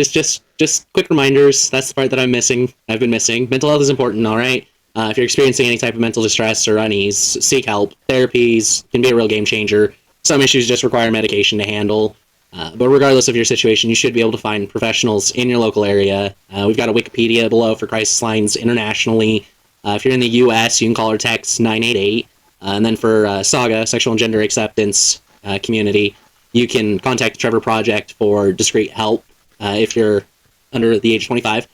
just quick reminders. That's the part that I've been missing. Mental health is important, all right? If you're experiencing any type of mental distress or unease, seek help. Therapies can be a real game changer. Some issues just require medication to handle. But regardless of your situation, you should be able to find professionals in your local area. We've got a Wikipedia below for crisis lines internationally. If you're in the U.S., you can call or text 988. And then for Saga, Sexual and Gender Acceptance Community, you can contact the Trevor Project for discreet help if you're under the age of 25.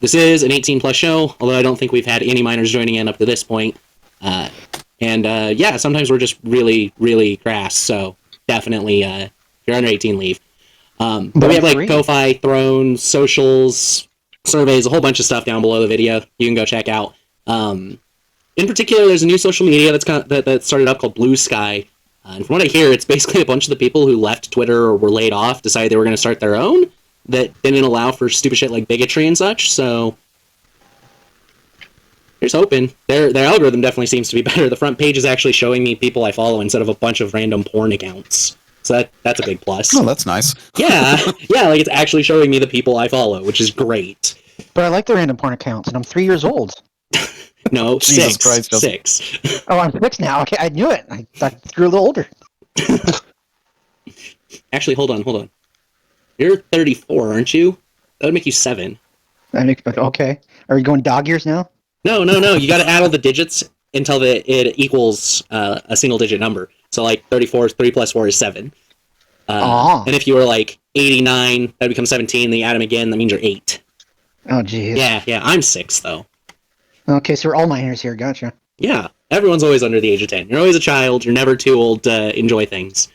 This is an 18-plus show, although I don't think we've had any minors joining in up to this point. Yeah, sometimes we're just really, really crass, so definitely, if you're under 18, leave. But we have, like, Ko-Fi, Thrones, socials, surveys, a whole bunch of stuff down below the video you can go check out. In particular, there's a new social media that started up called Blue Sky. And from what I hear, it's basically a bunch of the people who left Twitter or were laid off decided they were going to start their own that didn't allow for stupid shit like bigotry and such, so here's hoping. Their algorithm definitely seems to be better. The front page is actually showing me people I follow instead of a bunch of random porn accounts. So that's a big plus. Oh, that's nice. Yeah, like it's actually showing me the people I follow, which is great. But I like the random porn accounts, and I'm 3 years old. No, Jesus 6. Christ, 6. Oh, I'm 6 now. Okay, I knew it. I thought you were a little older. Actually, hold on. You're 34, aren't you? That would make you 7. Okay. Are you going dog years now? No. You got to add all the digits until it equals a single-digit number. So, like, 34 is 3 plus 4 is 7. And if you were, like, 89, that would become 17. Then you add them again, that means you're 8. Oh, geez. Yeah. I'm 6, though. Okay, so we're all minors here. Gotcha. Yeah. Everyone's always under the age of 10. You're always a child. You're never too old to enjoy things.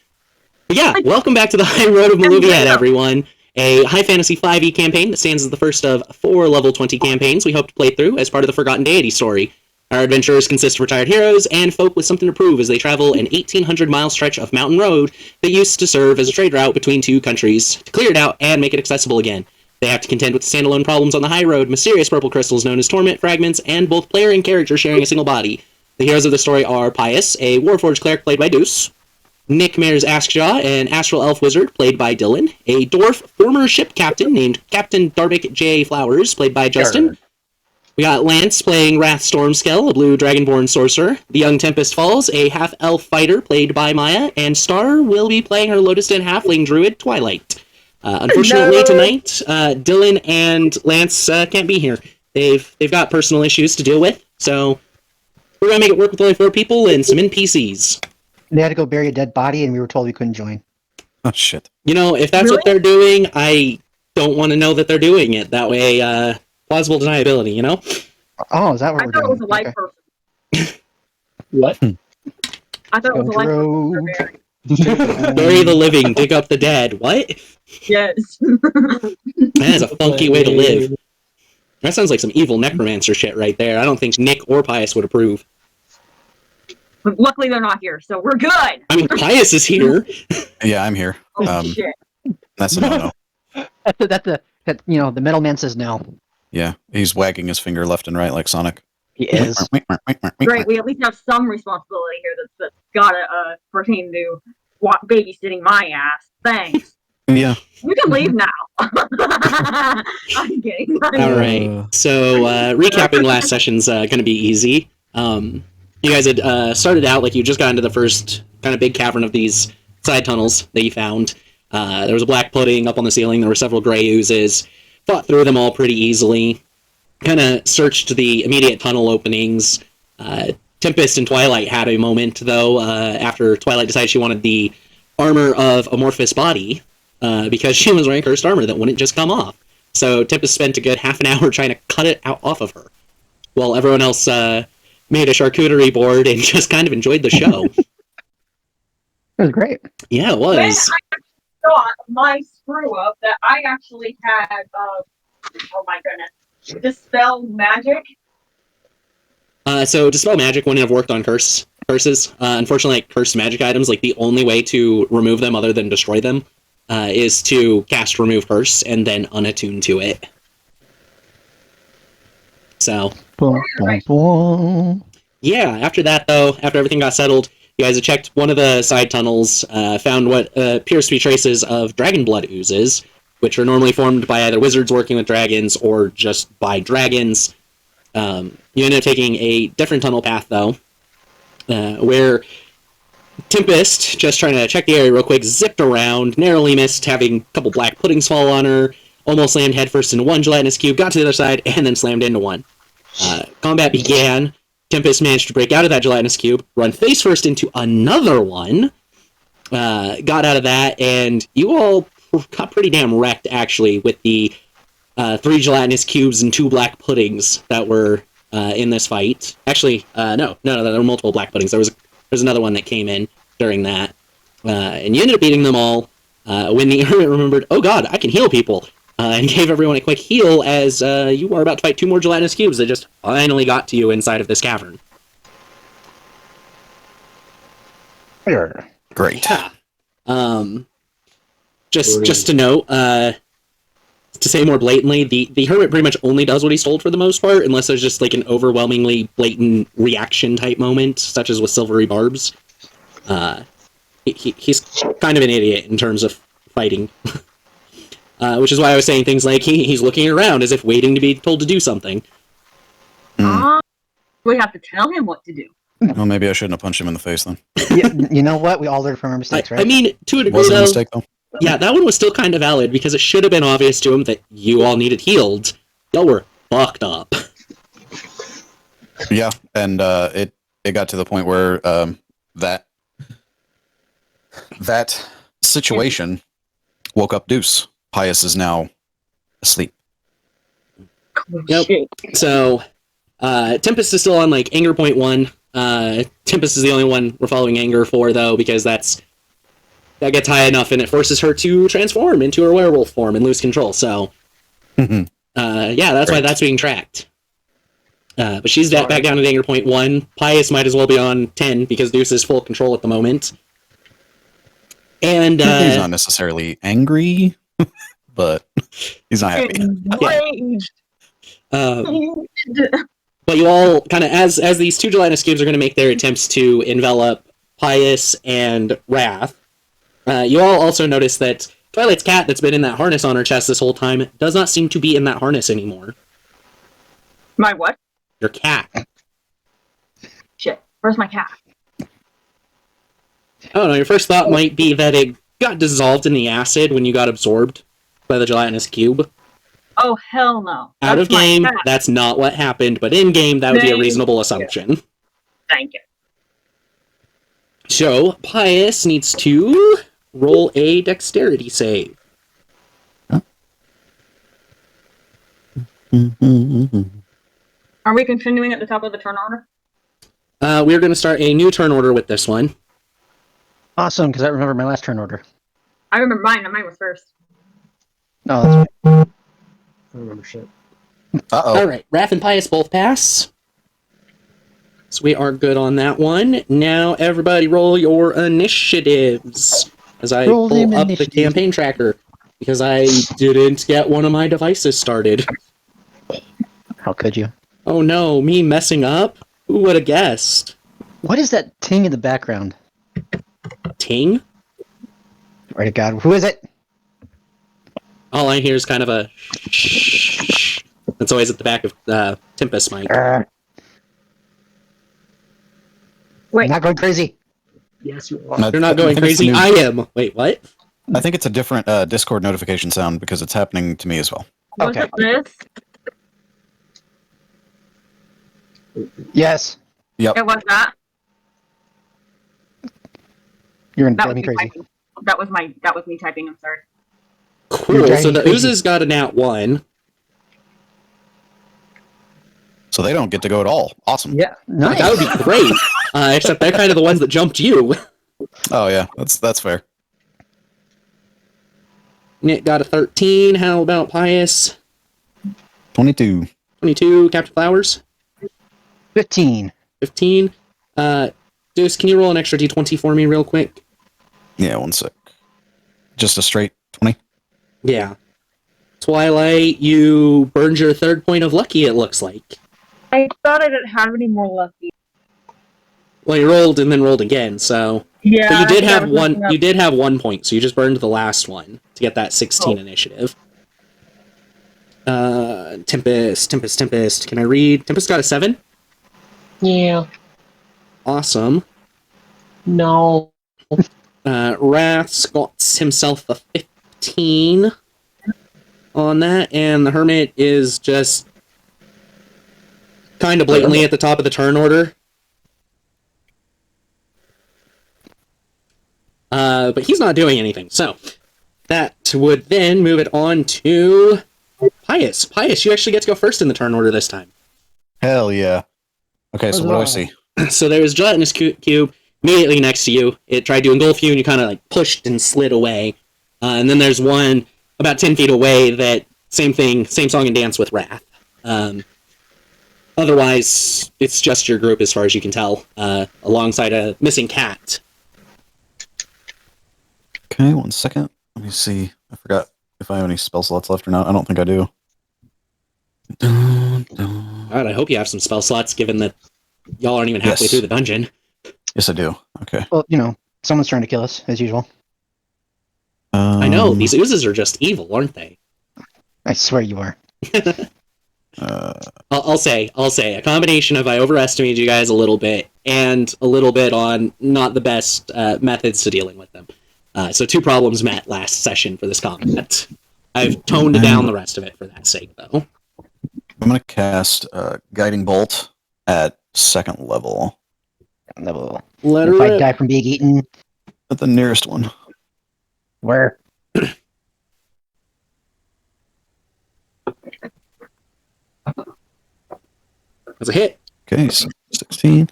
But yeah, welcome back to the Highroad of Maluviette, everyone. A high fantasy 5e campaign that stands as the first of 4 level 20 campaigns we hope to play through as part of the Forgotten Deity story. Our adventurers consist of retired heroes and folk with something to prove as they travel an 1,800-mile stretch of mountain road that used to serve as a trade route between 2 countries to clear it out and make it accessible again. They have to contend with the standalone problems on the high road, mysterious purple crystals known as torment fragments, and both player and character sharing a single body. The heroes of the story are Pius, a Warforged cleric played by Deuce, Nick Mares Askjaw, an astral elf wizard played by Dylan, a dwarf former ship captain named Captain Darbic J. Flowers played by Justin. We got Lance playing Wrath Stormskell, a blue dragonborn sorcerer, the young Tempest Falls, a half-elf fighter played by Maya, and Star will be playing her Lotusden halfling druid Twilight. Unfortunately, tonight, Dylan and Lance can't be here. They've got personal issues to deal with, so we're gonna make it work with only 4 people and some NPCs. They had to go bury a dead body, and we were told we couldn't join. Oh, shit. You know, if that's what they're doing, I don't want to know that they're doing it. That way, plausible deniability, you know? Oh, is that what we're doing? I thought it was a live person. What? I thought it was a live person. Bury the living, dig up the dead. What? Yes. That is a funky way to live. That sounds like some evil necromancer shit right there. I don't think Nick or Pius would approve. Luckily, they're not here, so we're good. I mean, Pius is here. Yeah, I'm here. Oh, shit. That's a no-no. That the middleman says no. Yeah, he's wagging his finger left and right like Sonic. He is. Great, we at least have some responsibility here that's gotta pertain to babysitting my ass. Thanks. Yeah. You can leave now. I'm kidding. All right. So, recapping last session's gonna be easy. You guys had started out like you just got into the first kind of big cavern of these side tunnels that you found. There was a black pudding up on the ceiling. There were several gray oozes. Fought through them all pretty easily. Kind of searched the immediate tunnel openings. Tempest and Twilight had a moment, though, after Twilight decided she wanted the armor of Amorphous Body, because she was wearing cursed armor that wouldn't just come off. So Tempest spent a good half an hour trying to cut it out off of her, while everyone else made a charcuterie board and just kind of enjoyed the show. It was great. Yeah, it was. When I thought my screw up that I actually had, oh my goodness, Dispel Magic. So Dispel Magic wouldn't have worked on curses. Unfortunately, like, cursed magic items, like the only way to remove them other than destroy them is to cast Remove Curse and then unattune to it. So, yeah, after that, though, after everything got settled, you guys have checked one of the side tunnels, found what appears to be traces of dragon blood oozes. which are normally formed by either wizards working with dragons or just by dragons. You end up taking a different tunnel path, though, where Tempest, just trying to check the area real quick, zipped around, narrowly missed, having a couple black puddings fall on her, almost slammed headfirst into one gelatinous cube, got to the other side, and then slammed into one. Combat began. Tempest managed to break out of that gelatinous cube, run face first into another one, got out of that, and you all got pretty damn wrecked, actually, with the 3 gelatinous cubes and 2 black puddings that were in this fight. Actually, no, there were multiple black puddings. There's another one that came in during that, and you ended up beating them all. When the hermit remembered, oh god, I can heal people, and gave everyone a quick heal as you are about to fight 2 more gelatinous cubes that just finally got to you inside of this cavern. Here. Great. Yeah. Just to note, to say more blatantly, the hermit pretty much only does what he's told for the most part, unless there's just like an overwhelmingly blatant reaction type moment, such as with Silvery Barbs. He's kind of an idiot in terms of fighting. Which is why I was saying things like he's looking around as if waiting to be told to do something. We have to tell him what to do. Well, maybe I shouldn't have punched him in the face then. You know what? We all learn from our mistakes, right? I mean, to a degree, Was it a though, mistake though? yeah, that one was still kind of valid because it should have been obvious to him that you all needed healed. Y'all were fucked up. Yeah, and it got to the point where that situation woke up Deuce. Pius is now asleep. Yep. So, Tempest is still on, like, Anger Point 1. Tempest is the only one we're following Anger for, though, because that gets high enough and it forces her to transform into her werewolf form and lose control, so... yeah, that's why that's being tracked. But she's back down at Anger Point 1. Pius might as well be on 10, because Deuce is full control at the moment. And, He's not necessarily angry, but he's not happy. Enraged. But you all kind of, as these 2 gelatinous cubes are going to make their attempts to envelop Pius and Wrath, you all also notice that Twilight's cat that's been in that harness on her chest this whole time does not seem to be in that harness anymore. My what? Your cat. Shit. Where's my cat? I don't know, your first thought might be that it got dissolved in the acid when you got absorbed by the gelatinous cube. Oh, hell no. Out That's of game, my cat. that's not what happened, but in game, that would be a Thank reasonable you. assumption. Thank you. So, Pius needs to roll a dexterity save. Are we continuing at the top of the turn order? We're going to start a new turn order with this one. Awesome, because I remember my last turn order. I remember mine. Mine was first. No, that's right. I don't remember shit. Uh-oh. Alright, Wrath and Pius both pass. So we are good on that one. Now, everybody roll your initiatives. As I Roll pull them up the initiatives. campaign tracker. Because I didn't get one of my devices started. How could you? Oh no, me messing up? Who would have guessed? What is that ting in the background? Ting? Right to God, who is it? All I hear is kind of a shh. That's always at the back of Tempest mic. Wait. I'm not going crazy. Yes, you are. You're not going crazy? I am. Wait, what? I think it's a different Discord notification sound because it's happening to me as well. Was Okay. it this? Yes, Yep. It was that? you're in That drive was me me crazy. typing. That was me typing. I'm sorry. Cool. driving So the me crazy. oozes got a nat 1. So they don't get to go at all. Awesome. Yeah, nice. That would be great. Except they're kind of the ones that jumped you. Oh yeah, that's fair. Nick got a 13. How about Pius? 22. 22. Captain Flowers? 15. 15. Deuce, can you roll an extra d20 for me real quick? Yeah, 1 sec. Just a straight 20. Yeah. Twilight, you burned your 3rd point of lucky, it looks like. I thought I didn't have any more lucky. Well, you rolled and then rolled again, so... Yeah. But you I did think I have was one. messing up. You did have 1 point, so you just burned the last one to get that 16 Oh. initiative. Tempest. Can I read? Tempest got a 7. Yeah. Awesome. No. Wrath's got himself a 15 on that, and the Hermit is just kind of blatantly at the top of the turn order. But he's not doing anything, so that would then move it on to Pius. Pius, you actually get to go first in the turn order this time. Hell yeah. Okay, so what do I see? So there was Gelatinous Cube immediately next to you. It tried to engulf you, and you kind of like pushed and slid away. And then there's one about 10 feet away that, same thing, same song and dance with Wrath. Otherwise, it's just your group as far as you can tell, alongside a missing cat. Okay, 1 second. Let me see. I forgot if I have any spell slots left or not. I don't think I do. God, I hope you have some spell slots, given that y'all aren't even halfway Yes. through the dungeon. Yes, I do. Okay. Well, someone's trying to kill us, as usual. I know, these oozes are just evil, aren't they? I swear you are. I'll say, a combination of I overestimated you guys a little bit, and a little bit on not the best methods to dealing with them. So 2 problems met last session for this combat. I've toned down the rest of it for that sake, though. I'm going to cast Guiding Bolt at 2nd level. Level. Let If her I rip. die from being eaten, At the nearest one. where? That's a hit. Okay, so 16.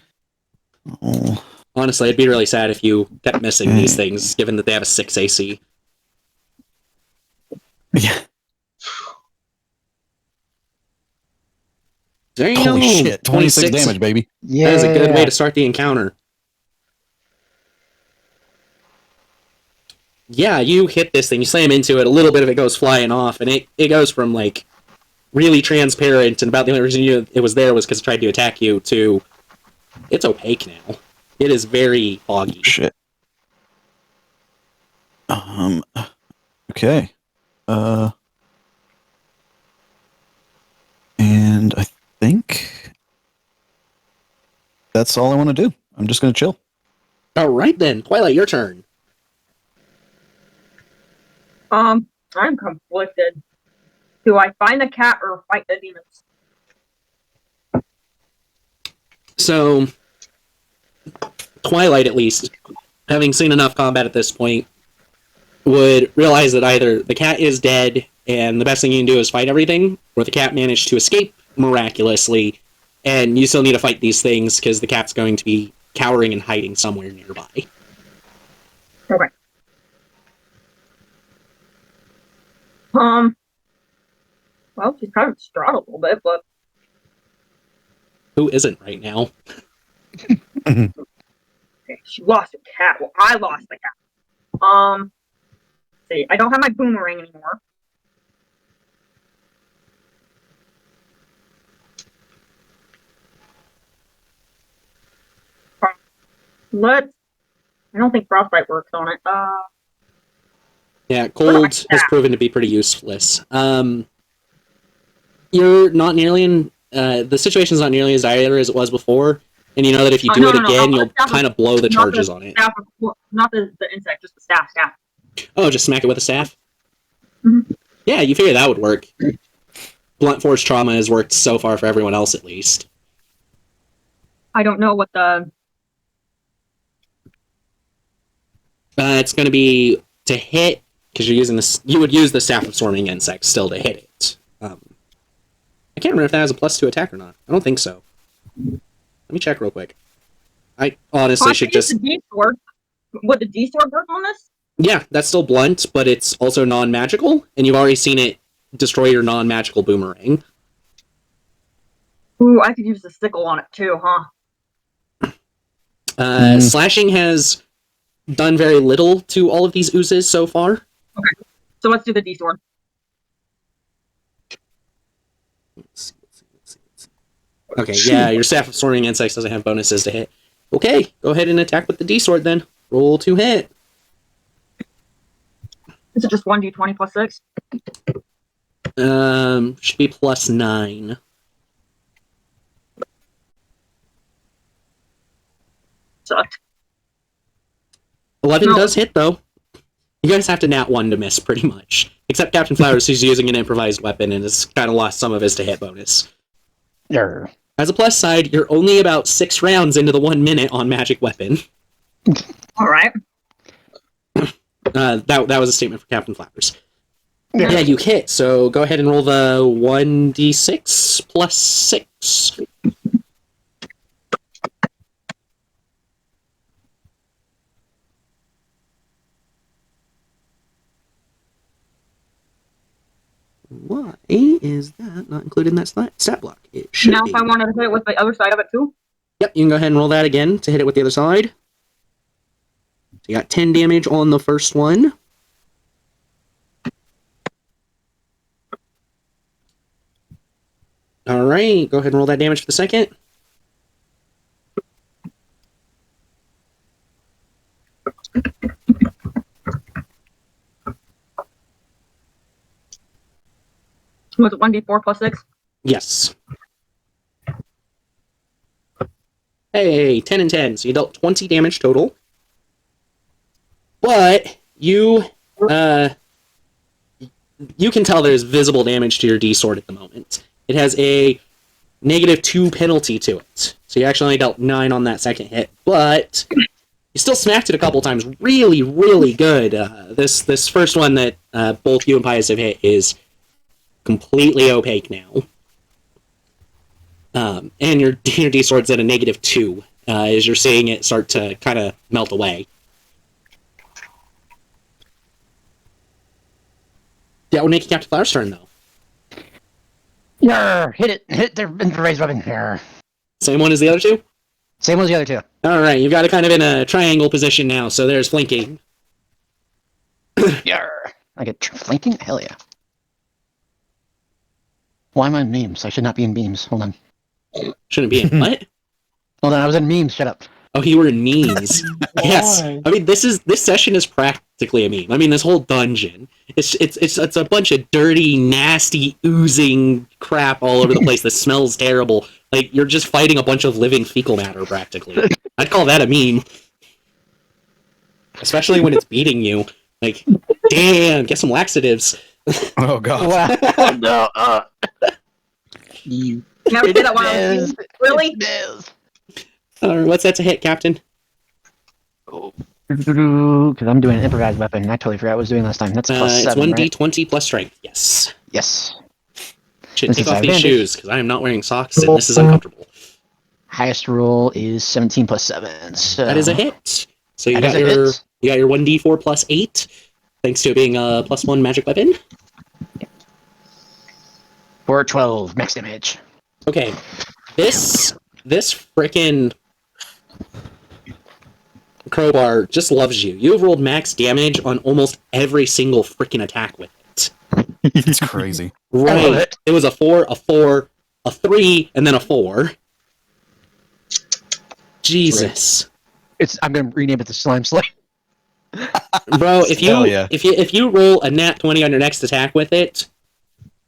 Oh, Honestly, I'd be really sad if you kept missing these things, given that they have a 6 AC. yeah. There you Holy go. shit. 26 damage, baby. Yeah. That is a good way to start the encounter. Yeah, you hit this thing, you slam into it, a little bit of it goes flying off, and it goes from, like, really transparent, and about the only reason you knew it was there was because it tried to attack you, to it's opaque now. It is very foggy. Shit. Okay. And I think that's all I want to do. I'm just going to chill. Alright then, Twilight, your turn. I'm conflicted. Do I find the cat or fight the demons? So, Twilight, at least, having seen enough combat at this point, would realize that either the cat is dead and the best thing you can do is fight everything, or the cat managed to escape miraculously, and you still need to fight these things because the cat's going to be cowering and hiding somewhere nearby. Okay. Well, she's kind of distraught a little bit, but Who isn't right now? okay, she lost her cat. Well, I lost the cat. See, I don't have my boomerang anymore. I don't think frostbite works on it. Yeah, cold has proven to be pretty useless. You're not nearly in... the situation's not nearly as dire as it was before, and you know that if you do it again, you'll kind of blow the charges on it. Not the insect, just the staff. Oh, just smack it with a staff? Mm-hmm. Yeah, you figure that would work. Blunt force trauma has worked so far for everyone else, at least. I don't know what the... It's going to be to hit, because you're using this. You would use the Staff of Swarming Insects still to hit it. I can't remember if that has a +2 attack or not. I don't think so. Let me check real quick. I honestly should just... The D-sword. Would the D-sword work on this? Yeah, that's still blunt, but it's also non-magical, and you've already seen it destroy your non-magical boomerang. Ooh, I could use the sickle on it too, huh? Slashing has done very little to all of these oozes so far. Okay, so let's do the D-sword. Let's see. Okay, yeah, your Staff of Swarming Insects doesn't have bonuses to hit. Okay, go ahead and attack with the D-sword then. Roll to hit. Is it just 1d20 plus 6? Should be +9. Sucked. 11 No. does hit, though. You guys have to nat 1 to miss, pretty much. Except Captain Flowers, who's using an improvised weapon and has kind of lost some of his to hit bonus. Yer. As a plus side, you're only about 6 rounds into the 1 minute on magic weapon. Alright. That was a statement for Captain Flowers. Yeah. Yeah, you hit, so go ahead and roll the 1d6 plus 6. Why is that not included in that stat block? It should Now be. if I wanted to hit it with the other side of it too? Yep, you can go ahead and roll that again to hit it with the other side. So you got 10 damage on the first one. Alright, go ahead and roll that damage for the second. Was it 1d4 plus 6? Yes. Hey, 10 and 10, so you dealt 20 damage total. But you can tell there's visible damage to your D-sword at the moment. It has a -2 penalty to it. So you actually only dealt 9 on that second hit, but you still smacked it a couple times really, really good. This first one that both you and Pius have hit is completely opaque now. And your D-sword's at a -2 as you're seeing it start to kind of melt away. That would make it Captain Flower's turn, though. Yer. Hit it. Hit their improvised weapon. Yer. Same one as the other two? Same as the other two. Alright, you've got it kind of in a triangle position now, so there's flanking. Yer. I get flanking? Hell yeah. Why am I in memes? I should not be in memes. Hold on. Shouldn't be in what? Hold on, I was in memes. Shut up. Oh, you were in memes. Yes. Why? I mean, this session is practically a meme. I mean, this whole dungeon. It's a bunch of dirty, nasty, oozing crap all over the place that smells terrible. Like, you're just fighting a bunch of living fecal matter, practically. I'd call that a meme. Especially when it's beating you. Like, damn, get some laxatives. Oh god. Wow. No. You. Never did that one. I was being- Really? What's that to hit, Captain? Because I'm doing an improvised weapon. I totally forgot what I was doing last time. That's plus It's 7, right? 1d20 plus strength. Yes. Yes. Should This take is off these advantage. shoes, because I am not wearing socks, and this is uncomfortable. Highest roll is 17 plus 7. So That is a hit. So you That got is a your hit. you got your 1d4 plus 8, thanks to it being a +1 magic weapon. For 12 max damage. Okay, this frickin' crowbar just loves you. You have rolled max damage on almost every single frickin' attack with it. It's crazy. Right. love it. It was a 4, a 4, a 3, and then a 4. Jesus. I'm gonna rename it the Slime Slayer. Bro, if Hell you yeah. if you roll a nat 20 on your next attack with it,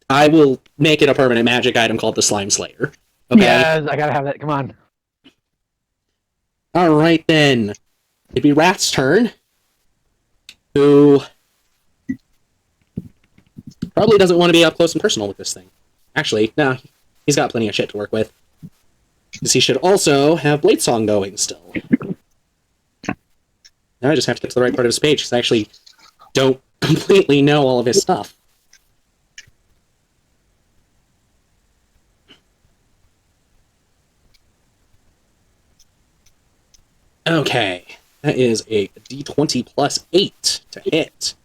I will make it a permanent magic item called the Slime Slayer. Okay. Yes, I gotta have that. Come on. All right then. It'd be Rat's turn, who probably doesn't want to be up close and personal with this thing. Actually, no, he's got plenty of shit to work with. Because he should also have Blade Song going still. Now I just have to get to the right part of his page, because I actually don't completely know all of his stuff. Okay, that is a d20 plus 8 to hit.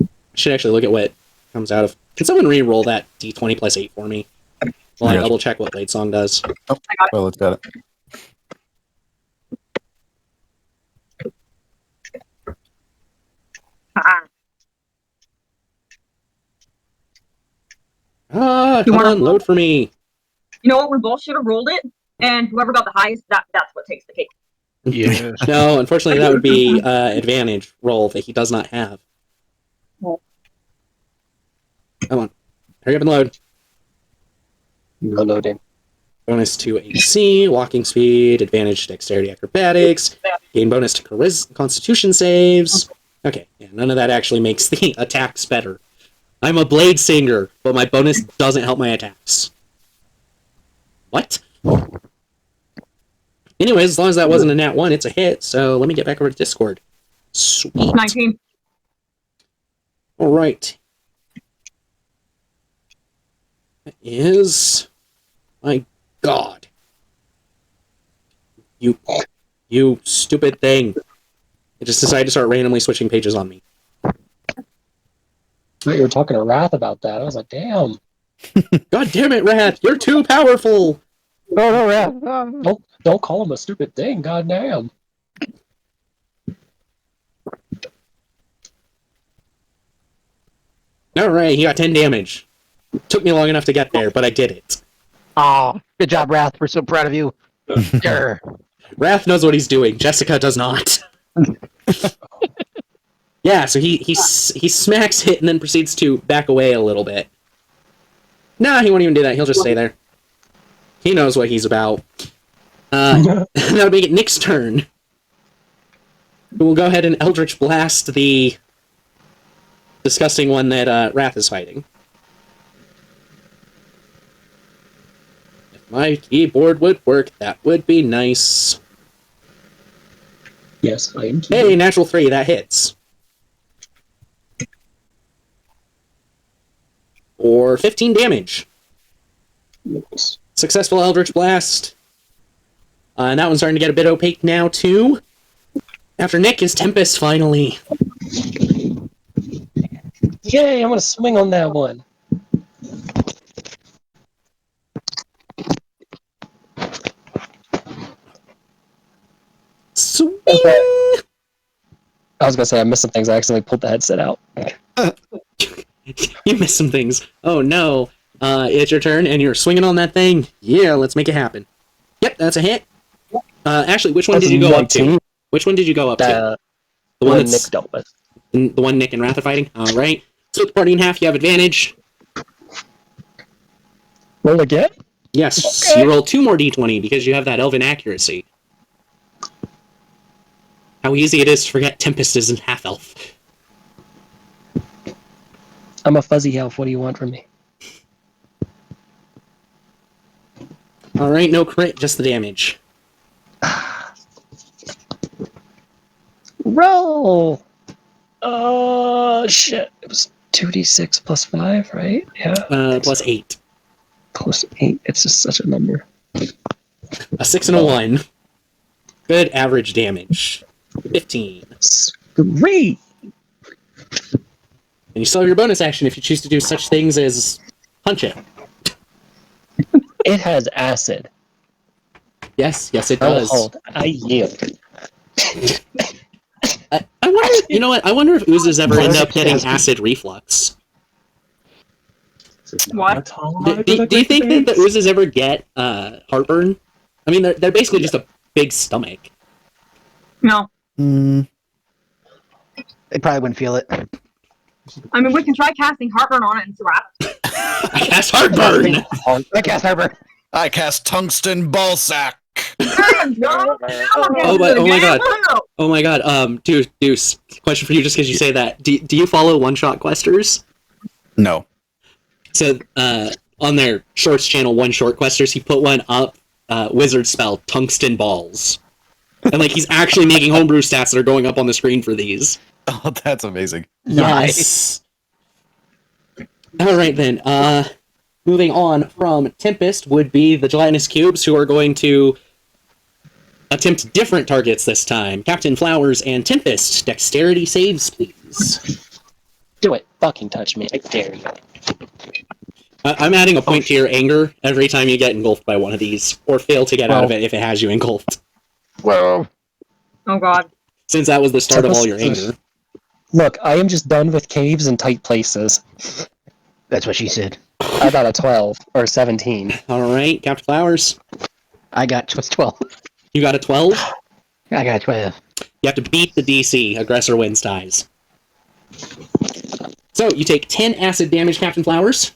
I should actually look at what comes out of... Can someone re-roll that d20 plus 8 for me? While I Yes. double check what Blade Song does. Well, let's got it. Ah, Ah, You come wanna- on, load for me. You know what? We both should have rolled it, and whoever got the highest, that's what takes the cake. Yeah. No, unfortunately, that would be advantage roll that he does not have. Well. Come on. Hurry up and load. Reloading. Bonus to AC, walking speed, advantage to dexterity acrobatics, gain bonus to constitution saves. Okay, yeah, none of that actually makes the attacks better. I'm a blade singer, but my bonus doesn't help my attacks. What? Anyways, as long as that wasn't a nat 1, it's a hit, so let me get back over to Discord. Sweet. 19. Alright. That is... My god. You stupid thing. It just decided to start randomly switching pages on me. You were talking to Wrath about that. I was like, damn. God damn it, Rat! You're too powerful! No, Wrath. Don't call him a stupid thing, god damn. Alright, he got 10 damage. Took me long enough to get there, but I did it. Oh, good job, Wrath. We're so proud of you. Grr. Wrath knows what he's doing. Jessica does not. Yeah, so he smacks it and then proceeds to back away a little bit. Nah, he won't even do that. He'll just stay there. He knows what he's about. That'll make it Nick's turn. We'll go ahead and Eldritch Blast the disgusting one that Wrath is fighting. If my keyboard would work, that would be nice. Yes, I am. Hey, natural 3, that hits. Or 15 damage. Nice. Successful Eldritch Blast. And that one's starting to get a bit opaque now, too. After Nick is Tempest, finally. Yay, I'm gonna swing on that one. Swing! I was gonna say I missed some things. I accidentally pulled the headset out. You missed some things. Oh no. It's your turn, and you're swinging on that thing. Yeah, let's make it happen. Yep, that's a hit. Ashley, which one did you go up to? Which one did you go up to? The one Nick that's dealt with. the one Nick and Wrath are fighting? Alright. Split the party in half, you have advantage. Roll again? Yes, Okay. you roll 2 more d20 because you have that elven accuracy. How easy it is to forget Tempest isn't half-elf. I'm a fuzzy elf. What do you want from me? Alright, no crit, just the damage. Roll! Shit. It was 2d6 plus 5, right? Yeah. Plus 8. Plus 8. It's just such a number. A 6 and a 1. Good average damage. 15. Great! And you still have your bonus action if you choose to do such things as punch it. It has acid. Yes, it Oh, does. hold. I yield. I wonder, you know what? I wonder if oozes ever end up getting acid reflux. What? Do you think that the oozes ever get heartburn? I mean, they're basically just a big stomach. No. They probably wouldn't feel it. I mean, we can try casting heartburn on it and see what happens. I cast heartburn! I cast Harbor. I cast tungsten ball sack. No, Oh my god. Oh my god, Deuce, question for you just because you say that. Do you follow one-shot questers? No. So, on their Shorts channel, One Short Questers, he put one up, wizard spell, Tungsten Balls. And, like, he's actually making homebrew stats that are going up on the screen for these. Oh, that's amazing. Yes! Alright then, moving on from Tempest would be the Gelatinous Cubes, who are going to attempt different targets this time. Captain Flowers and Tempest, dexterity saves, please. Do it. Fucking touch me. I dare you. I'm adding a point to your anger every time you get engulfed by one of these, or fail to get out of it if it has you engulfed. Whoa. Oh god. Since that was the start of all your anger. Look, I am just done with caves and tight places. That's what she said. I got a 12 or 17. All right, Captain Flowers. I got 12. You got a 12. I got 12. You have to beat the DC. Aggressor wins ties. So you take 10 acid damage, Captain Flowers.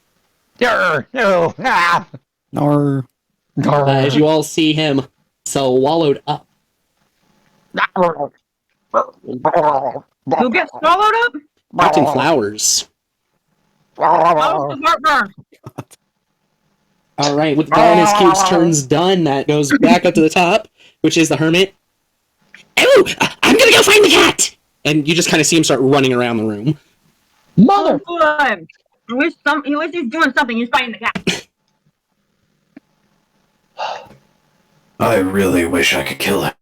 No! Ah! Or As you all see him swallowed up. Who gets swallowed up? Captain Flowers. How's the heartburn? All right, with Gelatinous Cubes turns done, that goes back up to the top, which is the Hermit. Oh, I'm gonna go find the cat! And you just kind of see him start running around the room. Mother! Oh, good. At least he's doing something. He's fighting the cat. I really wish I could kill him.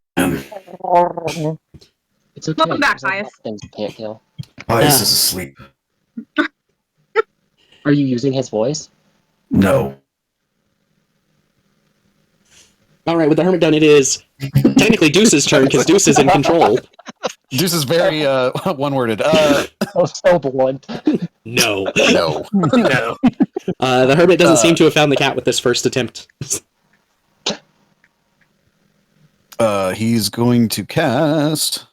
It's okay. Welcome back, There's a lot Pius. of things you can't kill. Pius is asleep. Are you using his voice? No. All right, with the Hermit done, it is technically Deuce's turn, because Deuce is in control. Deuce is very one-worded. Oh, so blunt. No. No. No. The Hermit doesn't seem to have found the cat with this first attempt. He's going to cast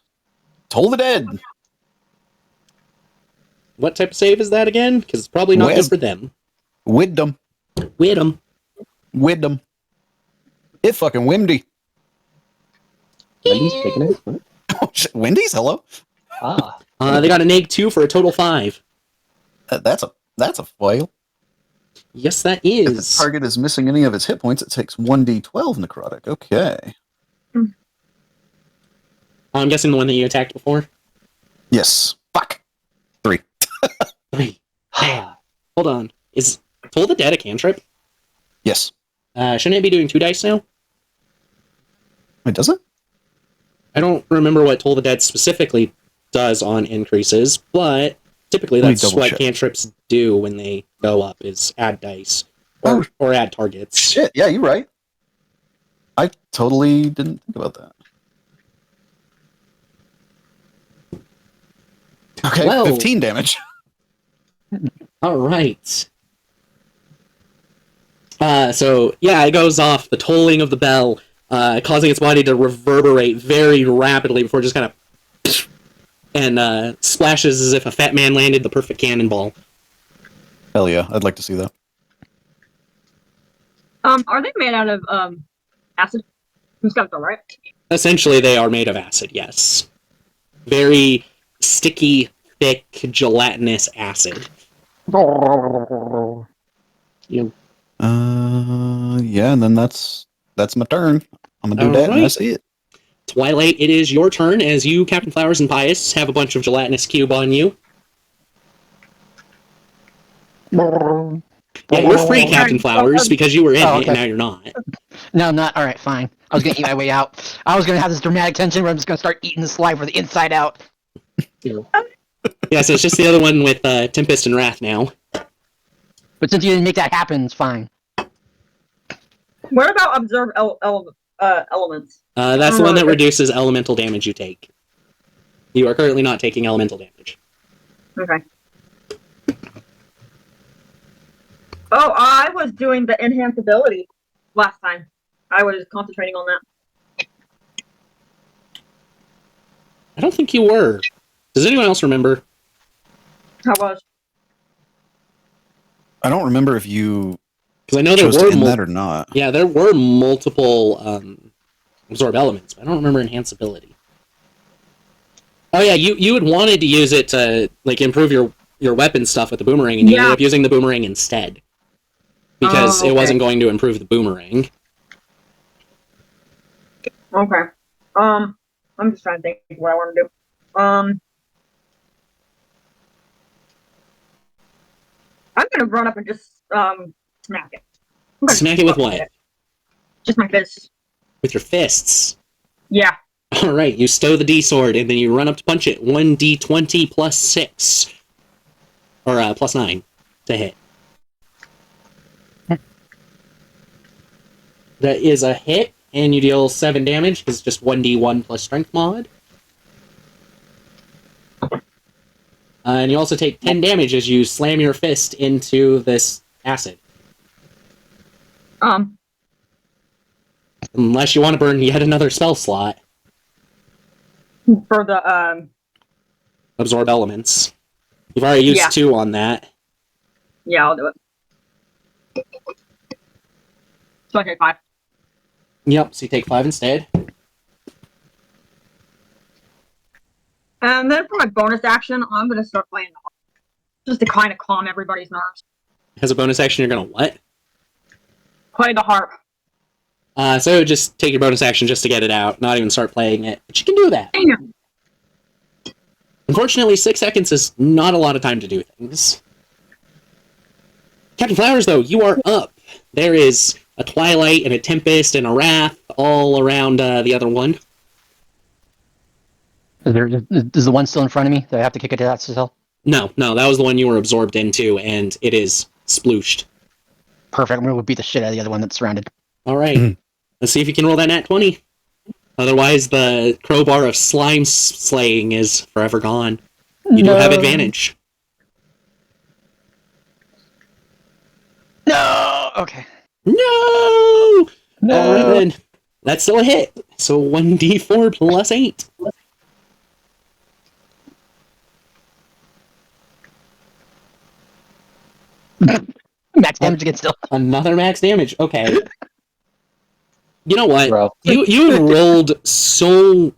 Toll the Dead. What type of save is that again? Because it's probably not good for them. Wisdom. Widom. Wisdom. It fucking windy. Wendy's taking it? What? Oh, shit. Wendy's? Hello? Ah. They got an egg 2 for a total 5. That's a foil. Yes, that If the is. target is missing any of its hit points, it takes 1d12 necrotic. Okay. I'm guessing the one that you attacked before. Yes. Fuck. 3. 3. Yeah. Hold on. Is Toll the Dead a cantrip? Yes. Shouldn't it be doing 2 dice now? Wait, does it? I don't remember what Toll the Dead specifically does on increases, but typically Let me that's double what check. cantrips do when they go up, is add dice. Oh. Or add targets. Shit, yeah, you're right. I totally didn't think about that. Okay, Well. 15 damage. Alright. So, yeah, it goes off, the tolling of the bell, causing its body to reverberate very rapidly before just kind of and splashes as if a fat man landed the perfect cannonball. Hell yeah, I'd like to see that. Are they made out of acid? Who's got the right? Essentially, they are made of acid, yes. Very sticky, thick, gelatinous acid. You. Yeah, and then that's my turn. I'm gonna do that, and Alright. that's it. Twilight, it is your turn, as you, Captain Flowers, and Pius have a bunch of gelatinous cube on you. Yeah, you're free, Captain Flowers, because you were in Oh, it, okay. and now you're not. No, I'm not. All right, fine. I was gonna eat my way out. I was gonna have this dramatic tension where I'm just gonna start eating the slime from the inside out. You. Yeah, so it's just the other one with Tempest and Wrath now. But since you didn't make that happen, it's fine. What about observe elements? That's the one that reduces elemental damage you take. You are currently not taking elemental damage. Okay. Oh, I was doing the enhanceability last time. I was concentrating on that. I don't think you were. Does anyone else remember? How was? I don't remember if you Because I know there chose to were end that or not. yeah, there were multiple absorb elements, but I don't remember enhanceability. Oh yeah, you had wanted to use it to like improve your weapon stuff with the boomerang, and you ended up using the boomerang instead. Because it wasn't going to improve the boomerang. Okay. I'm just trying to think what I want to do. I'm gonna run up and just smack it. I'm gonna Smack it with what? Just my fist. With your fists. Yeah. Alright, you stow the D-sword, and then you run up to punch it. 1d20 plus 6. Or plus 9 to hit. That is a hit, and you deal 7 damage, because it's just 1d1 plus strength mod. And you also take 10 damage as you slam your fist into this acid. Unless you want to burn yet another spell slot. For the Absorb elements. You've already used 2 on that. yeah, I'll do it. So I take 5. Yep, so you take 5 instead. And then for my bonus action, I'm gonna start playing the harp. Just to kind of calm everybody's nerves. As a bonus action, you're gonna what? Play the harp. So just take your bonus action just to get it out, not even start playing it. But you can do that. Damn. Unfortunately, 6 seconds is not a lot of time to do things. Captain Flowers, though, you are up. There is a Twilight and a Tempest and a Wrath all around the other one. Is the one still in front of me? Do I have to kick it to that still? No, that was the one you were absorbed into, and it is splooshed. Perfect. I'm going to beat the shit out of the other one that's surrounded. All right. Let's see if you can roll that nat 20. Otherwise, the crowbar of slime slaying is forever gone. You do have advantage. No! Okay. No! All right, then. That's still a hit. So 1d4 plus 8. Max damage again still. Another max damage. Okay. You know what? Bro. You rolled so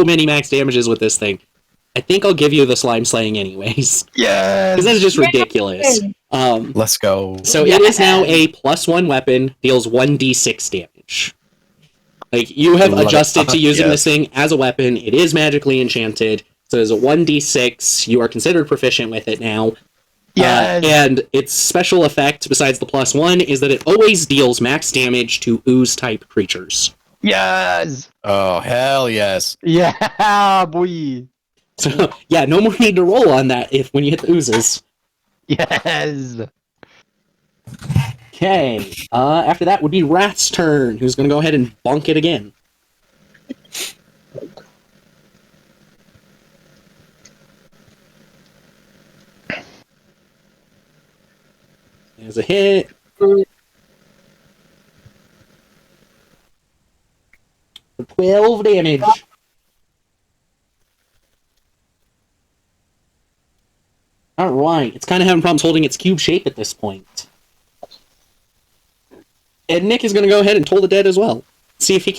many max damages with this thing. I think I'll give you the slime slaying anyways. Yes. Because that's just ridiculous. Let's go. So it is now a +1 weapon, deals 1d6 damage. Like, you have adjusted to using this thing as a weapon. It is magically enchanted. So there's a 1d6. You are considered proficient with it now. Yes. And its special effect, besides the +1, is that it always deals max damage to ooze-type creatures. Yes. Oh, hell yes. Yeah, boy. So, yeah, no more need to roll on that when you hit the oozes. Yes. Okay. After that would be Wrath's turn, who's going to go ahead and bonk it again. There's a hit. 12 damage. Alright, it's kind of having problems holding its cube shape at this point. And Nick is going to go ahead and toll the dead as well. See if they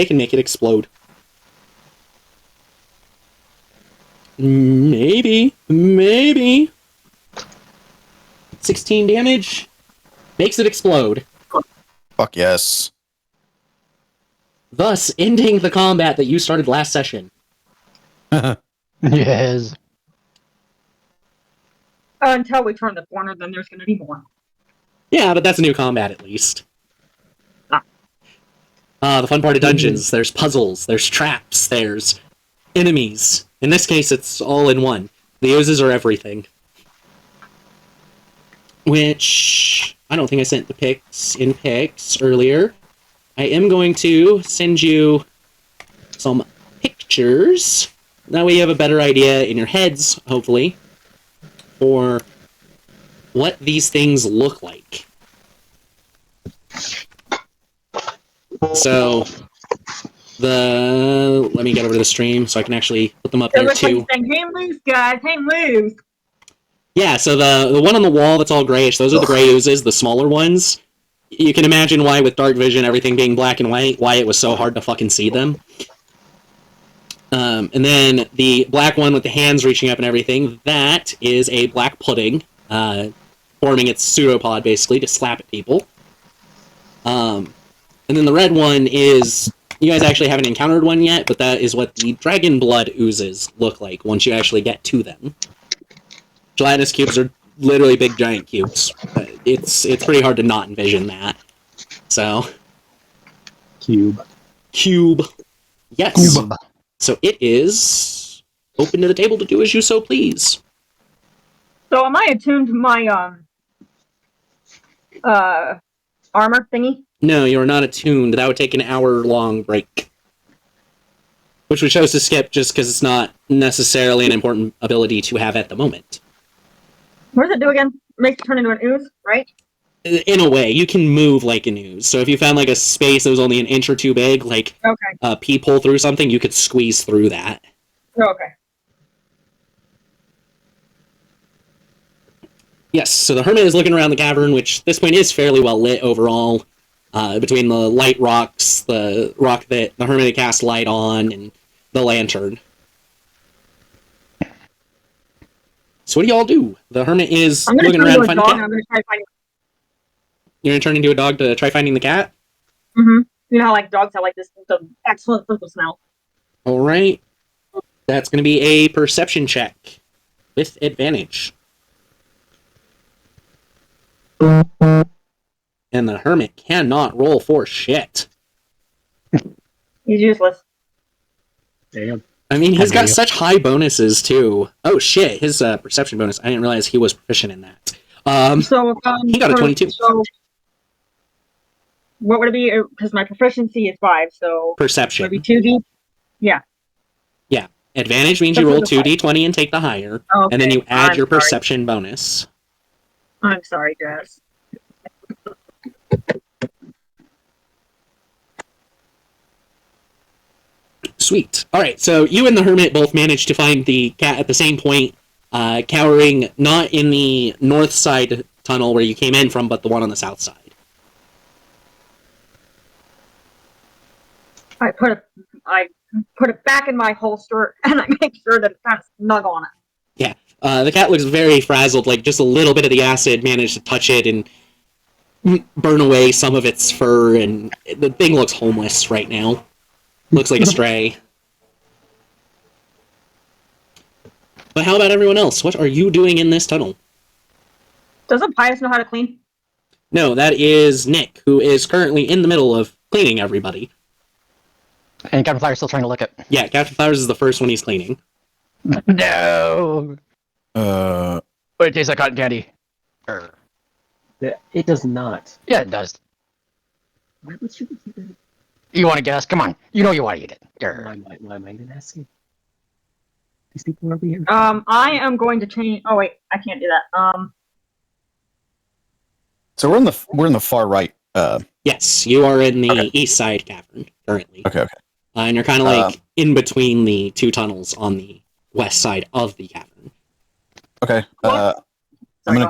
can make it explode. Maybe. 16 damage. Makes it explode. Fuck yes. Thus, ending the combat that you started last session. Yes. Until we turn the corner, then there's going to be more. Yeah, but that's a new combat at least. Ah. The fun part of dungeons, there's puzzles, there's traps, there's enemies. In this case, it's all in one. The oozes are everything. Which, I don't think I sent the pics earlier. I am going to send you some pictures. That way you have a better idea in your heads, hopefully, for what these things look like. So, let me get over to the stream so I can actually put them up there too. Hang loose, guys, hang loose. Yeah, so the one on the wall that's all grayish, those are the gray oozes, the smaller ones. You can imagine why, with dark vision, everything being black and white, why it was so hard to fucking see them. And then the black one with the hands reaching up and everything, that is a black pudding, forming its pseudopod, basically, to slap at people. And then the red one is, you guys actually haven't encountered one yet, but that is what the dragon blood oozes look like once you actually get to them. Gelatinous cubes are literally big giant cubes. It's pretty hard to not envision that. So. Cube. Yes. Cube. So it is open to the table to do as you so please. So am I attuned to my armor thingy? No, you are not attuned. That would take an hour-long break. Which we chose to skip just because it's not necessarily an important ability to have at the moment. What does it do again? Makes it turn into an ooze, right? In a way, you can move like an ooze. So if you found like a space that was only an inch or two big, like Okay. a peephole through something, you could squeeze through that. Okay. Yes, so the hermit is looking around the cavern, which at this point is fairly well lit overall. Between the light rocks, the rock that the hermit cast light on, and the lantern. So what do y'all do? The hermit is I'm gonna looking turn around into to a find the dog. cat. I'm gonna try to find. You're gonna turn into a dog to try finding the cat? Mm-hmm. You know how like dogs have like this excellent sense of smell. Alright. That's gonna be a perception check. With advantage. And the hermit cannot roll for shit. He's useless. Damn. I mean, he's How got dare you. such high bonuses, too. Oh, shit, his perception bonus. I didn't realize he was proficient in that. So He got a 22. So what would it be? Because my proficiency is 5, so would Perception. it be 2D? Yeah. Yeah. Advantage means That's you roll what the 2d20 and take the higher, Okay. and then you add I'm your sorry. perception bonus. I'm sorry, Jess. Sweet. Alright, so you and the hermit both managed to find the cat at the same point, cowering not in the north side tunnel where you came in from, but the one on the south side. I put it back in my holster, and I make sure that it's kind of snug on it. Yeah. The cat looks very frazzled, like just a little bit of the acid managed to touch it and burn away some of its fur, and the thing looks homeless right now. Looks like a stray. But how about everyone else? What are you doing in this tunnel? Doesn't Pius know how to clean? No, that is Nick, who is currently in the middle of cleaning everybody. And Captain Flyer's still trying to lick it. Yeah, Captain Flowers is the first one he's cleaning. No! Uh, But it tastes like cotton candy. It does not. Yeah, it does. Why would you eat it? You want to guess? Come on. You know you want to eat it. Why am I even asking? These people are weird. I am going to change. Oh wait, I can't do that. so we're in the far right. Yes, you are in the Okay. east side cavern currently. Okay. And you're kind of like in between the two tunnels on the west side of the cavern. Okay. Sorry, I'm go gonna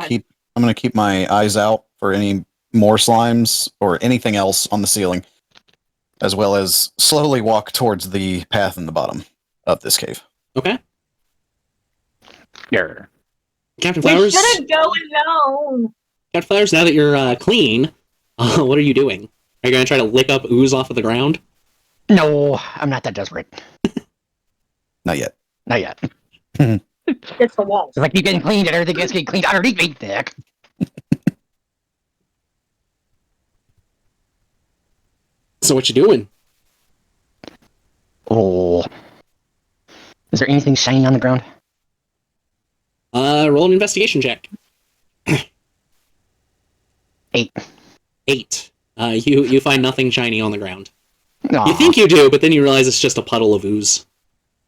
ahead. keep my eyes out for any more slimes or anything else on the ceiling, as well as slowly walk towards the path in the bottom of this cave. Okay? Grr. Captain We Flowers, shouldn't go alone. Captain Flowers, now that you're clean, what are you doing? Are you going to try to lick up ooze off of the ground? No, I'm not that desperate. Not yet. Not yet. It's the walls. If I keep getting cleaned and everything gets getting cleaned underneath me, Nick. So what you doing? Oh. Is there anything shiny on the ground? Roll an investigation check. 8. 8. You find nothing shiny on the ground. Aw. You think you do, but then you realize it's just a puddle of ooze.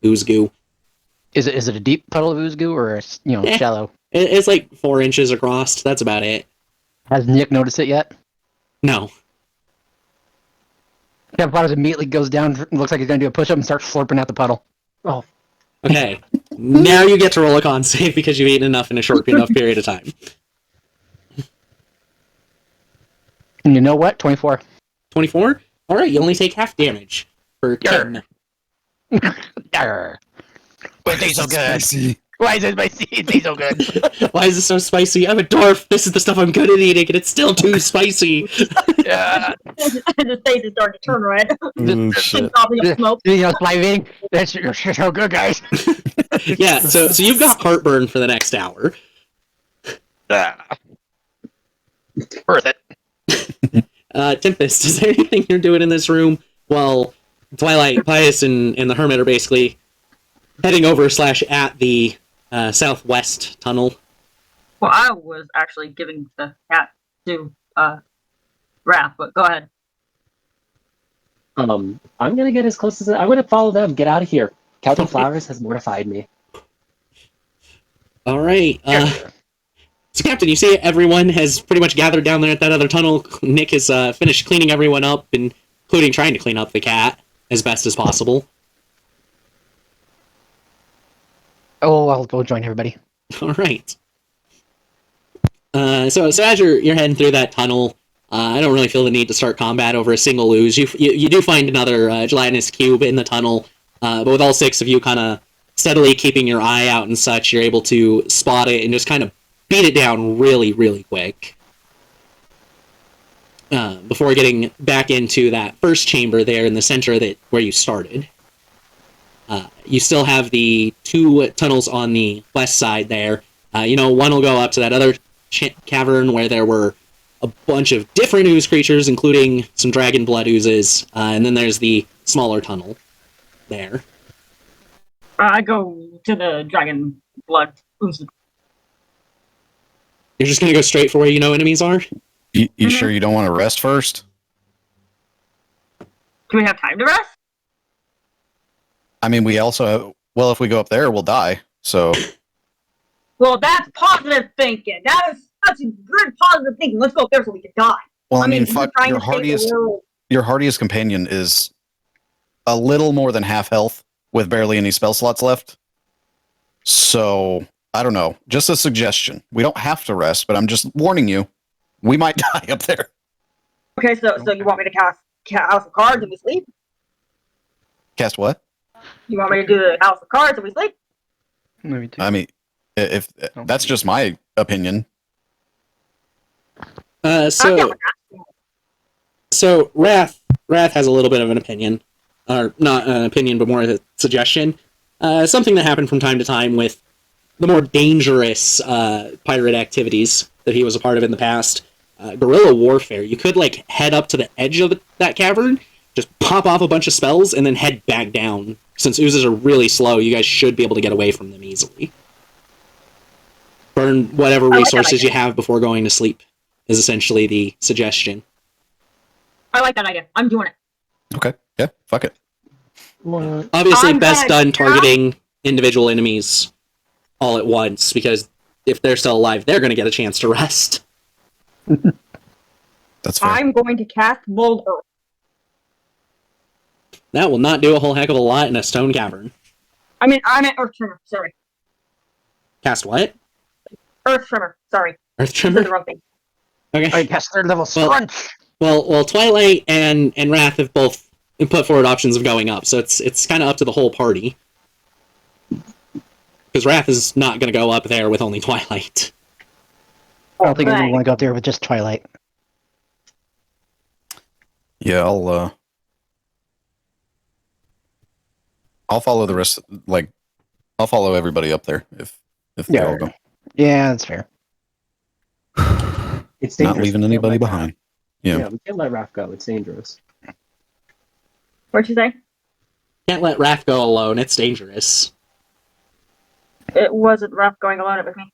Ooze goo. Is it a deep puddle of ooze goo or shallow? It's like 4 inches across. That's about it. Has Nick noticed it yet? No. Captain Flowers immediately goes down, looks like he's gonna do a push-up and starts slurping out the puddle. Oh. Okay. Now you get to roll a con save because you've eaten enough in a short enough period of time. And you know what? 24. 24? Alright, you only take half damage for 10. Arr. But it tastes so good. Spicy. Why is it spicy? It tastes so good. Why is it so spicy? I'm a dwarf. This is the stuff I'm good at eating, and it's still too spicy. Yeah. His face is starting to turn red. Oh, shit. Probably of smoke. Sliving. That's so good, guys. Yeah, so you've got heartburn for the next hour. Worth it. Tempest, is there anything you're doing in this room while Twilight, Pius, and the Hermit are basically heading over / at the southwest tunnel? Well, I was actually giving the cat to Raph, but go ahead. I'm gonna get as close as I'm gonna follow them. Get out of here. Captain Flowers has mortified me. All right. So So, Captain, you see everyone has pretty much gathered down there at that other tunnel. Nick has finished cleaning everyone up, including trying to clean up the cat as best as possible. Oh, I'll go join everybody. All right. So as you're heading through that tunnel, I don't really feel the need to start combat over a single ooze. You do find another gelatinous cube in the tunnel, but with all 6 of you kind of steadily keeping your eye out and such, you're able to spot it and just kind of beat it down really, really quick. Before getting back into that first chamber there in the center where you started. You still have the 2 tunnels on the west side there. One will go up to that other cavern where there were a bunch of different ooze creatures, including some dragon blood oozes, and then there's the smaller tunnel there. I go to the dragon blood ooze. You're just gonna go straight for where you know enemies are? You sure you don't want to rest first? Do we have time to rest? I mean, we also have, well, if we go up there, we'll die. So, Well, that's positive thinking. That's good positive thinking. Let's go up there so we can die. well, I mean, we're fuck, trying your to save the world. hardiest companion is a little more than half health with barely any spell slots left. So, I don't know. Just a suggestion. We don't have to rest, but I'm just warning you. We might die up there. Okay, so you want me to cast House of Cards and we sleep? Cast what? You want me to do the House of Cards and we sleep? Maybe too. I mean, if that's just my opinion. I'm down with that. So Wrath has a little bit of an opinion, or not an opinion, but more of a suggestion. Something that happened from time to time with the more dangerous pirate activities that he was a part of in the past. Guerrilla warfare. You could head up to the edge of that cavern, just pop off a bunch of spells, and then head back down. Since oozes are really slow, you guys should be able to get away from them easily. Burn whatever resources you have before going to sleep, is essentially the suggestion. I like that idea. I'm doing it. Okay. Yeah. Fuck it. What? Obviously, I'm best gonna done targeting individual enemies all at once, because if they're still alive, they're going to get a chance to rest. That's fair. I'm going to cast Mold Earth. That will not do a whole heck of a lot in a stone cavern. I mean Earth Trimmer. Sorry. Cast what? Earth Trimmer. Sorry. Earth Said Trimmer? the wrong thing. Okay. Alright, cast 3rd level Scrunch! Well, Twilight and Wrath have both put forward options of going up, so it's kind of up to the whole party. Because Wrath is not going to go up there with only Twilight. I don't think I Okay. want to go up there with just Twilight. Yeah, I'll follow the rest. I'll follow everybody up there if they Yeah. all go. Yeah, that's fair. It's Not dangerous. leaving We can't anybody let behind. Yeah. Yeah, we can't let Raph go. It's dangerous. What'd you say? Can't let Wrath go alone, it's dangerous. It wasn't rough going alone. It was me.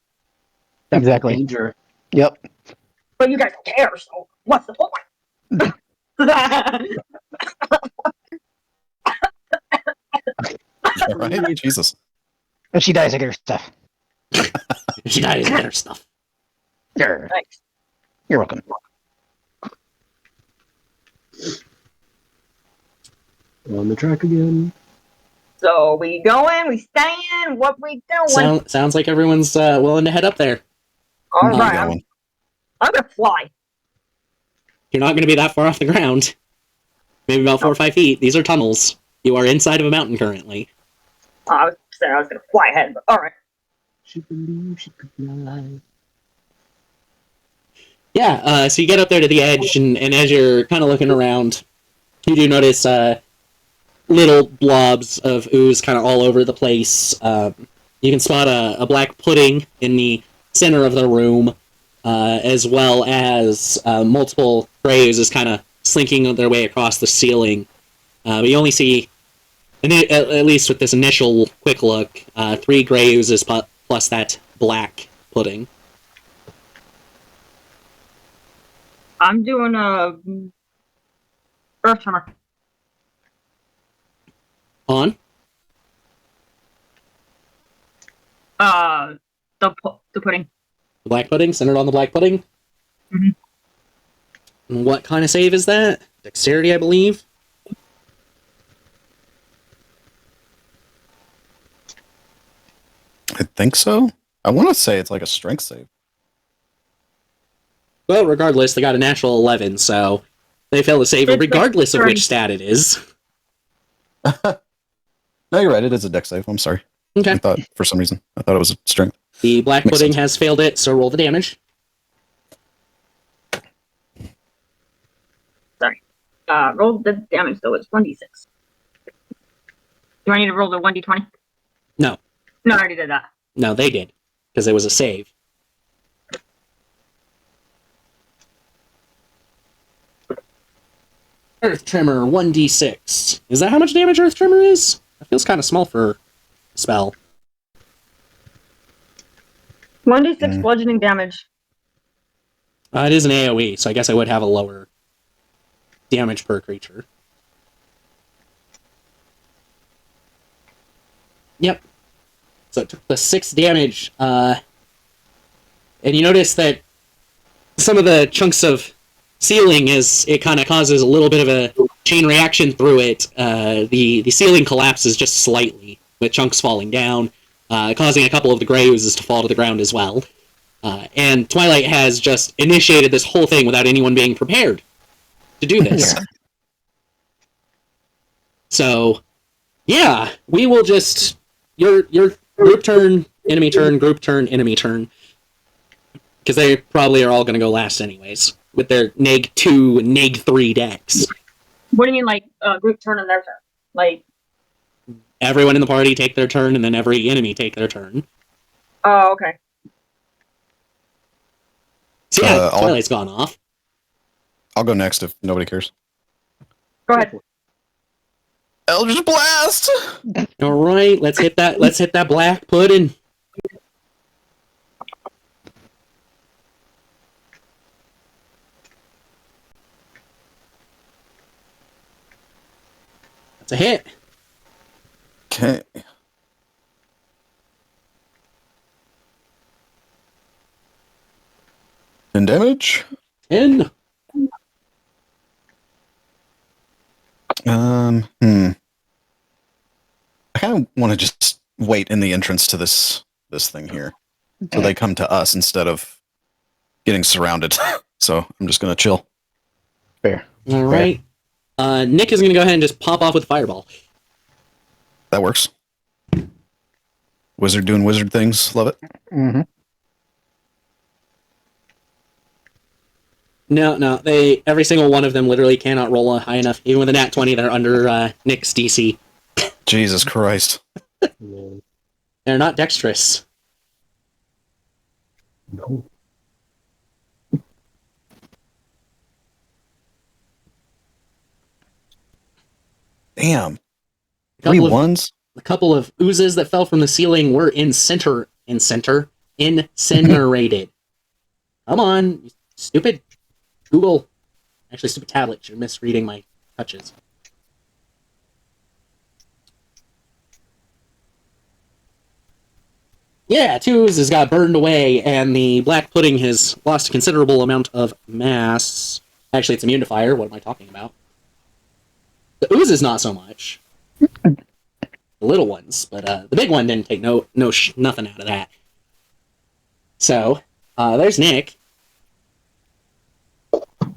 That's Exactly. Danger. Yep. But you guys don't care, so what's the point? All right. Jesus. If she dies, I get her stuff. She dies and get her stuff. Sure. Thanks. You're welcome. On the track again. So we going? We staying? What we doing? Sounds like everyone's willing to head up there. All I'm right, going. I'm gonna fly. You're not going to be that far off the ground. Maybe about 4 or 5 feet. These are tunnels. You are inside of a mountain currently. I was saying I was gonna fly ahead, but all right. She believed she could fly. Yeah, so you get up there to the edge, and as you're kind of looking around, you do notice little blobs of ooze kind of all over the place. You can spot a black pudding in the center of the room, as well as multiple gray oozes kind of slinking their way across the ceiling. But you only see, at least with this initial quick look, 3 gray oozes plus that black pudding. I'm doing a Earth Tremor. On? The pudding. The black pudding, centered on the black pudding. Mhm. And what kind of save is that? Dexterity, I believe. I think so. I want to say it's like a strength save. Well, regardless, they got a natural 11, so they fail to save It's regardless of dexterity. which stat it is. No, you're right. It is a dex save. I'm sorry. Okay. I thought for some reason I thought it was a strength. The black Makes pudding sense. has failed it, so roll the damage. Roll the damage though. It's 1d6. Do I need to roll the 1d20? No. No, I already did that. No, they did, because it was a save. Earth Tremor, 1d6. Is that how much damage Earth Tremor is? That feels kind of small for a spell. 1d6 bludgeoning damage. It is an AoE, so I guess I would have a lower damage per creature. Yep. So it took the 6 damage, and you notice that some of the chunks of ceiling, it kind of causes a little bit of a chain reaction through it. The ceiling collapses just slightly, with chunks falling down, causing a couple of the gray oozes to fall to the ground as well. And Twilight has just initiated this whole thing without anyone being prepared to do this. Yeah. So, yeah, we will just... Your group turn, enemy turn, group turn, enemy turn. Because they probably are all going to go last anyways, with their neg 2 and neg 3 decks. What do you mean, like, group turn and their turn? Like, Everyone in the party take their turn, and then every enemy take their turn. oh, okay. So yeah, I'll- Twilight's gone off. I'll go next if nobody cares. Go ahead. Eldritch Blast! Alright, let's hit that black pudding. That's a hit. Okay. And damage? 10. I kind of want to just wait in the entrance to this thing here, so they come to us instead of getting surrounded. So I'm just gonna chill. Fair. Alright. Nick is going to go ahead and just pop off with Fireball. That works. Wizard doing wizard things. Love it. Mm-hmm. No, every single one of them literally cannot roll a high enough. Even with a nat 20, they're under Nick's DC. Jesus Christ. They're not dexterous. No. Damn. A 3 couple of, ones? a couple of oozes that fell from the ceiling were incinerated. Come on, you stupid Google. Actually, stupid tablet. You're misreading my touches. Yeah, 2 oozes got burned away, and the black pudding has lost a considerable amount of mass. Actually, it's immune to fire. What am I talking about? The oozes not so much. The little ones, but the big one didn't take nothing out of that. So, there's Nick.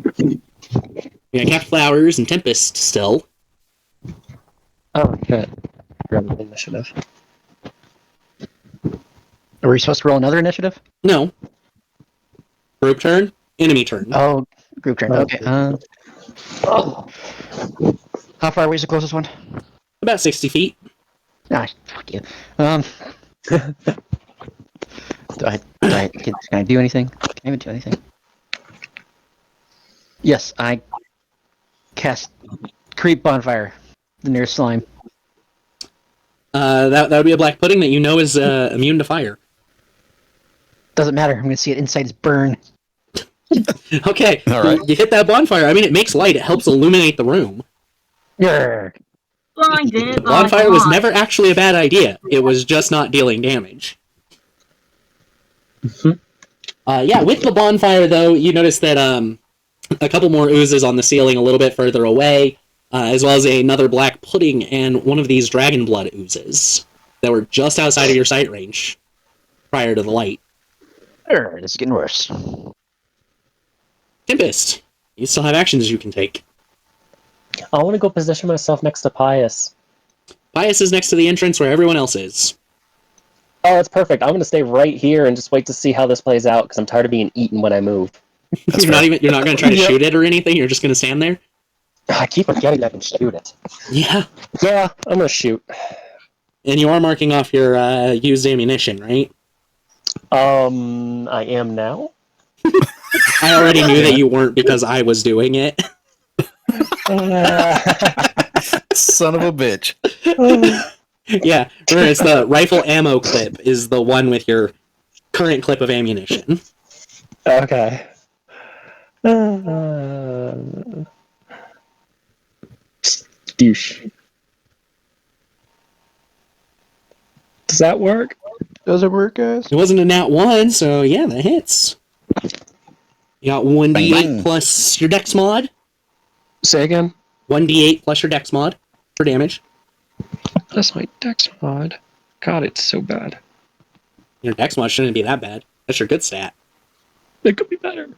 We got Capped Flowers and Tempest still. Oh, shit. Grab the initiative. Are we supposed to roll another initiative? No. Group turn, enemy turn. Oh, group turn. Oh. Okay. How far away is the closest one? About 60 feet. Ah, fuck you. Can I do anything? Can I even do anything? Yes, I cast Creep Bonfire, the nearest slime. That would be a black pudding that you know is immune to fire. Doesn't matter. I'm gonna see it inside its burn. Okay, All right. you hit that bonfire. I mean, it makes light. It helps illuminate the room. Grr. Blinded. Bonfire was never actually a bad idea. It was just not dealing damage. Yeah, with the bonfire, though, you notice that a couple more oozes on the ceiling a little bit further away, as well as another black pudding and one of these dragon blood oozes that were just outside of your sight range prior to the light. This is getting worse. Tempest, you still have actions you can take. I want to go position myself next to Pius. Pius is next to the entrance where everyone else is. Oh, that's perfect. I'm going to stay right here and just wait to see how this plays out because I'm tired of being eaten when I move. You're not going to try to shoot it or anything. You're just going to stand there. I keep forgetting I can shoot it. Yeah. Yeah, I'm going to shoot. And you are marking off your used ammunition, right? I am now. I already knew that you weren't because I was doing it. Son of a bitch. Yeah, remember, it's the rifle ammo clip is the one with your current clip of ammunition. Okay. Douche. Does that work? Does it work, guys? It wasn't a nat 1, so yeah, that hits. You got 1d8 Bang, bang. plus your dex mod. Say again? 1d8 plus your dex mod for damage. That's my dex mod. God, it's so bad. Your dex mod shouldn't be that bad. That's your good stat. It could be better.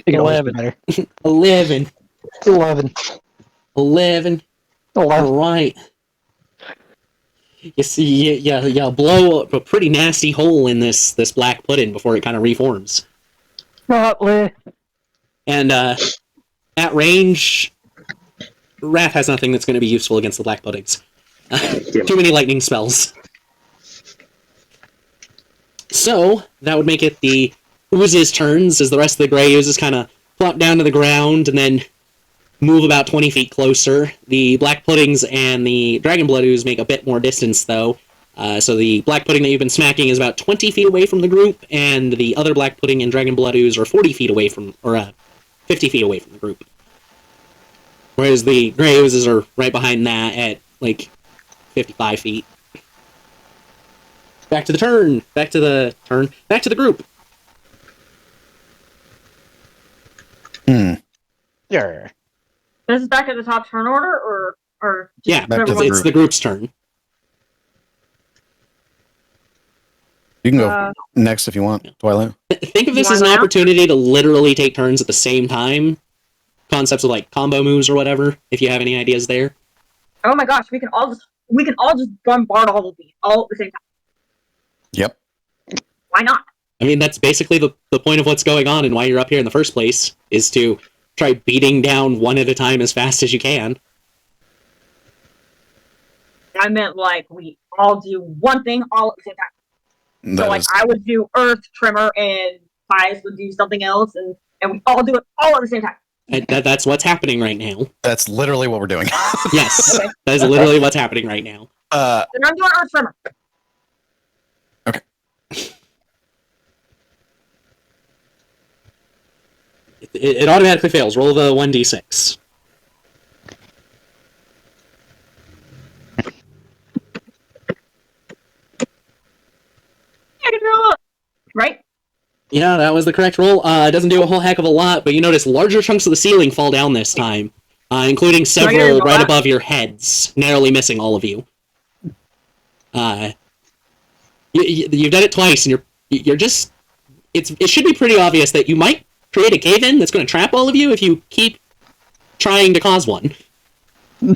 It can always be 11. better. 11. 11. 11. 11. Alright. You see, you blow up a pretty nasty hole in this black pudding before it kind of reforms. And at range, Wrath has nothing that's going to be useful against the black puddings. Too many lightning spells. So, that would make it the oozes' turns, as the rest of the gray oozes kind of plop down to the ground and then move about 20 feet closer. The black puddings and the dragon blood ooze make a bit more distance, though. So the black pudding that you've been smacking is about 20 feet away from the group, and the other black pudding and dragon blood ooze are 40 feet away from, or 50 feet away from the group. Whereas the gray oozes are right behind that at, like, 55 feet. Back to the turn. Back to the group. Yeah. This is back at the top turn order, or Yeah, Back to the it's the group's turn. You can go next if you want, Twilight. Think of this You as an want to opportunity to literally take turns at the same time. Concepts of like combo moves or whatever, if you have any ideas there. Oh my gosh, we can all just bombard all of these all at the same time. Yep. Why not? I mean, that's basically the point of what's going on and why you're up here in the first place, is to try beating down one at a time as fast as you can. I meant like we all do one thing all at the same time. So That like is- I would do Earth Trimmer and Pies would do something else, and we all do it all at the same time. That's what's happening right now. that's literally what we're doing. Yes, Okay. that is literally what's happening right now. Then I'm doing Earth Trimmer. Okay. It automatically fails. Roll the 1d6. I can roll it. Right? Yeah, that was the correct roll. It doesn't do a whole heck of a lot, but you notice larger chunks of the ceiling fall down this time, including several right above your heads, narrowly missing all of you. You've done it twice, and you're just... It should be pretty obvious that you might create a cave-in that's going to trap all of you if you keep trying to cause one. I'm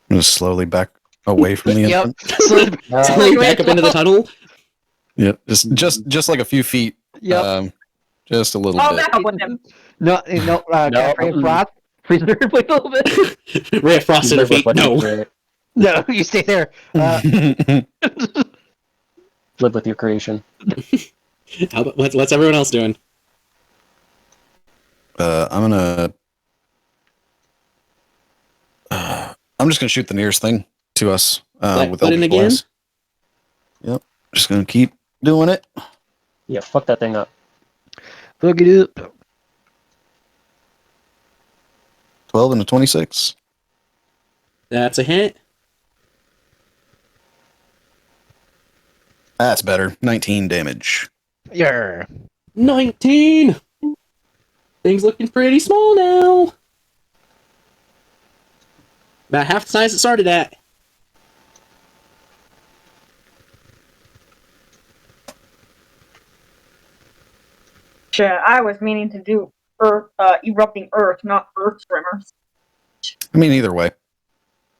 gonna slowly back away from the Yep. entrance. Slowly back up into the tunnel. Yep. Just like a few feet. Yep. Just a little I'll bit. back up with them. No, Catherine Frost. Please wait a little bit. Ray of Frost in her feet. No. No, you stay there. Live with your creation. What's everyone else doing? I'm gonna. I'm just gonna shoot the nearest thing to us Black with Pudding Eldritch again? Blast. Yep. Just gonna keep doing it. Yeah, fuck that thing up. Look it up. 12 and a 26. That's a hit. That's better. 19 damage. Yeah. 19! Things looking pretty small now. About half the size it started at. Shit, I was meaning to do erupting earth, not earth tremors. I mean, either way.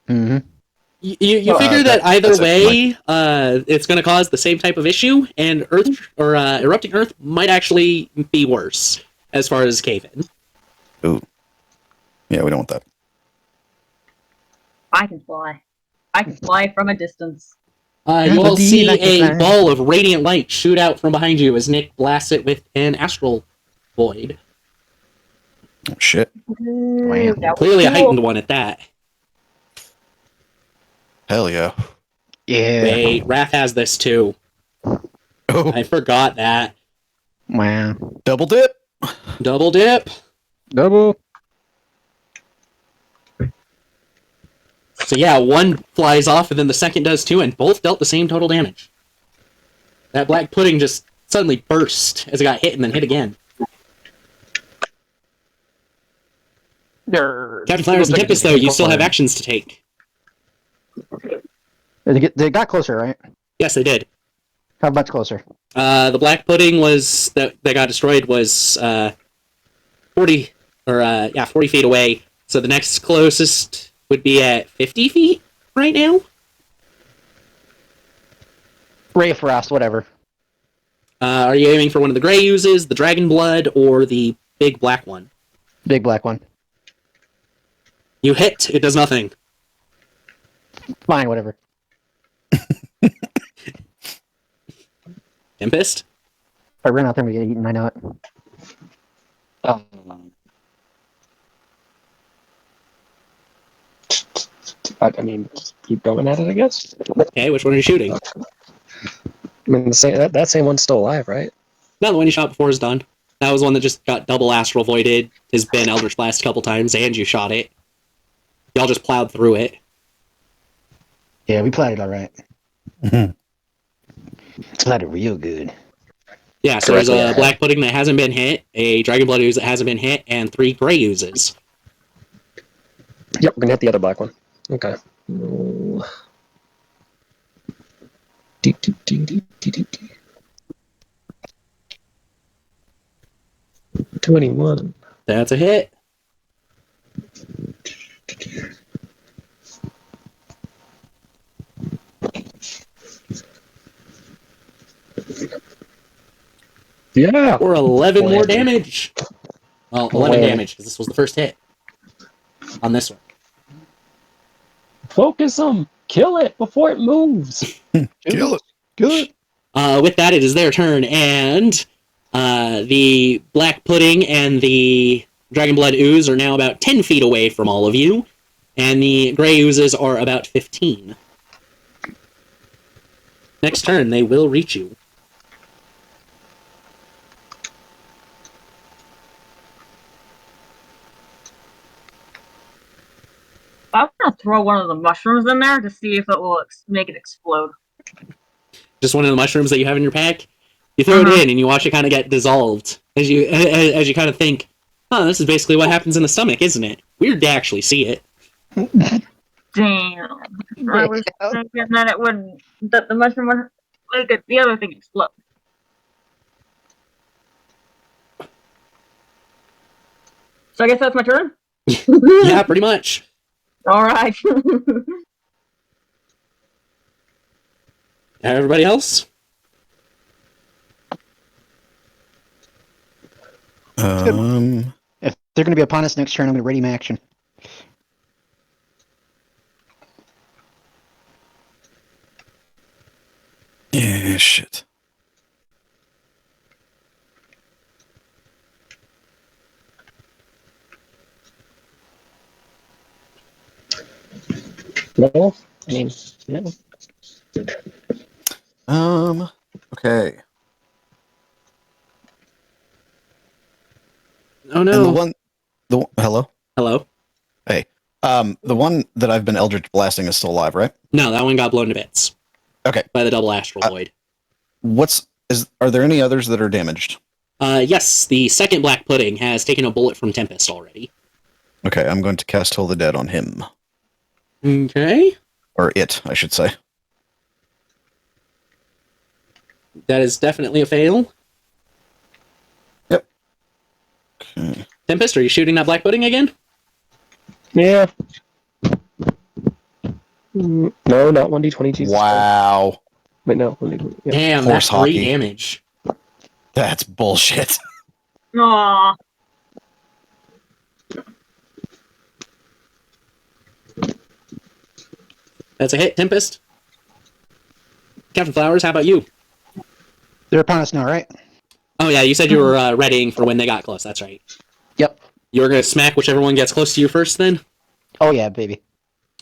Mm-hmm. You figure that either that's it, way, it's going to cause the same type of issue, and Earth or erupting Earth might actually be worse as far as cave-in. Ooh. Yeah, we don't want that. I can fly. I can fly from a distance. You all see a ball of radiant light shoot out from behind you as Nick blasts it with an astral void. Oh, shit. Wow. That was Clearly a cool. heightened one at that. Hell yeah. Yeah. Wait, Wrath has this too. Oh, I forgot that. Wow. double dip. Double dip. Double. So yeah, one flies off and then the second does too, and both dealt the same total damage. That black pudding just suddenly burst as it got hit and then hit again. Captain Flowers and Tempest, though, you still have actions to take. They got closer, right? Yes, they did. How much closer? The black pudding was that got destroyed was 40 feet away. So the next closest would be at 50 feet right now. Ray of Frost, whatever. Are you aiming for one of the gray oozes, the dragon blood, or the big black one? Big black one. You hit. It does nothing. Fine, whatever. Tempest? If I run out there and we get eaten, I know it. I mean, keep going at it, I guess. Okay, which one are you shooting? I mean, that same one's still alive, right? No, the one you shot before is done. That was one that just got double astral voided, has been Eldritch Blast a couple times, and you shot it. Y'all just plowed through it. Yeah, we played it all right. Mhm. It's played it real good. Yeah, so there's Correctly, a black pudding that hasn't been hit, a dragon blood ooze that hasn't been hit, and 3 gray oozes. Yep, we're gonna hit the other black one. Okay. Roll. 21. That's a hit. Yeah. Or 11 more Landed. damage. Well, 11 damage, because this was the first hit on this one. Focus them. Kill it before it moves. Kill it. Good. With that, it is their turn, and the black pudding and the dragon blood ooze are now about 10 feet away from all of you, and the gray oozes are about 15. Next turn, they will reach you. I'm gonna throw one of the mushrooms in there to see if it will make it explode. Just one of the mushrooms that you have in your pack. You throw it in, and you watch it kind of get dissolved as you kind of think, "Oh, this is basically what happens in the stomach, isn't it?" Weird to actually see it. Damn. I was thinking that that the mushroom would make the other thing explode. So I guess that's my turn? Yeah, pretty much. Alright. Everybody else? If they're going to be upon us next turn, I'm going to ready my action. Yeah, shit. No? I mean, yeah. Okay. Oh And no. hello? Hello? Hey. The one that I've been Eldritch blasting is still alive, right? No, that one got blown to bits. Okay. By the double astral void. Are there any others that are damaged? Yes, the second black pudding has taken a bullet from Tempest already. Okay, I'm going to cast Toll the Dead on him. Okay. Or it, I should say. That is definitely a fail. Yep. Okay. Tempest, are you shooting that black pudding again? Yeah. No, not 1d20. Jesus. Wow. Wait, no. 1d20. Yeah. Damn, Horse that's 3 hockey. damage. That's bullshit. Aww. That's a hit, Tempest. Captain Flowers, how about you? They're upon us now, right? Oh yeah, you said you were readying for when they got close, that's right. Yep. You were going to smack whichever one gets close to you first then? Oh yeah, baby.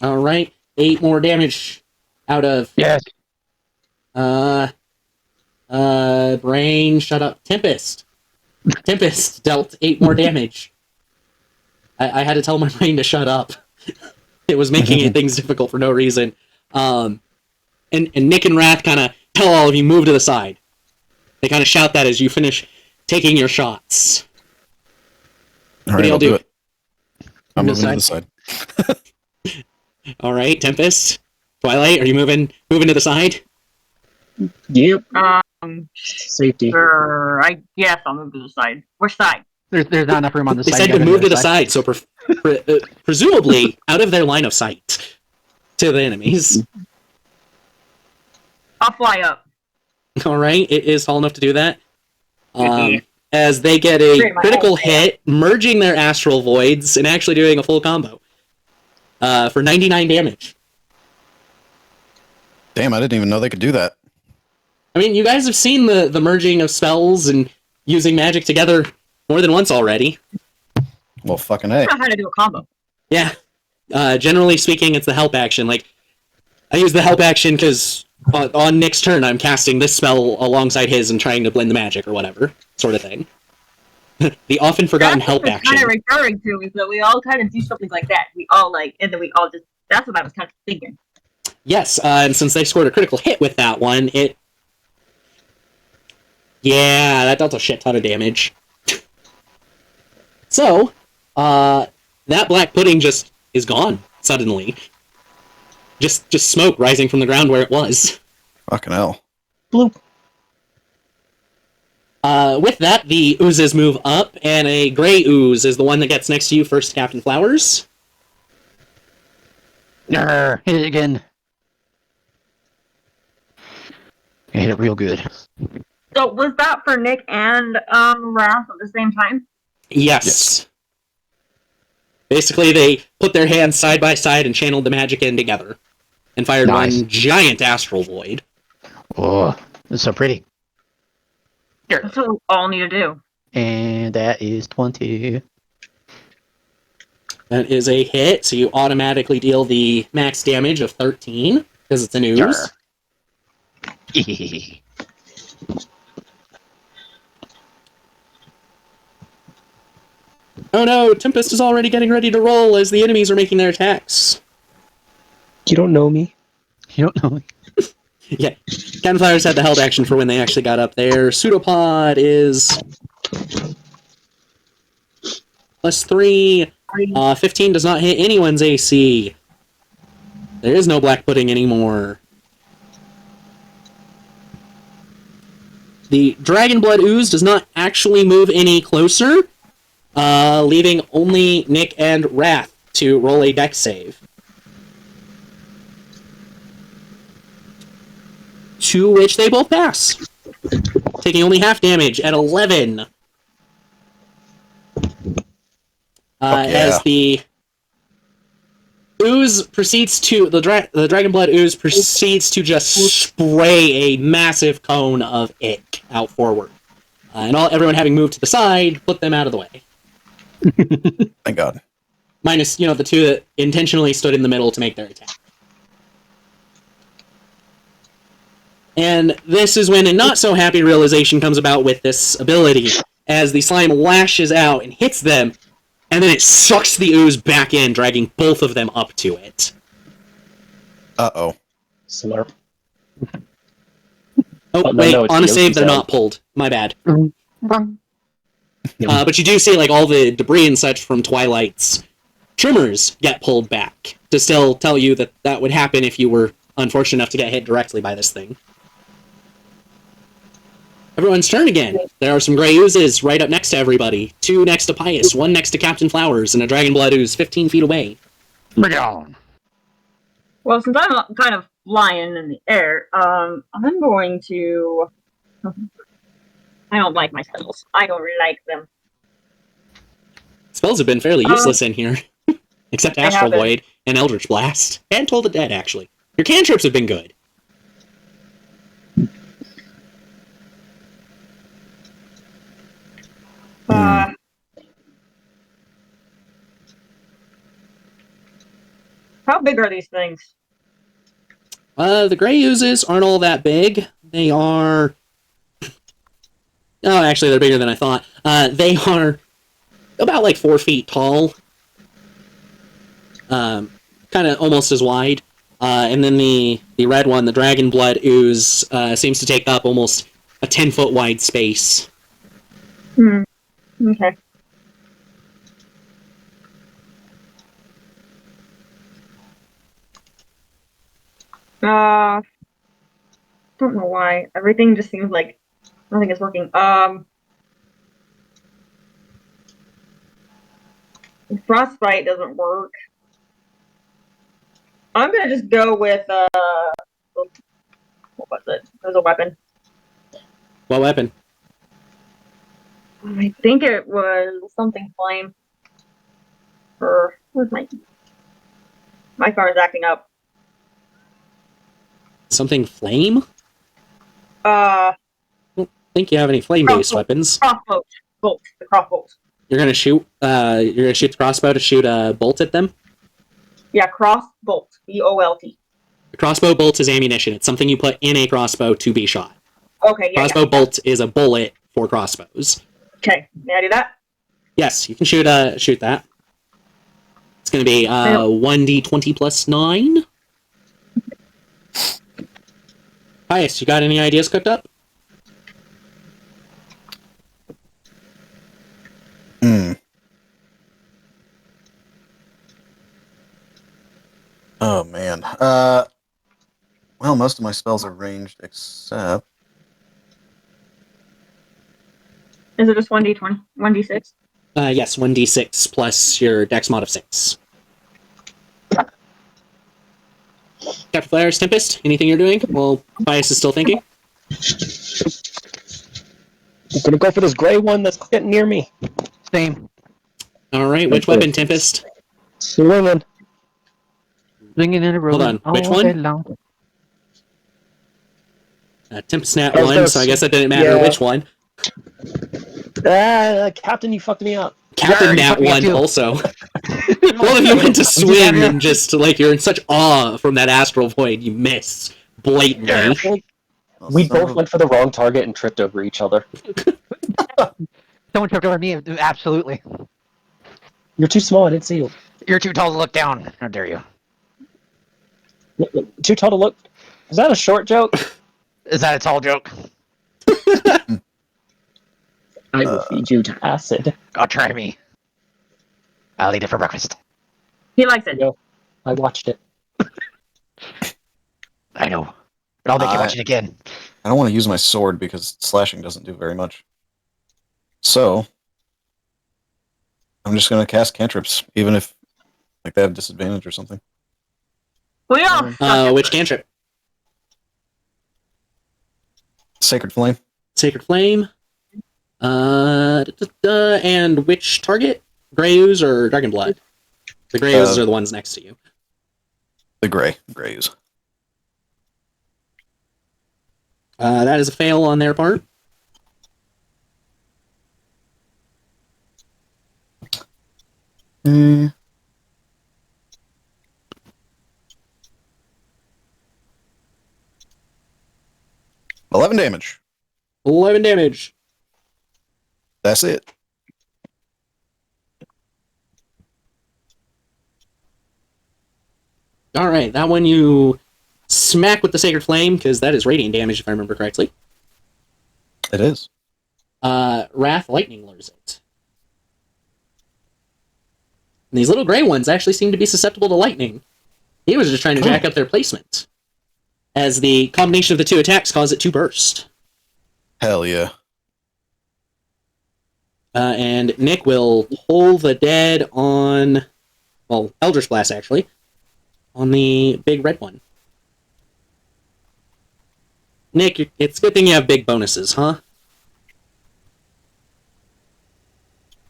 Alright, 8 more damage out of... Yes. Brain, shut up. Tempest. Tempest dealt 8 more damage. I had to tell my brain to shut up. It was making things difficult for no reason. And Nick and Wrath kind of tell all of you, move to the side. They kind of shout that as you finish taking your shots. All What do right, y'all I'll do? do it. I'm Move to moving the to the side. All right, Tempest. Twilight, are you moving to the side? Yep. Safety. Sure, I guess I'll move to the side. Which side? There's not enough room on the They side. said You to gotta move to the side. side, so presumably out of their line of sight to the enemies. I'll fly up. All right, it is tall enough to do that. As they get a Great, my critical own hit, merging their astral voids and actually doing a full combo for 99 damage. Damn, I didn't even know they could do that. I mean, you guys have seen the merging of spells and using magic together more than once already. Well, fucking A. I don't know how to do a combo. Yeah. Generally speaking, it's the help action. Like, I use the help action because on Nick's turn, I'm casting this spell alongside his and trying to blend the magic or whatever sort of thing. The often forgotten That's help what I was action. kind of referring to is that we all kind of do something like that. We all and then we all just. That's what I was kind of thinking. Yes, and since they scored a critical hit with that one, yeah, that dealt a shit ton of damage. So, that black pudding just is gone suddenly. Just smoke rising from the ground where it was. Fucking hell. Bloop. With that, the oozes move up, and a gray ooze is the one that gets next to you first, Captain Flowers. Hit it again. I hit it real good. So was that for Nick and Wrath at the same time? Yes. Basically, they put their hands side by side and channeled the magic in together, and fired Nice. one giant astral void. Oh, that's so pretty. That's what we all need to do. And that is 20. That is a hit, so you automatically deal the max damage of 13, because it's an ooze. Oh no, Tempest is already getting ready to roll as the enemies are making their attacks. You don't know me. You don't know. Yeah, Campfires had the held action for when they actually got up there. Pseudopod is +3. 15 does not hit anyone's AC. There is no black pudding anymore. The Dragon Blood Ooze does not actually move any closer, leaving only Nick and Wrath to roll a dex save. To which they both pass, taking only half damage at 11. As the ooze proceeds to the Dragon Blood Ooze proceeds to just spray a massive cone of ick out forward, and everyone having moved to the side, put them out of the way. Thank God. Minus, the two that intentionally stood in the middle to make their attack. And this is when a not-so-happy realization comes about with this ability, as the slime lashes out and hits them, and then it sucks the ooze back in, dragging both of them up to it. Uh-oh. Slurp. Oh, Oh, no, wait, no, it's on a the save, ooze they're sound. not pulled. My bad. Wrong. But you do see, like, all the debris and such from Twilight's trimmers get pulled back to still tell you that that would happen if you were unfortunate enough to get hit directly by this thing. Everyone's turn again. There are some gray oozes right up next to everybody. 2 next to Pius, 1 next to Captain Flowers, and a dragon blood ooze 15 feet away. Bring it on. Well, since I'm kind of flying in the air, I'm going to. I don't like my spells. I don't really like them. Spells have been fairly useless in here. Except They Astral haven't. Void and Eldritch Blast. And Toll the Dead, actually. Your cantrips have been good. How big are these things? The gray oozes aren't all that big. They are... Oh, actually, they're bigger than I thought. They are about, like, 4 feet tall. Kind of almost as wide. And then the red one, the Dragon Blood Ooze, seems to take up almost a 10-foot wide space. Okay. Don't know why. Everything just seems like nothing is working. Frostbite doesn't work. I'm gonna just go with what was it? It was a weapon. What weapon? I think it was something flame. Or where's my car is acting up. Something flame? Uh, I think you have any flame-based Crossbow. weapons. crossbow. Bolt. The crossbows. You're gonna shoot the crossbow to shoot a bolt at them? Yeah, cross bolt. BOLT. The crossbow bolt is ammunition. It's something you put in a crossbow to be shot. Okay, yeah. Crossbow bolt is a bullet for crossbows. Okay, may I do that? Yes, you can shoot that. It's gonna be 1d20 plus 9. Pius, you got any ideas cooked up? Oh man. Well, most of my spells are ranged except. Is it just 1d20? 1d6? Yes, 1d6 plus your dex mod of 6. Captain Flares, Tempest, anything you're doing? Well, Pius is still thinking. I'm gonna go for this gray one that's getting near me. Same. Alright, which weapon, Tempest? Swinging. Swinging in a room. Hold on, which one? Tempest Nat I was 1, gonna so I guess that didn't matter yeah. which one. Captain, you fucked me up. Captain you Nat fucked me up 1 too. also. Both of you went to swim and just, like, you're in such awe from that astral void, you miss blatantly. We both went for the wrong target and tripped over each other. Someone tripped over me. Absolutely. You're too small, I didn't see you. You're too tall to look down. How dare you? Too tall to look. Is that a short joke? Is that a tall joke? I will feed you to acid. Go try me. I'll eat it for breakfast. He likes it. No, I watched it. I know. But I'll make you watch it again. I don't want to use my sword because slashing doesn't do very much. So, I'm just going to cast cantrips, even if like they have disadvantage or something. Well, yeah. Which cantrip? Sacred Flame. Sacred Flame. And which target? Grey Ooze or Dragon Blood? The Grey Oozes are the ones next to you. The Greys. That is a fail on their part. Mm. $11 damage. 11 damage. That's it. Alright, that one you smack with the Sacred Flame, because that is radiant damage, if I remember correctly. It is. Wrath Lightning lures it. And these little gray ones actually seem to be susceptible to lightning. He was just trying to jack up their placement, as the combination of the two attacks cause it to burst. Hell yeah. And Nick will pull the dead on, well, Eldritch Blast actually, on the big red one. Nick, it's a good thing you have big bonuses, huh?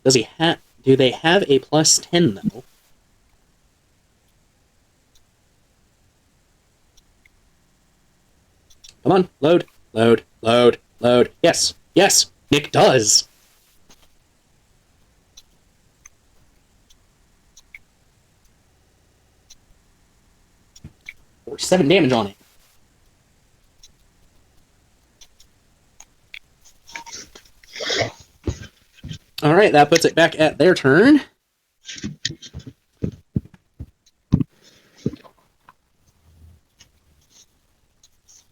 Does he have? Do they have a plus 10 though? Come on, load, load, load, load. Yes, yes, Nick does. Or 7 damage on it. Alright, that puts it back at their turn.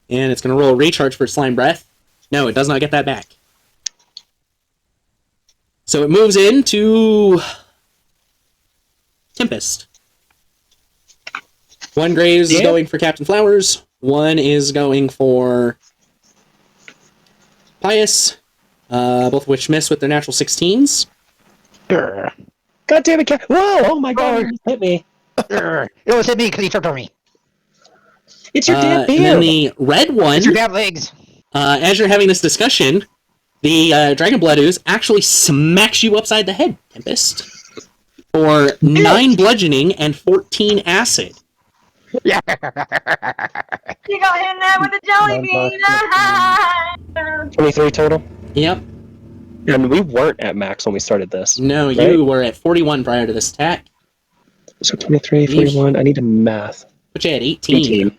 And it's going to roll a recharge for Slime Breath. No, it does not get that back. So it moves into Tempest. One Graves is going for Captain Flowers. One is going for Pious. Both of which miss with their natural 16s. God damn it, Cat! Whoa! Oh my god, it hit me. It was hit me because he tripped over me. It's your damn beard! And then the red one, It's your damn legs. as you're having this discussion, the Dragon Blood Ooze actually smacks you upside the head, Tempest, for 9 bludgeoning and 14 acid. Yeah. You got him there with a jelly bean! 23 total? Yep. And we weren't at max when we started this. No, right? you were at 41 prior to this attack. So 23, 41, I need a math. But you had 18.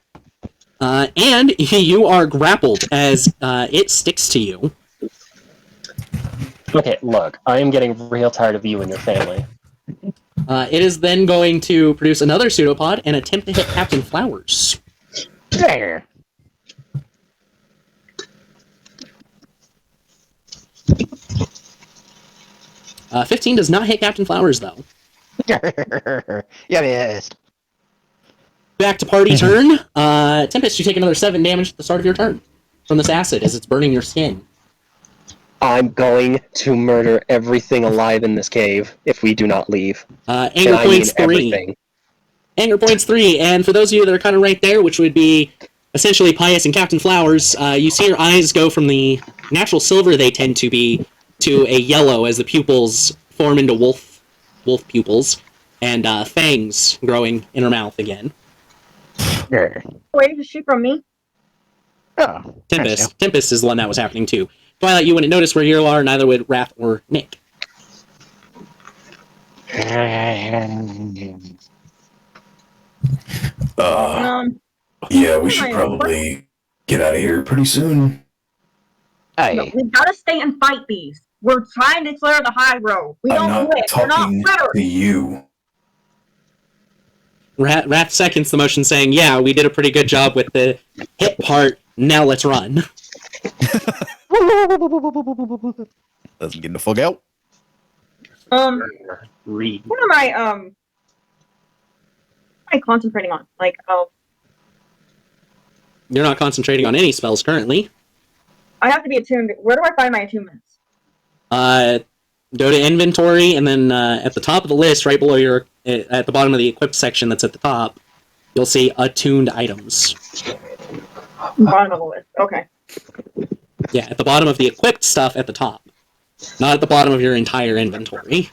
And you are grappled as it sticks to you. Okay, look, I am getting real tired of you and your family. It is then going to produce another pseudopod and attempt to hit Captain Flowers. There. Uh, 15 does not hit Captain Flowers, though. Yeah, it is. Back to party turn. Tempest, you take another 7 damage at the start of your turn from this acid as it's burning your skin. I'm going to murder everything alive in this cave if we do not leave. Anger points 3. Everything. Anger points 3, and for those of you that are kind of right there, which would be essentially Pious and Captain Flowers, you see your eyes go from the natural silver they tend to be to a yellow as the pupils form into wolf pupils, and fangs growing in her mouth again. Yeah. Wait, is she from me? Oh, Tempest is the one that was happening too. Twilight, you wouldn't notice where you are, neither would Wrath or Nick. Yeah, we should probably get out of here pretty soon. Hey. No, we gotta stay and fight these. We're trying to clear the high road. We I'm don't not quit. We're not talking to quitters. you. Wrath seconds the motion, saying, "Yeah, we did a pretty good job with the hit part. Now let's run." Doesn't get the fuck out. Read. What am I concentrating on? Like, You're not concentrating on any spells currently. I have to be attuned. Where do I find my attunements? Go to inventory, and then at the top of the list, right below your, at the bottom of the equipped section that's at the top, you'll see attuned items. Bottom of the list. Okay. Yeah, at the bottom of the equipped stuff at the top. Not at the bottom of your entire inventory.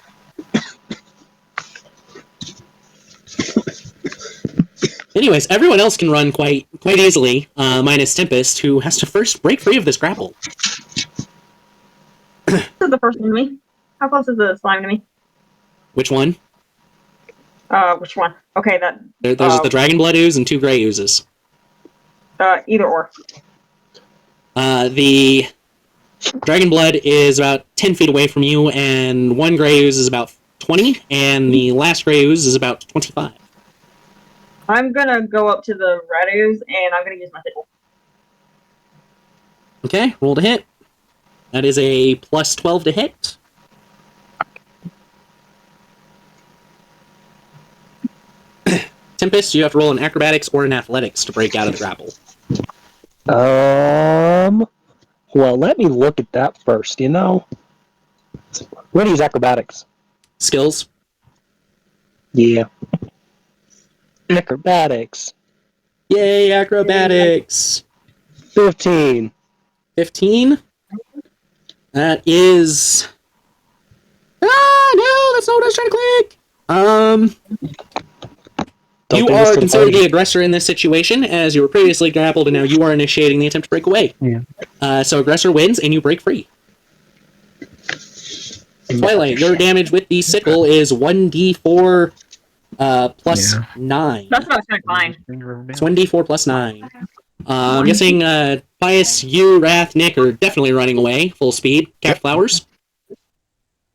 Anyways, everyone else can run quite easily, minus Tempest, who has to first break free of this grapple. This is the first one to me. How close is the slime to me? Which one? Which one? Okay, that. There's the Dragon Blood Ooze and 2 Gray Oozes. Either or. The Dragon Blood is about 10 feet away from you, and 1 Gray Ooze is about 20, and the last Gray Ooze is about 25. I'm gonna go up to the red ooze, and I'm gonna use my sickle. Okay, roll to hit. That is a plus 12 to hit. Tempest, you have to roll an acrobatics or an athletics to break out of the grapple. Well, let me look at that first, you know? We're gonna use acrobatics. Skills? Yeah. Acrobatics. Yay, acrobatics! 15. 15? That is... Ah, no, that's not what I was trying to click! You are considered the aggressor in this situation, as you were previously grappled, and now you are initiating the attempt to break away. Yeah. So aggressor wins, and you break free. Twilight, your damage with the sickle is 1d4 plus 9. That's what I was trying to find. It's 1d4 plus 9. I'm guessing Pius, you, Wrath, Nick are definitely running away, full speed. Cat Flowers?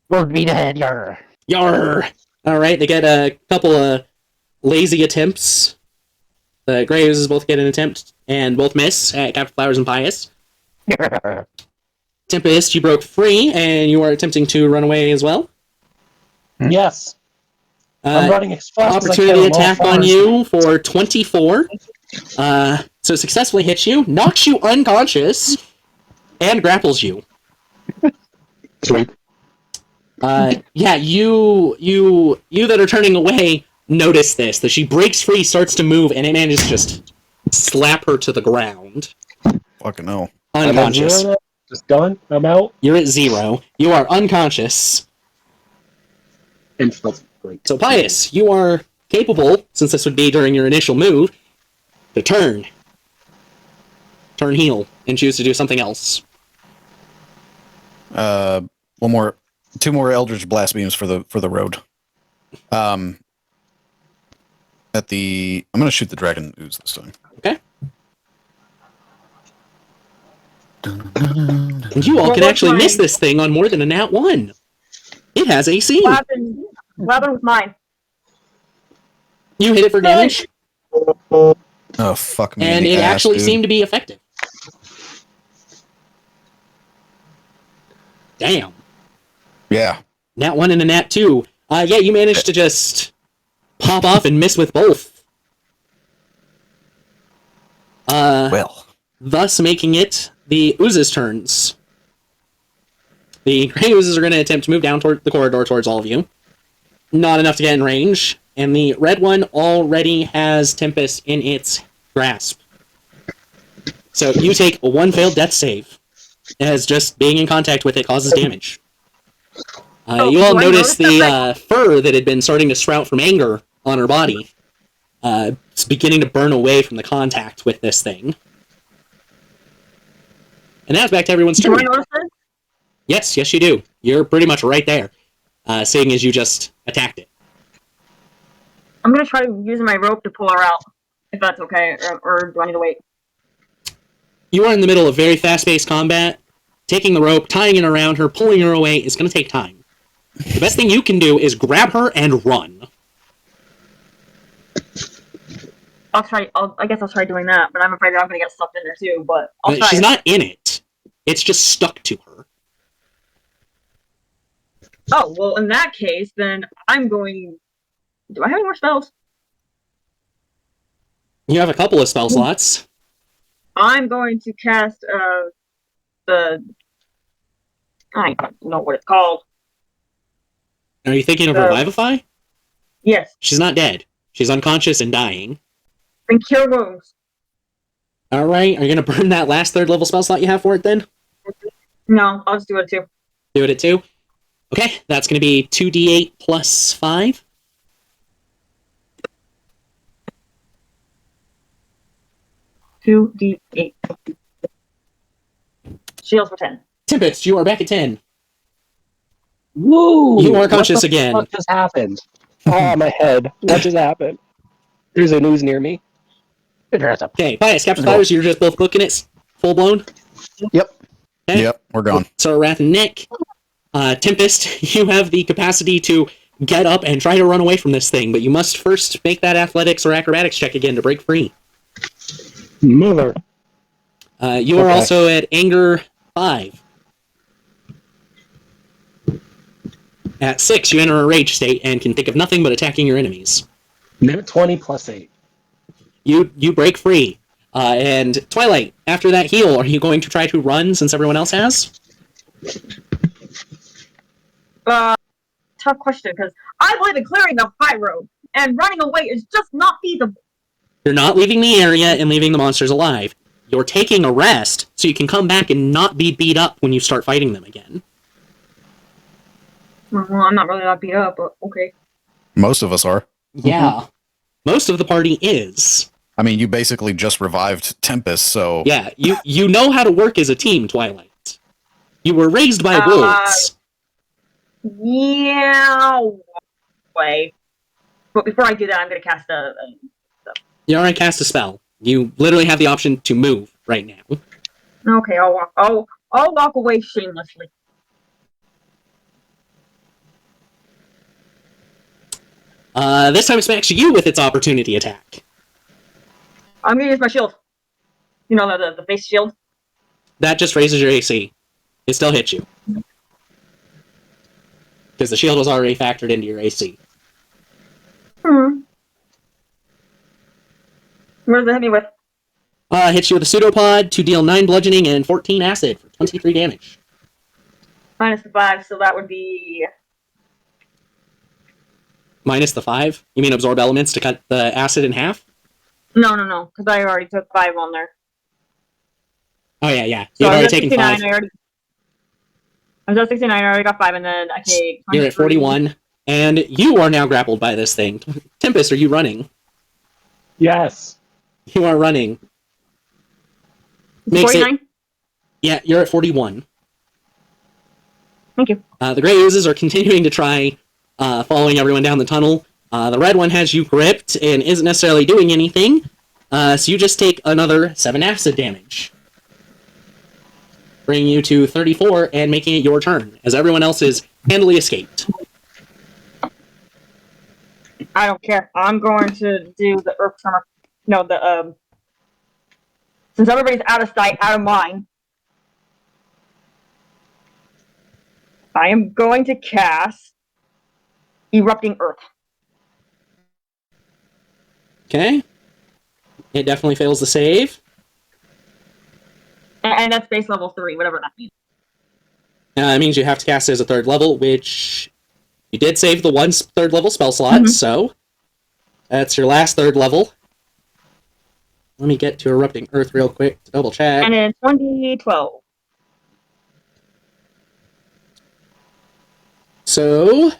We'll beat ahead, yarr. Yarr! Alright, they get a couple of lazy attempts. The Graves both get an attempt, and both miss at Cat Flowers and Pius. Tempest, you broke free, and you are attempting to run away as well. Yes. I'm running as fast Opportunity as I can. attack on you for 24. So successfully hits you, knocks you unconscious, and grapples you. Sweet. Yeah, you that are turning away notice this, that she breaks free, starts to move, and it manages to just slap her to the ground. Fucking no. Unconscious. Just done. I'm out. You're at 0. You are unconscious. And felt great. So Pius, you are capable, since this would be during your initial move, to turn heal, and choose to do something else. Two more Eldritch Blast Beams for the road. I'm gonna shoot the dragon ooze this time. Okay. And you all can actually miss this thing on more than a nat 1. It has AC. What happened with mine? You hit it for damage, Oh fuck me! and it actually seemed to be effective. Damn. Yeah. Nat 1 and a nat 2. Yeah, you managed to just pop off and miss with both. Well. Thus making it the oozes' turns. The gray oozes are going to attempt to move down toward the corridor towards all of you. Not enough to get in range. And the red one already has Tempest in its grasp. So you take a 1 failed death save, as just being in contact with it causes damage. You all notice the fur that had been starting to sprout from anger on her body. It's beginning to burn away from the contact with this thing. And now it's back to everyone's turn. Do I notice it? Yes, you do. You're pretty much right there, seeing as you just attacked it. I'm gonna try using my rope to pull her out, if that's okay, or do I need to wait? You are in the middle of very fast-paced combat. Taking the rope, tying it around her, pulling her away is going to take time. The best thing you can do is grab her and run. I guess I'll try doing that, but I'm afraid that I'm gonna get sucked in there too, but I'll try. She's not in it. It's just stuck to her. Oh, well, in that case, then I'm going... Do I have any more spells? You have a couple of spell slots. I'm going to cast, I don't know what it's called. Are you thinking of Revivify? Yes. She's not dead. She's unconscious and dying. And Cure Wounds. Alright, are you going to burn that last 3rd level spell slot you have for it then? No, I'll just do it too. Do it at 2? Okay, that's going to be 2d8 plus 5. $2d8. Shields for 10. Tempest, you are back at 10. Woo! You are conscious again. What just happened? Oh, my head. What just happened? There's an ooze near me. Okay, Pius, Captain Flowers, you're just both booking it full blown? Yep. Okay. Yep, we're gone. So, Wrath and Nick, Tempest, you have the capacity to get up and try to run away from this thing, but you must first make that athletics or acrobatics check again to break free. Mother. You are also at anger 5. At 6, you enter a rage state and can think of nothing but attacking your enemies. Net 20 plus 8. You break free. And Twilight, after that heal, are you going to try to run since everyone else has? Tough question, because I believe in clearing the Highroad, and running away is just not feasible. You're not leaving the area and leaving the monsters alive. You're taking a rest so you can come back and not be beat up when you start fighting them again. Well, I'm not really that beat up, but okay. Most of us are. Yeah. Most of the party is. I mean, you basically just revived Tempest, so... Yeah, you know how to work as a team, Twilight. You were raised by wolves. Yeah, way. But before I do that, I'm gonna cast a You already cast a spell. You literally have the option to move right now. Okay, I'll walk away shamelessly. This time it smacks you with its opportunity attack. I'm gonna use my shield. You know, the face shield. That just raises your AC. It still hits you. Because the shield was already factored into your AC. What does it hit me with? Hits you with a pseudopod to deal 9 bludgeoning and 14 acid for 23 damage. Minus the 5, so that would be... Minus the 5? You mean absorb elements to cut the acid in half? No, because I already took 5 on there. Oh, yeah. So You've I was already at taken 69, 5. I was at 69, I already got 5, and then I take... You're at 41, and you are now grappled by this thing. Tempest, are you running? Yes. You are running. Makes 49? it... Yeah, you're at 41. Thank you. The gray oozes are continuing to try following everyone down the tunnel. The red one has you gripped and isn't necessarily doing anything, so you just take another 7 acid damage. Bringing you to 34 and making it your turn, as everyone else is handily escaped. I don't care. I'm going to do the Earth Tremor. No, since everybody's out of sight, out of mind, I am going to cast Erupting Earth. Okay. It definitely fails the save. And that's base level 3, whatever that means. It means you have to cast it as a 3rd level, which you did save the 1 3rd level spell slot, so that's your last 3rd level. Let me get to Erupting Earth real quick to double check. And then 2012. So,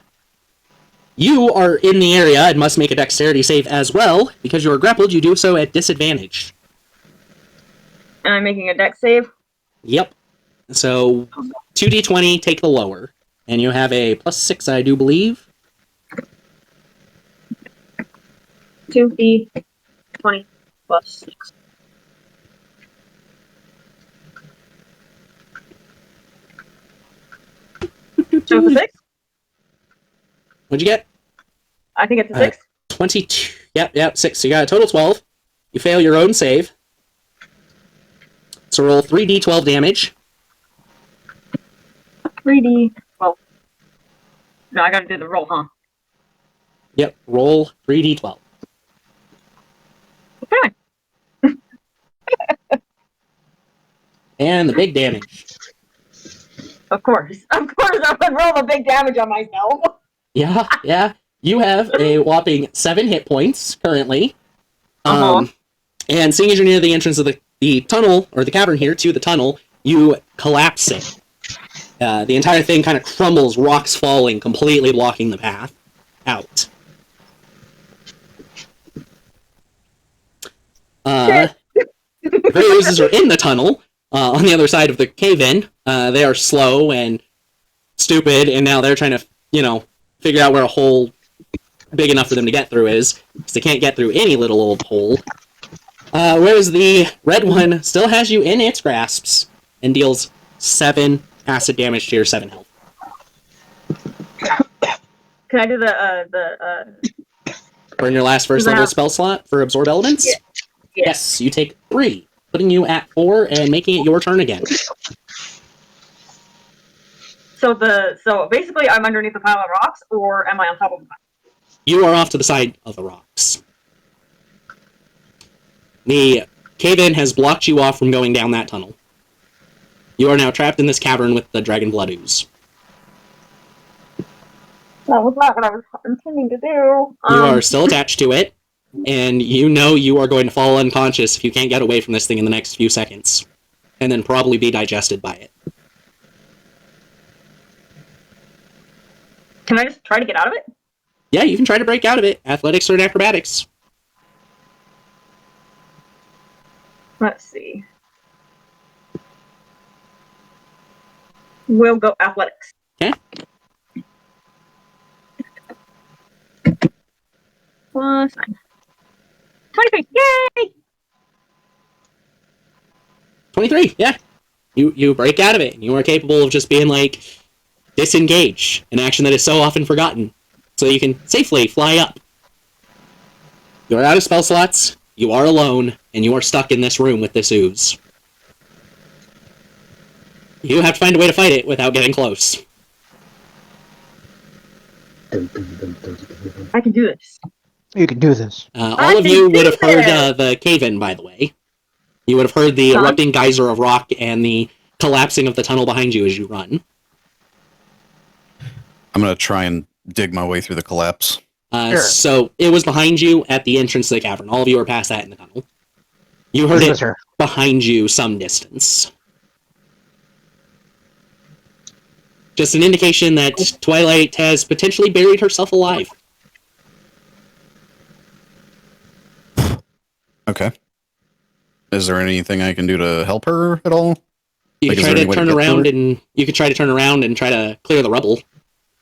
you are in the area and must make a dexterity save as well. Because you are grappled, you do so at disadvantage. And I'm making a dex save. Yep. So, 2d20, take the lower. And you have a +6, I do believe. 2d20 plus 6. So it's a 6? What'd you get? I think it's a 6. 22. Yep, 6. So you got a total 12. You fail your own save. So roll 3d12 damage. 3d12. No, I gotta do the roll, huh? Yep, roll 3d12. Okay. And the big damage. Of course, I would roll the big damage on myself. Yeah. You have a whopping 7 hit points currently. And seeing as you're near the entrance of the tunnel, or the cavern here, to the tunnel, you collapse it. The entire thing kind of crumbles, rocks falling, completely blocking the path out. The oozes are in the tunnel, on the other side of the cave-in. They are slow and stupid, and now they're trying to, figure out where a hole big enough for them to get through is, because they can't get through any little old hole. Whereas the red one still has you in its grasps, and deals 7 acid damage to your 7 health. Can I do the Burn your last first level spell slot for Absorb Elements? Yeah. Yes, you take 3, putting you at 4 and making it your turn again. So basically, I'm underneath a pile of rocks, or am I on top of them? You are off to the side of the rocks. The cave-in has blocked you off from going down that tunnel. You are now trapped in this cavern with the dragon blood ooze. That was not what I was intending to do. You are still attached to it, and you know you are going to fall unconscious if you can't get away from this thing in the next few seconds, and then probably be digested by it. Can I just try to get out of it? Yeah, you can try to break out of it. Athletics or acrobatics. Let's see. We'll go athletics. Okay. Plus 9. 23. Yay! 23, yeah. You break out of it, and you are capable of just being like, disengage, an action that is so often forgotten, so you can safely fly up. You are out of spell slots, you are alone, and you are stuck in this room with this ooze. You have to find a way to fight it without getting close. I can do this. You can do this. All of you would have heard the cave-in, by the way. You would have heard the erupting geyser of rock and the collapsing of the tunnel behind you as you run. I'm going to try and dig my way through the collapse. Sure. So it was behind you at the entrance to the cavern. All of you are past that in the tunnel. You heard it behind you some distance. Just an indication that Twilight has potentially buried herself alive. Okay. Is there anything I can do to help her at all? You could try to turn around and try to clear the rubble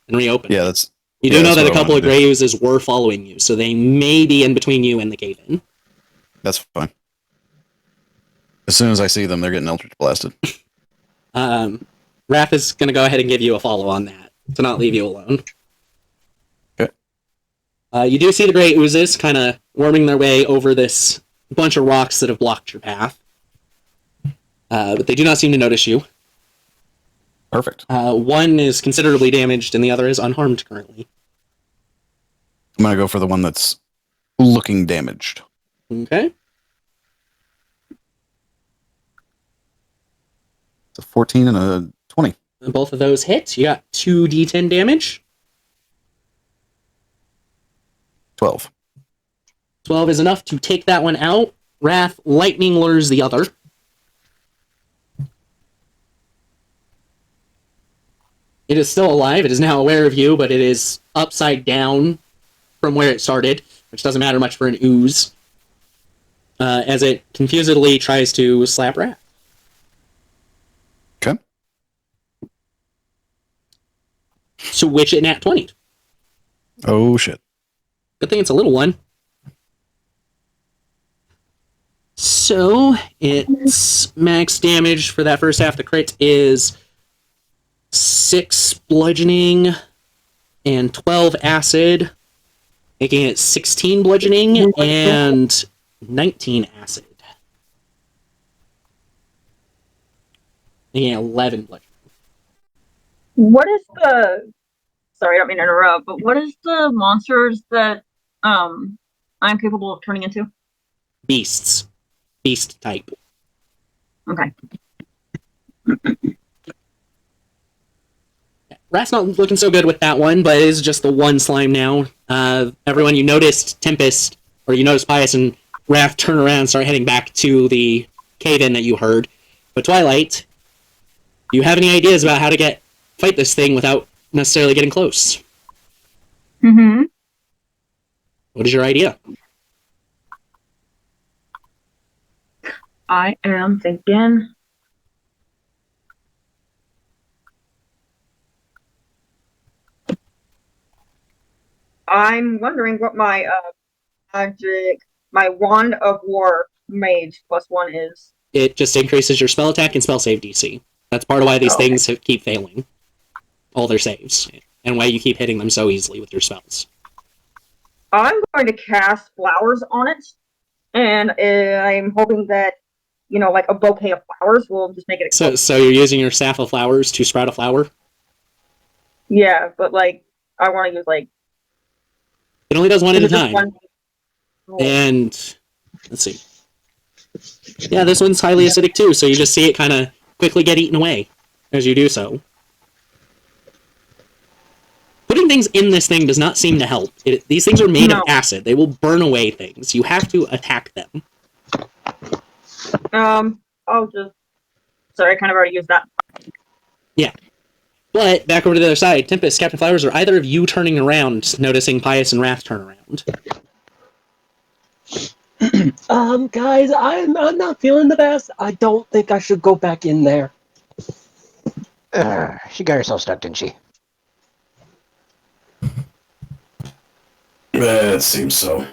and reopen. Yeah, that's. You do know that a couple of gray oozes were following you, so they may be in between you and the cave-in. That's fine. As soon as I see them, they're getting eldritch blasted. Raph is going to go ahead and give you a follow on that, to not leave you alone. Okay. You do see the gray oozes kind of worming their way over this bunch of rocks that have blocked your path. But they do not seem to notice you. Perfect. One is considerably damaged, and the other is unharmed currently. I'm going to go for the one that's looking damaged. Okay. It's a 14 and a 20. And both of those hit. You got 2d10 damage. 12. 12 is enough to take that one out. Wrath, lightning lures the other. It is still alive. It is now aware of you, but it is upside down from where it started, which doesn't matter much for an ooze, as it confusedly tries to slap Wrath. Okay. So which it nat 20. Oh, shit. Good thing it's a little one. So its max damage for that first half, the crit, is 6 bludgeoning and 12 acid, making it 16 bludgeoning and 19 acid. Making it 11 bludgeoning. What is the... Sorry, I don't mean to interrupt, but what is the monsters that I'm capable of turning into? Beasts. Beast type. Okay. Rat's not looking so good with that one, but it is just the one slime now. Everyone, you noticed Tempest, or you noticed Pius and Wrath turn around and start heading back to the cave-in that you heard. But Twilight, do you have any ideas about how to fight this thing without necessarily getting close? Mm-hmm. What is your idea? I am thinking... I'm wondering what my my Wand of War Mage +1 is. It just increases your spell attack and spell save DC. That's part of why these things keep failing. All their saves. And why you keep hitting them so easily with your spells. I'm going to cast flowers on it. And I'm hoping that, like a bouquet of flowers will just make it explode. So you're using your staff of flowers to sprout a flower? Yeah, but like I want to use like It only does one at a time. Oh. And let's see. Yeah, this one's highly acidic too, so you just see it kind of quickly get eaten away as you do so. Putting things in this thing does not seem to help. These things are made of acid. They will burn away things. You have to attack them. I'll just... Sorry, I kind of already used that. Yeah. But, back over to the other side, Tempest, Captain Flowers, are either of you turning around, noticing Pius and Wrath turn around? Guys, I'm not feeling the best. I don't think I should go back in there. She got herself stuck, didn't she? It seems so.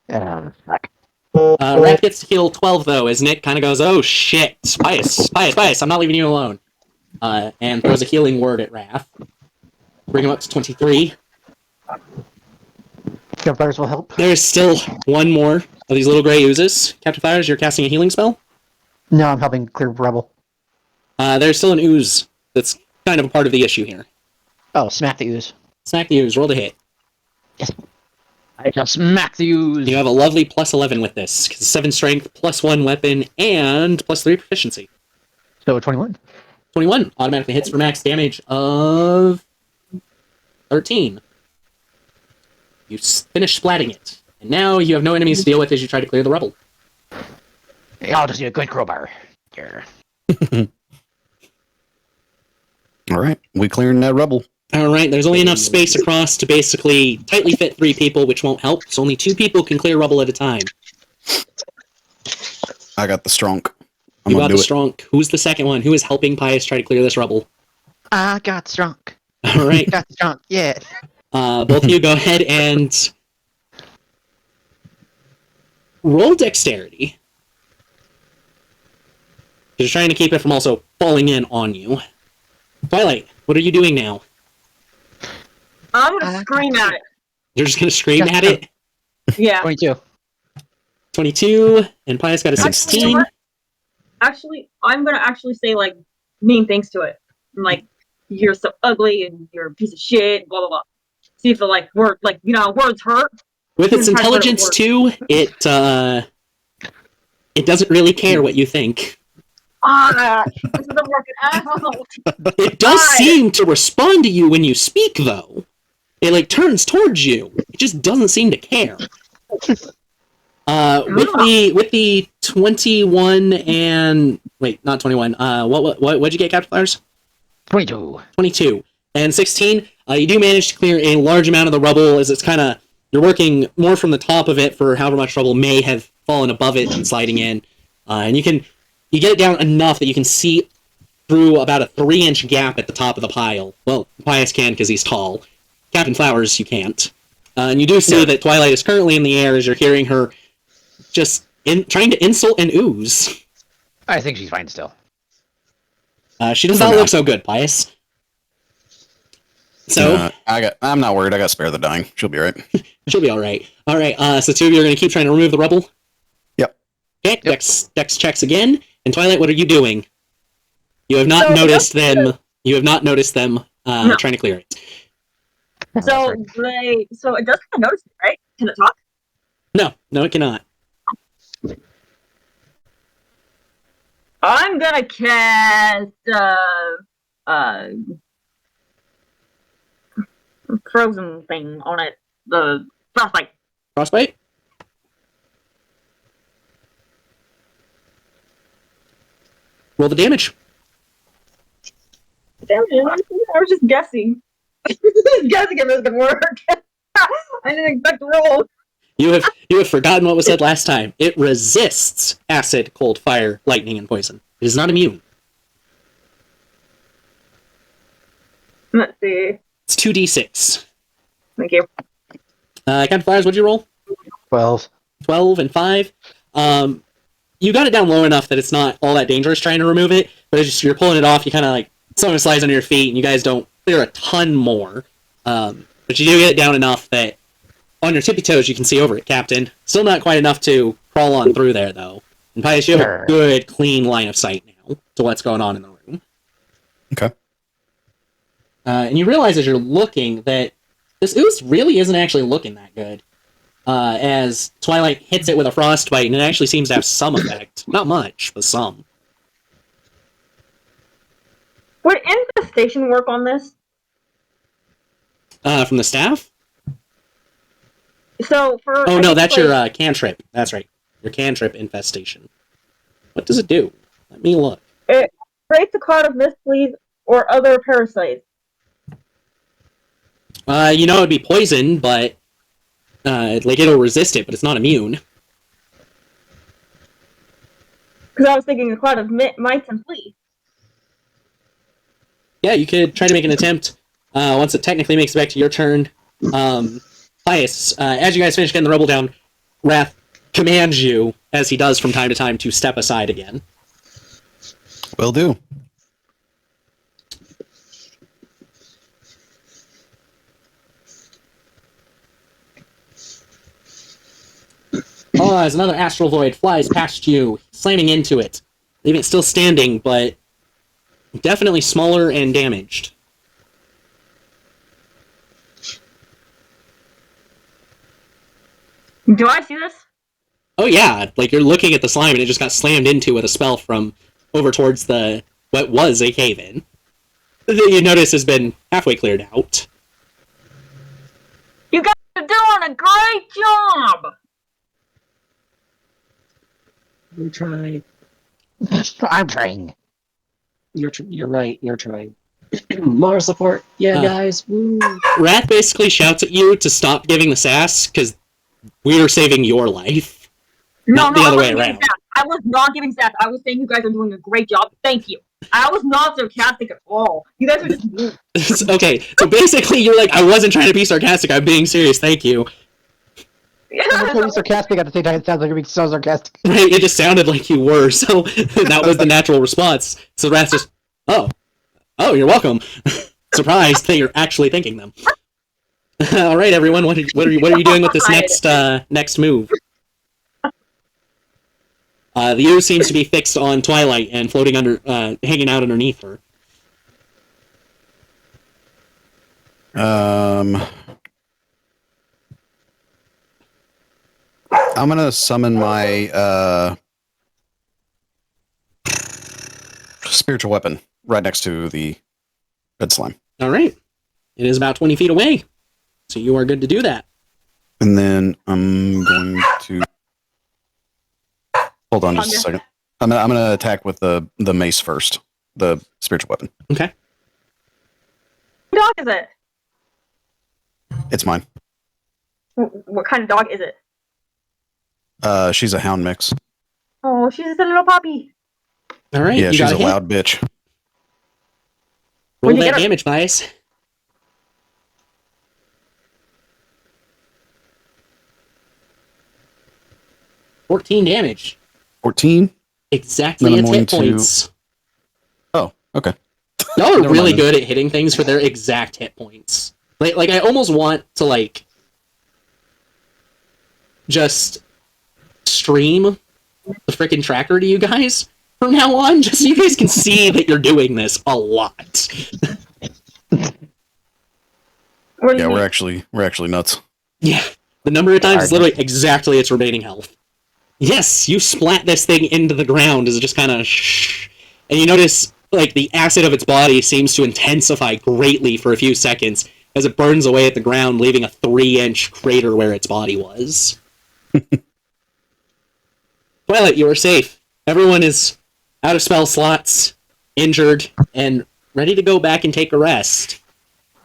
Fuck. Wrath gets to heal 12, though, as Nick kind of goes, oh shit, Pius, I'm not leaving you alone. And throws a healing word at Wrath. Bring him up to 23. Campfires will help. There's still one more of these little gray oozes. Captain Flowers, you're casting a healing spell? No, I'm helping clear rubble. There's still an ooze that's kind of a part of the issue here. Oh, smack the ooze. Smack the ooze, roll to hit. Yes. I shall smack the ooze. You have a lovely plus 11 with this. 7 strength, plus 1 weapon, and plus 3 proficiency. So 21. 21 automatically hits for max damage of 13. You finish splatting it. And now you have no enemies to deal with as you try to clear the rubble. Hey, I'll just do a good crowbar. Yeah. All right, we clearing that rubble. Alright, there's only enough space across to basically tightly fit 3 people, which won't help, so only 2 people can clear rubble at a time. I got the strong. You got the strong. Who's the second one? Who is helping Pius try to clear this rubble? I got strunk. Alright. Got strunk, yeah. Both of you go ahead and roll dexterity. Just trying to keep it from also falling in on you. Twilight, what are you doing now? I'm gonna scream at it. You're just gonna scream at it? Yeah. 22. 22, and Pius got a 16. Actually, I'm gonna actually say like mean things to it. I'm like, you're so ugly and you're a piece of shit, blah blah blah. See if the words hurt. With its intelligence too, it doesn't really care what you think. This is a working asshole. It does seem to respond to you when you speak, though. It turns towards you. It just doesn't seem to care. With the 21 and not 21. What'd you get, Captain Flowers? 22. 22 and 16. You do manage to clear a large amount of the rubble, as it's kind of you're working more from the top of it for however much rubble may have fallen above it and sliding in, and you get it down enough that you can see through about a 3-inch gap at the top of the pile. Well, Pius can because he's tall. Captain Flowers, you can't. And you do see that Twilight is currently in the air as you're hearing her just trying to insult an ooze. I think she's fine still. She does not look so good, Pius. So I'm not worried. I got spare the dying. She'll be right. She'll be all right. All right. So 2 of you are going to keep trying to remove the rubble. Yep. Okay. Yep. Dex checks again. And Twilight, what are you doing? You have not noticed them. You have not noticed them trying to clear it. So it does kind of notice it, right? Can it talk? No, it cannot. I'm gonna cast frozen thing on it. The frostbite. Frostbite? Roll the damage. Damn it, I was just guessing. Guessing if it was gonna work. I didn't expect to roll. You have forgotten what was said last time. It resists acid, cold, fire, lightning, and poison. It is not immune. Let's see. It's 2d6. Thank you. Captain Flowers, what'd you roll? 12. 12 and 5. You got it down low enough that it's not all that dangerous trying to remove it, but it's just, you're pulling it off, you kind of something slides under your feet, and you guys don't clear a ton more. But you do get it down enough that on your tippy toes you can see over it, Captain. Still not quite enough to crawl on through there, though. And Pius, you have a good, clean line of sight now to what's going on in the room. Okay. And you realize as you're looking that this ooze really isn't actually looking that good. As Twilight hits it with a frostbite, and it actually seems to have some effect. Not much, but some. Would infestation work on this? From the staff? So for Oh no, that's your cantrip. That's right. Your cantrip infestation. What does it do? Let me look. It creates a cloud of mist, fleas, or other parasites. You know it'd be poison, but like it'll resist it, but it's not immune. Because I was thinking a cloud of mites and fleas. Yeah, you could try to make an attempt. Once it technically makes it back to your turn. Pius, as you guys finish getting the rubble down, Wrath commands you, as he does from time to time, to step aside again. Will do. Oh, as another astral void flies past you, slamming into it, leaving it still standing, but definitely smaller and damaged. Do I see this? Oh yeah, like you're looking at the slime and it just got slammed into with a spell from over towards the what was a cave-in. That you notice has been halfway cleared out. You guys are doing a great job! We're trying. I'm trying. You're right. You're trying. More support. Yeah, guys. Woo. Wrath basically shouts at you to stop giving the sass, because we are saving your life. Not the other way around. I was not giving sass. I was saying you guys are doing a great job. Thank you. I was not sarcastic at all. You guys are just mean. Okay, so basically you're like, I wasn't trying to be sarcastic, I'm being serious, thank you. I'm being sarcastic at the same time. It sounds like you're being so sarcastic. Right, it just sounded like you were, so that was the natural response. So Wrath just, oh, you're welcome. Surprised that you're actually thinking them. All right, everyone, what are you doing with this next move? The ooze seems to be fixed on Twilight and floating hanging out underneath her. I'm gonna summon my spiritual weapon right next to the red slime. All right, it is about 20 feet away, so you are good to do that. And then I'm going to hold on just a second. I'm gonna attack with the mace first, the spiritual weapon. Okay. What dog is it? It's mine. What kind of dog is it? She's a hound mix. Oh, she's a little puppy. All right. Yeah, you she's a hit. loud bitch. Roll that damage, Bias. $14 damage. 14? Exactly its hit points. Oh, okay. Y'all are really good at hitting things for their exact hit points. Like I almost want to, just stream the freaking tracker to you guys from now on, just so you guys can see that you're doing this a lot. Yeah, we're actually nuts. Yeah, the number of times is literally exactly its remaining health. Yes, you splat this thing into the ground as it just kind of and you notice the acid of its body seems to intensify greatly for a few seconds as it burns away at the ground, leaving a 3-inch crater where its body was. Twilight, you are safe. Everyone is out of spell slots, injured, and ready to go back and take a rest.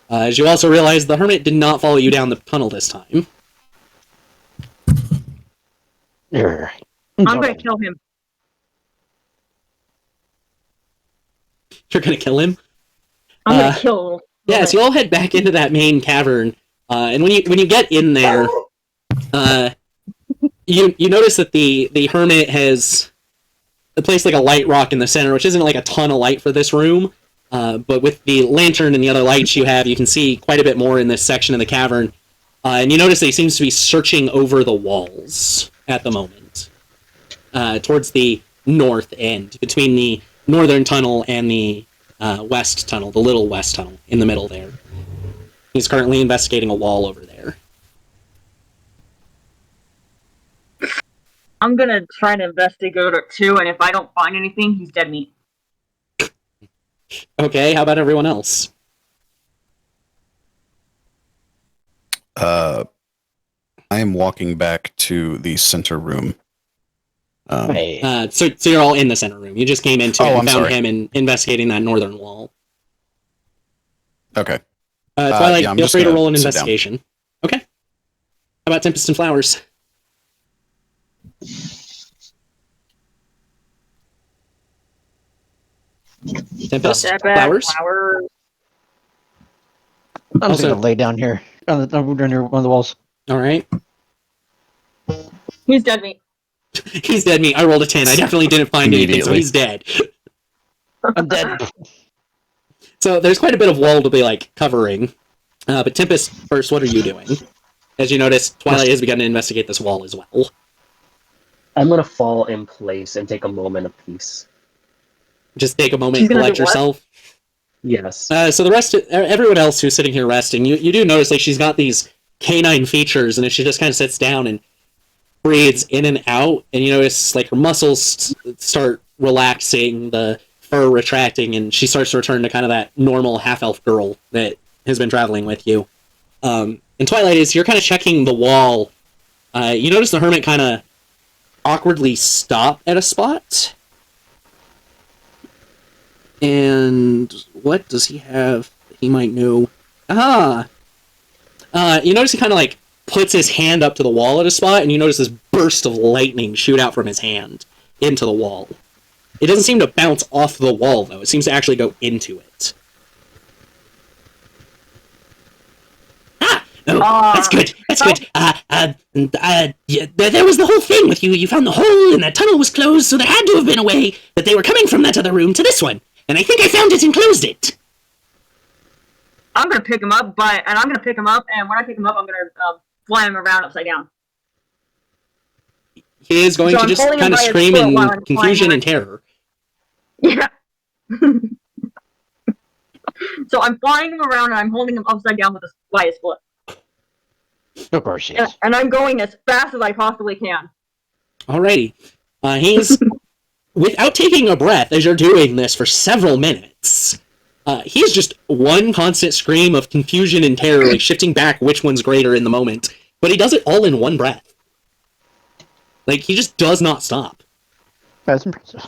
As you also realize the hermit did not follow you down the tunnel this time. I'm gonna kill him. You're gonna kill him? I'm gonna kill him. Yeah, so you all head back into that main cavern, and when you get in there, you notice that the hermit has placed a light rock in the center, which isn't a ton of light for this room, but with the lantern and the other lights you have, you can see quite a bit more in this section of the cavern, and you notice that he seems to be searching over the walls at the moment, towards the north end, between the northern tunnel and the west tunnel, the little west tunnel in the middle there. He's currently investigating a wall over there. I'm gonna try to investigate it too, and if I don't find anything, he's dead meat. Okay, how about everyone else? I am walking back to the center room. Hey. So you're all in the center room. You just came into it and I'm found sorry. him investigating that northern wall. Okay. Twilight, yeah, I'm feel just free to gonna roll an sit down. investigation. Okay. How about Tempest and Flowers? Tempest, Flowers. I'm just Also- gonna lay down here under one of the walls. All right. He's dead meat. He's dead meat. I rolled a 10. I definitely didn't find anything, so Immediately. he's dead. I'm dead. So there's quite a bit of wall to be like covering. But Tempest, first, what are you doing? As you notice, Twilight has begun to investigate this wall as well. I'm gonna fall in place and take a moment of peace. Just take a moment, She's gonna collect do what? yourself. Yes. So the rest, everyone else who's sitting here resting, you do notice like she's got these canine features, and if she just kind of sits down and breathes in and out, and you notice like her muscles start relaxing, the fur retracting, and she starts to return to kind of that normal half-elf girl that has been traveling with you. And Twilight, is you're kind of checking the wall. You notice the hermit kind of awkwardly stop at a spot. And what does he have that he might know? You notice he kind of like puts his hand up to the wall at a spot, and you notice this burst of lightning shoot out from his hand into the wall. It doesn't seem to bounce off the wall, though. It seems to actually go into it. Oh, that's good. That's good. Yeah, there was the whole thing with you. You found the hole, and that tunnel was closed, so there had to have been a way that they were coming from that other room to this one. And I think I found it and closed it. I'm gonna pick him up, and when I pick him up, I'm gonna fly him around upside down. He is going So to I'm just holding him kind of by his scream foot in while I'm confusion flying and terror. Yeah. So I'm flying him around, and I'm holding him upside down by his foot. Of course she is. And I'm going as fast as I possibly can. Alrighty. He's, without taking a breath as you're doing this for several minutes, he's just one constant scream of confusion and terror, like shifting back which one's greater in the moment. But he does it all in one breath. Like, he just does not stop. That's impressive.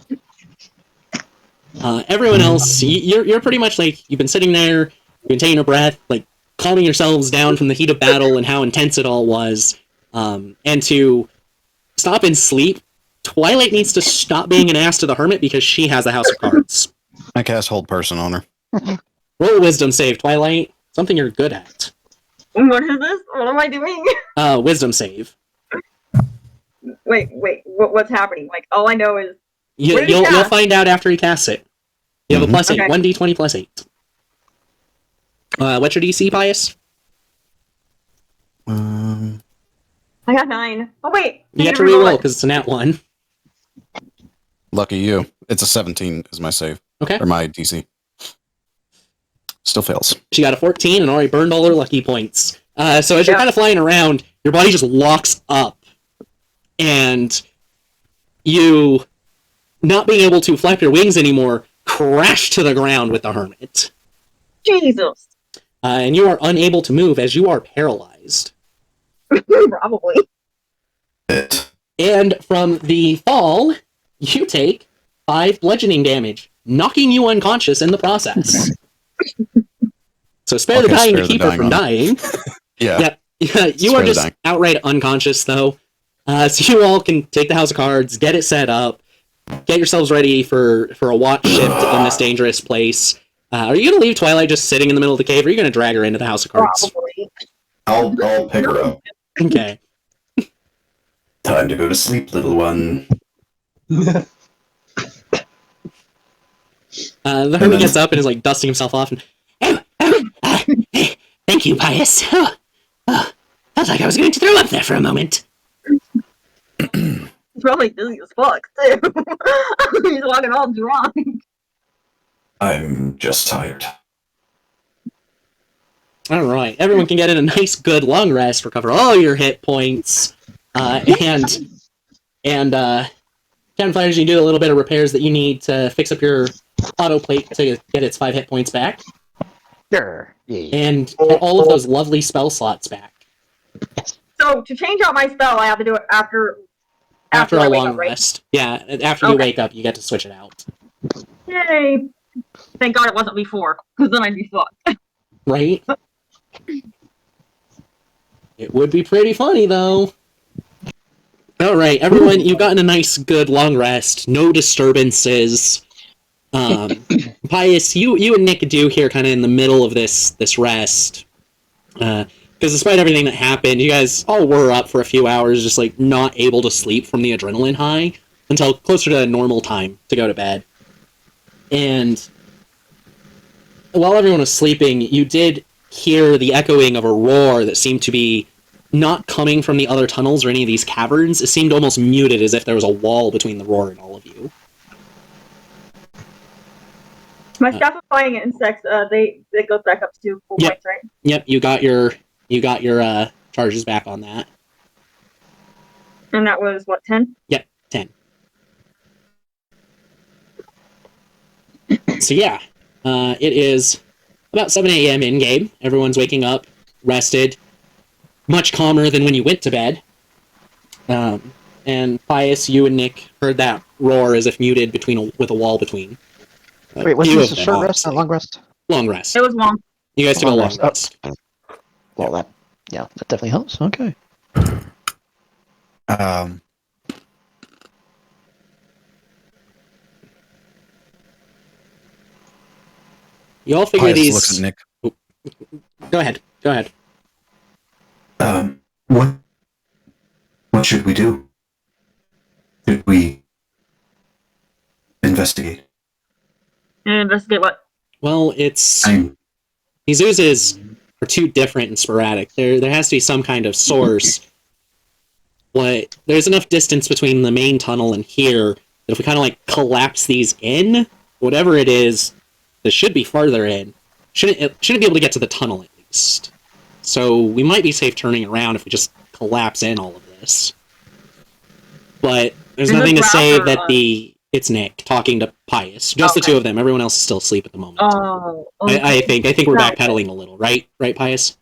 Everyone else, you're pretty much like, you've been sitting there, you've been taking a breath, like, calming yourselves down from the heat of battle and how intense it all was. And to stop and sleep, Twilight needs to stop being an ass to the hermit because she has a house of cards. I cast Hold Person on her. Roll a wisdom save, Twilight. Something you're good at. What is this? What am I doing? Wisdom save. Wait, what's happening? Like, all I know is... You'll find out after he casts it. You have a +8, Okay. 1d20 +8. What's your DC, Pius? I got 9. Oh, wait. You get to reroll because it's a nat 1. Lucky you. It's a 17 is my save. Okay. Or my DC. Still fails. She got a 14 and already burned all her lucky points. So as you're kind of flying around, your body just locks up. And you, not being able to flap your wings anymore, crash to the ground with the hermit. Jesus. And you are unable to move as you are paralyzed. Probably. And from the fall, you take 5 bludgeoning damage, knocking you unconscious in the process. So spare the dying to keep her from dying. Yeah. You are just outright unconscious, though. So you all can take the House of Cards, get it set up, get yourselves ready for a watch shift in this dangerous place. Are you going to leave Twilight just sitting in the middle of the cave, or are you going to drag her into the House of Cards? Probably. I'll pick her up. Okay. Time to go to sleep, little one. The hermit gets up and is like dusting himself off. And, thank you, Pius. Felt like I was going to throw up there for a moment. He's probably dizzy as fuck, too. He's walking all drunk. I'm just tired. All right, everyone can get in a nice, good long rest, recover all your hit points, and campfires. You do a little bit of repairs that you need to fix up your autoplate to get its 5 hit points back, Sure. Yeah. and get all of those lovely spell slots back So to change out my spell, I have to do it after after I a wake long up, right? rest. Yeah, after you Okay. wake up, you get to switch it out. Yay! Thank God it wasn't before, because then I'd be fucked. Right? It would be pretty funny, though. Alright, everyone, you've gotten a nice, good, long rest. No disturbances. Pius, you and Nick do here kind of in the middle of this rest. Because despite everything that happened, you guys all were up for a few hours, just, like, not able to sleep from the adrenaline high until closer to normal time to go to bed. And while everyone was sleeping, you did hear the echoing of a roar that seemed to be not coming from the other tunnels or any of these caverns. It seemed almost muted, as if there was a wall between the roar and all of you. My staff of flying insects, they go back up to full Yep. points, right? Yep, you got your charges back on that. And that was what, 10? Yep, 10. So yeah, it is about 7 a.m. in game. Everyone's waking up, rested, much calmer than when you went to bed. And Pius, you and Nick heard that roar as if muted with a wall between. Wait, was few this a of them, short rest or obviously. long rest? Long rest. It was long. You guys took a long Long rest. rest. Well, that definitely helps. Okay. You all figure Pius looks these. at Nick. Go ahead. What should we do? Should we investigate? Investigate what? Well, it's I'm these oozes are too different and sporadic. There has to be some kind of source. But there's enough distance between the main tunnel and here that if we kind of like collapse these in, whatever it is, that should be farther in, shouldn't be able to get to the tunnel at least. So we might be safe turning around if we just collapse in all of this. But there's Is nothing to this say Ralph or, that it's Nick talking to Pius. Just the Okay. two of them. Everyone else is still asleep at the moment. Oh, I think we're Got it. backpedaling a little, right? Right, Pius?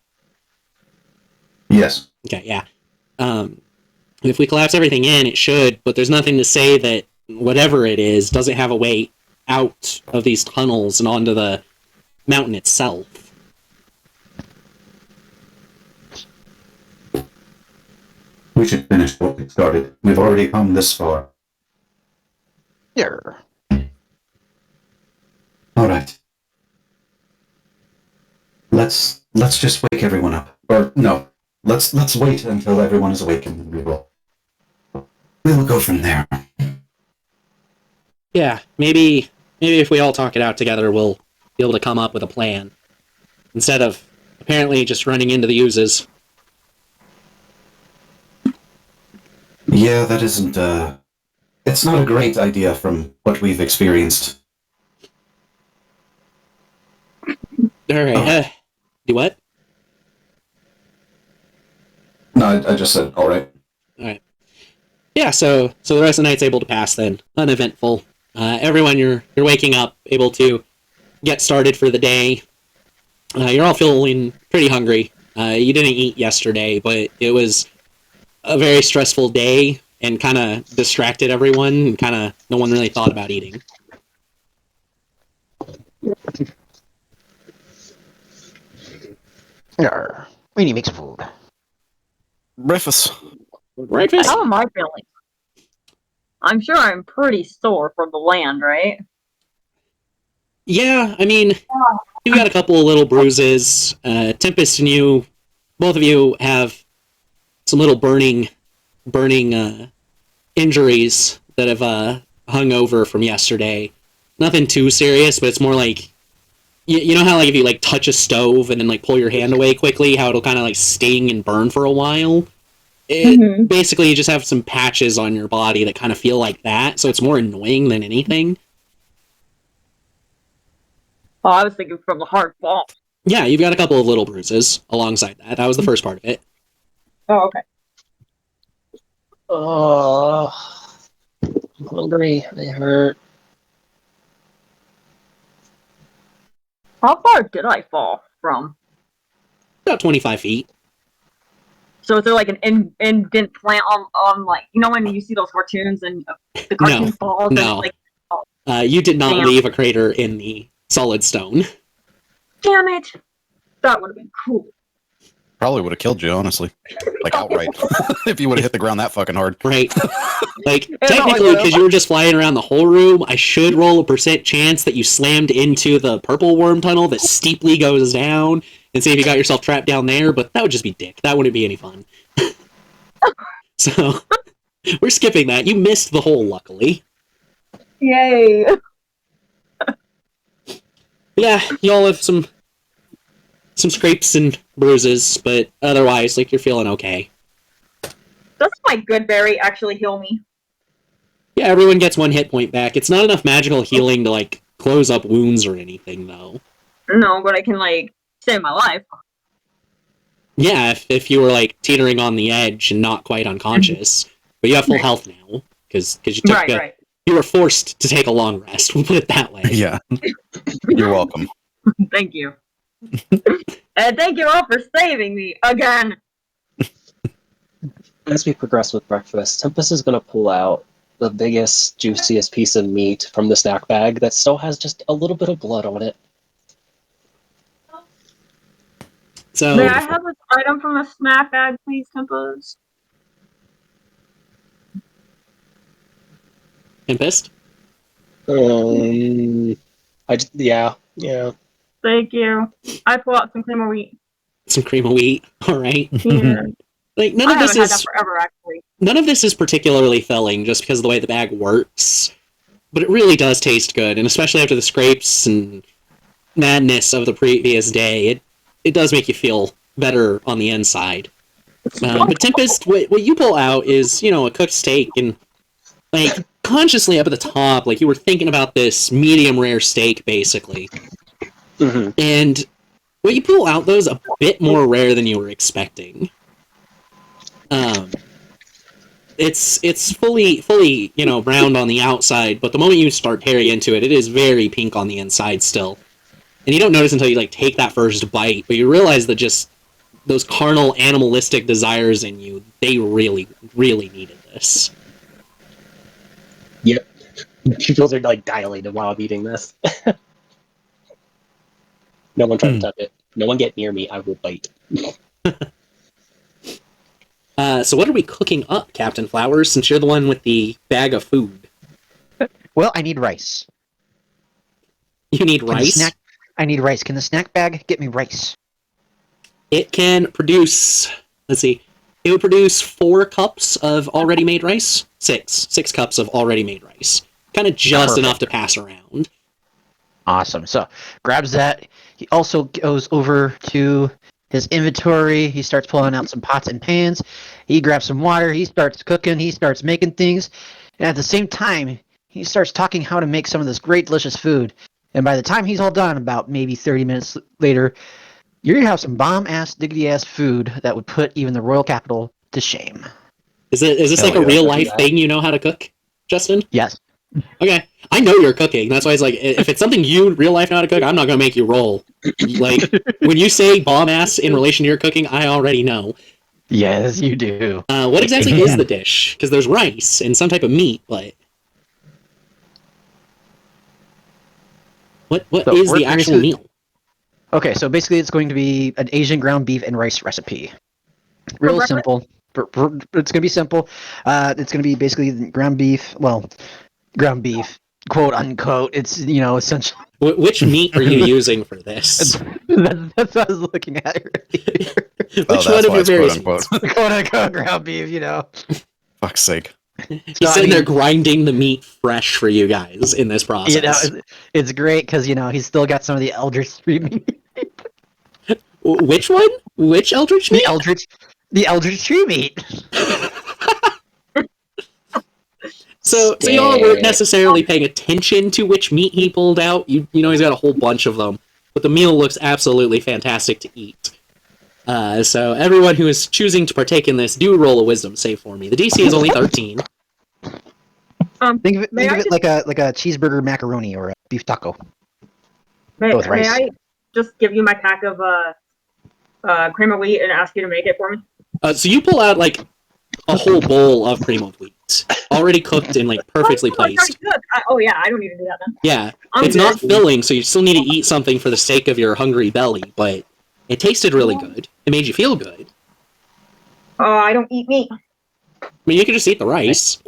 yes. Okay, yeah. If we collapse everything in, it should, but there's nothing to say that whatever it is doesn't have a way out of these tunnels and onto the mountain itself. We should finish what we started. We've already come this far. Here. All right. Let's just wake everyone up. Or no, let's wait until everyone is awake and we'll go from there. Yeah, maybe if we all talk it out together, we'll be able to come up with a plan. Instead of apparently just running into the oozes. Yeah, that isn't it's not a great idea from what we've experienced. Alright, do what? No, I just said all right. Alright. Yeah, so the rest of the night's able to pass then. Uneventful. Everyone, you're waking up, able to get started for the day. You're all feeling pretty hungry. You didn't eat yesterday, but it was a very stressful day and kind of distracted everyone, and kind of no one really thought about eating. Here. We need to make some food. Breakfast. Breakfast? How am I feeling? I'm sure I'm pretty sore from the land, right? Yeah, I mean, you've got a couple of little bruises. Tempest and you, both of you have some little burning injuries that have hung over from yesterday. Nothing too serious, but it's more like you know how like if you like touch a stove and then like pull your hand away quickly, how it'll kind of like sting and burn for a while. Basically, you just have some patches on your body that kind of feel like that, so it's more annoying than anything. Oh, I was thinking from the hard fall. Yeah, you've got a couple of little bruises alongside that. That was the first part of it. Oh, okay. Oh, I'm hungry. They hurt. How far did I fall from? About 25 feet. So is there like an indent plant on like, you know when you see those cartoons and the cartoon falls and no. it's like, You did not damn. leave a crater in the solid stone. damn it, that would have been cool. Probably would have killed you, honestly. Like, outright. If you would have hit the ground that fucking hard. Right. Like, It's not technically, like because you were just flying around the whole room, I should roll a % chance that you slammed into the purple worm tunnel that steeply goes down and see if you got yourself trapped down there, but that would just be dick. That wouldn't be any fun. So, we're skipping that. You missed the hole, luckily. Yay. Yeah, you all have some scrapes and bruises, but otherwise, like, you're feeling okay. Does my good berry actually heal me? Yeah, everyone gets 1 hit point back. It's not enough magical healing to, like, close up wounds or anything, though. No, but I can like save my life. Yeah, if you were, like, teetering on the edge and not quite unconscious. But you have full health now, because you took Right. You were forced to take a long rest, we'll put it that way. Yeah. You're welcome. Thank you. And thank you all for saving me again. As we progress with breakfast, Tempest is going to pull out the biggest, juiciest piece of meat from the snack bag that still has just a little bit of blood on it. So, May I have this item from the snack bag, please, Tempest? Tempest? Yeah. Thank you. I pull out some cream of wheat. Some cream of wheat, alright. Yeah. Like, none I of this haven't had that is forever, actually. none of this is particularly filling just because of the way the bag works. But it really does taste good, and especially after the scrapes and madness of the previous day, it does make you feel better on the inside. But Tempest, what you pull out is, a cooked steak, and, like, consciously up at the top, like, you were thinking about this medium rare steak, basically. Mm-hmm. And what you pull out, though, is a bit more rare than you were expecting. It's fully, browned on the outside, but the moment you start tearing into it, it is very pink on the inside still. And you don't notice until you, like, take that first bite, but you realize that just those carnal, animalistic desires in you, they really, really needed this. Yep. Pupils are, like, dilated while I'm eating this. No one try to touch it. No one get near me, I will bite. So what are we cooking up, Captain Flowers, since you're the one with the bag of food? Well, I need rice. You need rice? I need rice. Can the snack bag get me rice? It can produce, let's see, it would produce 4 cups of already made rice. 6 cups of already made rice. Kind of just Perfect. enough to pass around. Awesome. So, grabs that. He also goes over to his inventory. He starts pulling out some pots and pans. He grabs some water. He starts cooking. He starts making things. And at the same time, he starts talking how to make some of this great, delicious food. And by the time he's all done, about maybe 30 minutes later, you're going to have some bomb-ass, diggity-ass food that would put even the royal capital to shame. Is this Hell like a yeah, real-life that. thing you know how to cook, Justin? Yes. Okay. I know you're cooking. That's why it's like, if it's something you in real life know how to cook, I'm not going to make you roll. Like, when you say bomb-ass in relation to your cooking, I already know. Yes, you do. What exactly is the dish? Because there's rice and some type of meat, but... What So is we're the actual basically- meal? Okay, so basically it's going to be an Asian ground beef and rice recipe. Real breakfast? simple. It's going to be simple. It's going to be basically ground beef, quote unquote. It's, essentially. Which meat are you using for this? That's what I was looking at earlier. Which that's one of why your it's various quote unquote. quote unquote ground beef, Fuck's sake. He's sitting there grinding the meat fresh for you guys in this process. It's great because, he's still got some of the Eldritch tree meat. Which one? Which Eldritch meat? The Eldritch tree meat. So y'all weren't necessarily paying attention to which meat he pulled out. You know he's got a whole bunch of them, but the meal looks absolutely fantastic to eat. So everyone who is choosing to partake in this, do roll a wisdom save for me. The DC is only 13. Think of it like a cheeseburger macaroni or a beef taco. May rice. I just give you my pack of cream of wheat and ask you to make it for me? So you pull out like a whole bowl of cream of wheat, already cooked and like perfectly placed. Yeah, I don't need to do that then. Yeah, I'm it's good. not filling, so you still need to eat something for the sake of your hungry belly, but it tasted really good. It made you feel good. I don't eat meat. I mean, you could just eat the rice.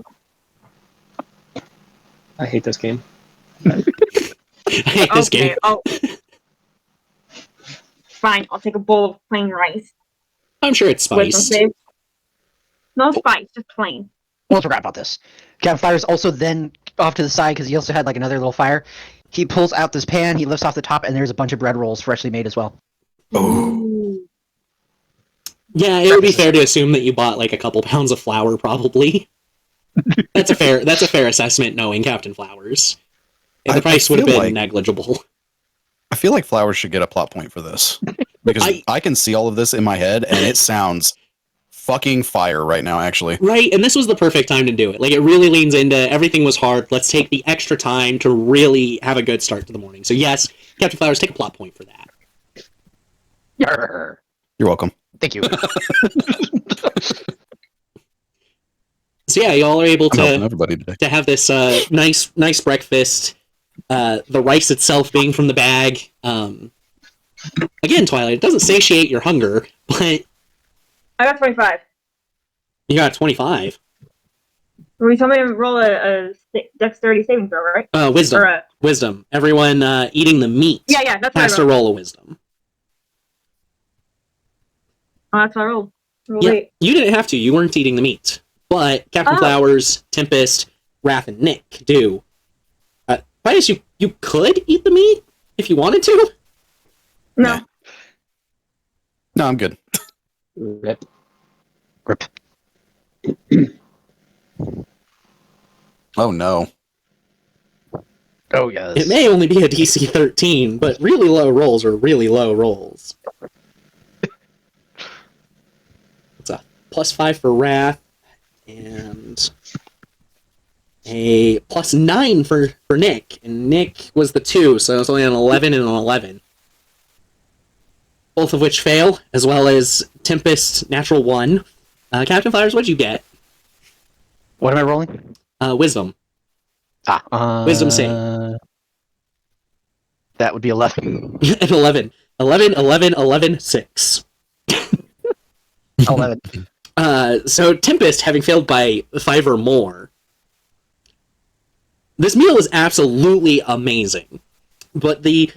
I hate this game. I hate this game. Oh. Fine, I'll take a bowl of plain rice. I'm sure it's spiced. No spice, just plain. Almost forgot about this. Campfire's also then off to the side because he also had like another little fire. He pulls out this pan, he lifts off the top, and there's a bunch of bread rolls freshly made as well. Oh. Yeah, it would be fair to assume that you bought like a couple pounds of flour, probably. That's a fair assessment, knowing Captain Flowers. And the price would have been negligible. I feel like Flowers should get a plot point for this. Because I can see all of this in my head, and it sounds fucking fire right now, actually. Right, and this was the perfect time to do it. Like, it really leans into everything was hard. Let's take the extra time to really have a good start to the morning. So yes, Captain Flowers, take a plot point for that. Yarr. You're welcome. Thank you. So yeah, y'all are able I'm helping everybody today. to have this nice breakfast. The rice itself being from the bag. Again, Twilight, it doesn't satiate your hunger, but I got 25. you got 25. Were you telling me to roll a dexterity saving throw, right? Wisdom. Or Wisdom. Everyone eating the meat yeah, that's what has to roll a wisdom. Oh, that's what I rolled. Yeah, you didn't have to. You weren't eating the meat. But Captain Flowers, Tempest, Wrath, and Nick do. Titus, you could eat the meat if you wanted to. No. Yeah. No, I'm good. Rip. Oh, no. Oh, yes. It may only be a DC 13, but really low rolls are really low rolls. It's a +5 for Wrath, and a +9 for Nick. And Nick was the 2, so it's only an 11 and an 11. Both of which fail, as well as Tempest, natural 1. Captain Flowers, what'd you get? What am I rolling? Wisdom. Wisdom save. That would be 11. An 11. 11, 6. 11. So Tempest, having failed by 5 or more, this meal is absolutely amazing. But the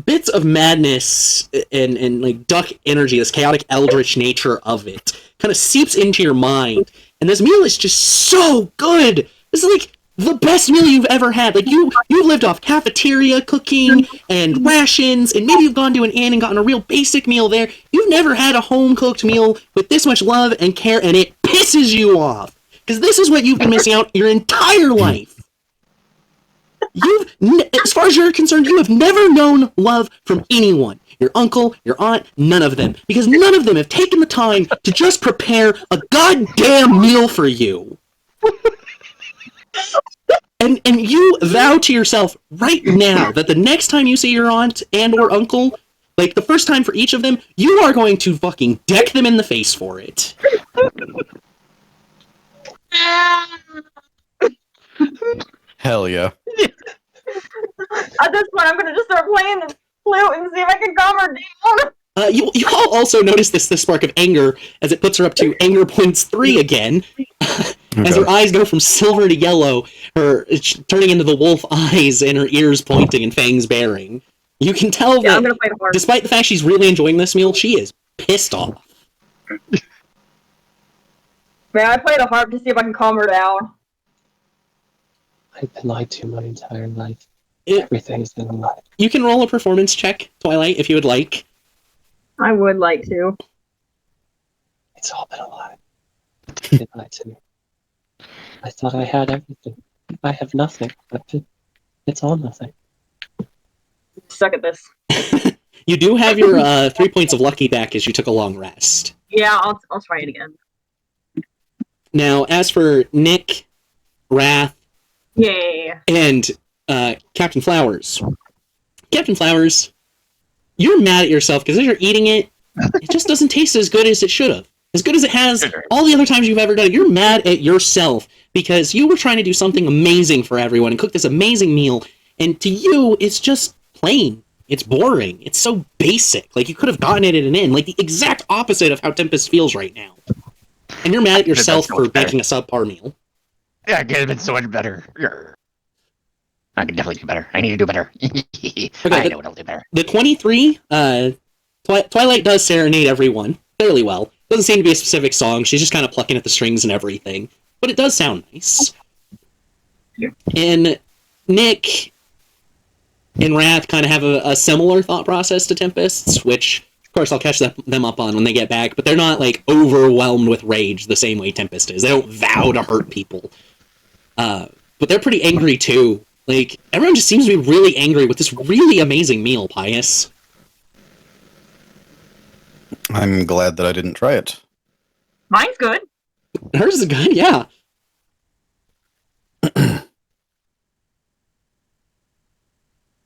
bits of madness and like duck energy, this chaotic eldritch nature of it, kind of seeps into your mind. And this meal is just so good. This is like the best meal you've ever had. Like you lived off cafeteria cooking and rations, and maybe you've gone to an inn and gotten a real basic meal there. You've never had a home cooked meal with this much love and care, and it pisses you off because this is what you've been missing out your entire life. As far as you're concerned, you have never known love from anyone. Your uncle, your aunt, none of them. Because none of them have taken the time to just prepare a goddamn meal for you. And you vow to yourself right now that the next time you see your aunt and or uncle, like the first time for each of them, you are going to fucking deck them in the face for it. Hell yeah. At this point, I'm gonna just start playing the flute and see if I can calm her down. You all also notice this spark of anger as it puts her up to anger points 3 again. As her eyes go from silver to yellow, her turning into the wolf eyes and her ears pointing and fangs baring. You can tell that, I'm gonna play the harp. Despite the fact she's really enjoying this meal, she is pissed off. May I play the harp to see if I can calm her down? I've been lied to my entire life. It, Everything's been a lie. You can roll a performance check, Twilight, if you would like. I would like to. It's all been a lie. They lied to me. I thought I had everything. I have nothing. It's all nothing. Suck at this. You do have your 3 points of lucky back as you took a long rest. Yeah, I'll try it again. Now, as for Nick, Wrath, Yay. and Captain Flowers. Captain Flowers, you're mad at yourself because as you're eating it, it just doesn't taste as good as it should have. As good as it has all the other times you've ever done it. You're mad at yourself because you were trying to do something amazing for everyone and cook this amazing meal, and to you, it's just plain. It's boring. It's so basic. Like, you could have gotten it in an inn. Like, the exact opposite of how Tempest feels right now. And you're mad at yourself for making a subpar meal. Yeah, it could have been so much better. I can definitely do better. I need to do better. I know what I'll do better. The 23, Twilight does serenade everyone fairly well. Doesn't seem to be a specific song. She's just kind of plucking at the strings and everything. But it does sound nice. And Nick and Wrath kind of have a similar thought process to Tempest's, which, of course, I'll catch them up on when they get back, but they're not, like, overwhelmed with rage the same way Tempest is. They don't vow to hurt people. But they're pretty angry, too. Like, everyone just seems to be really angry with this really amazing meal, Pius. I'm glad that I didn't try it. Mine's good. Hers is good, yeah.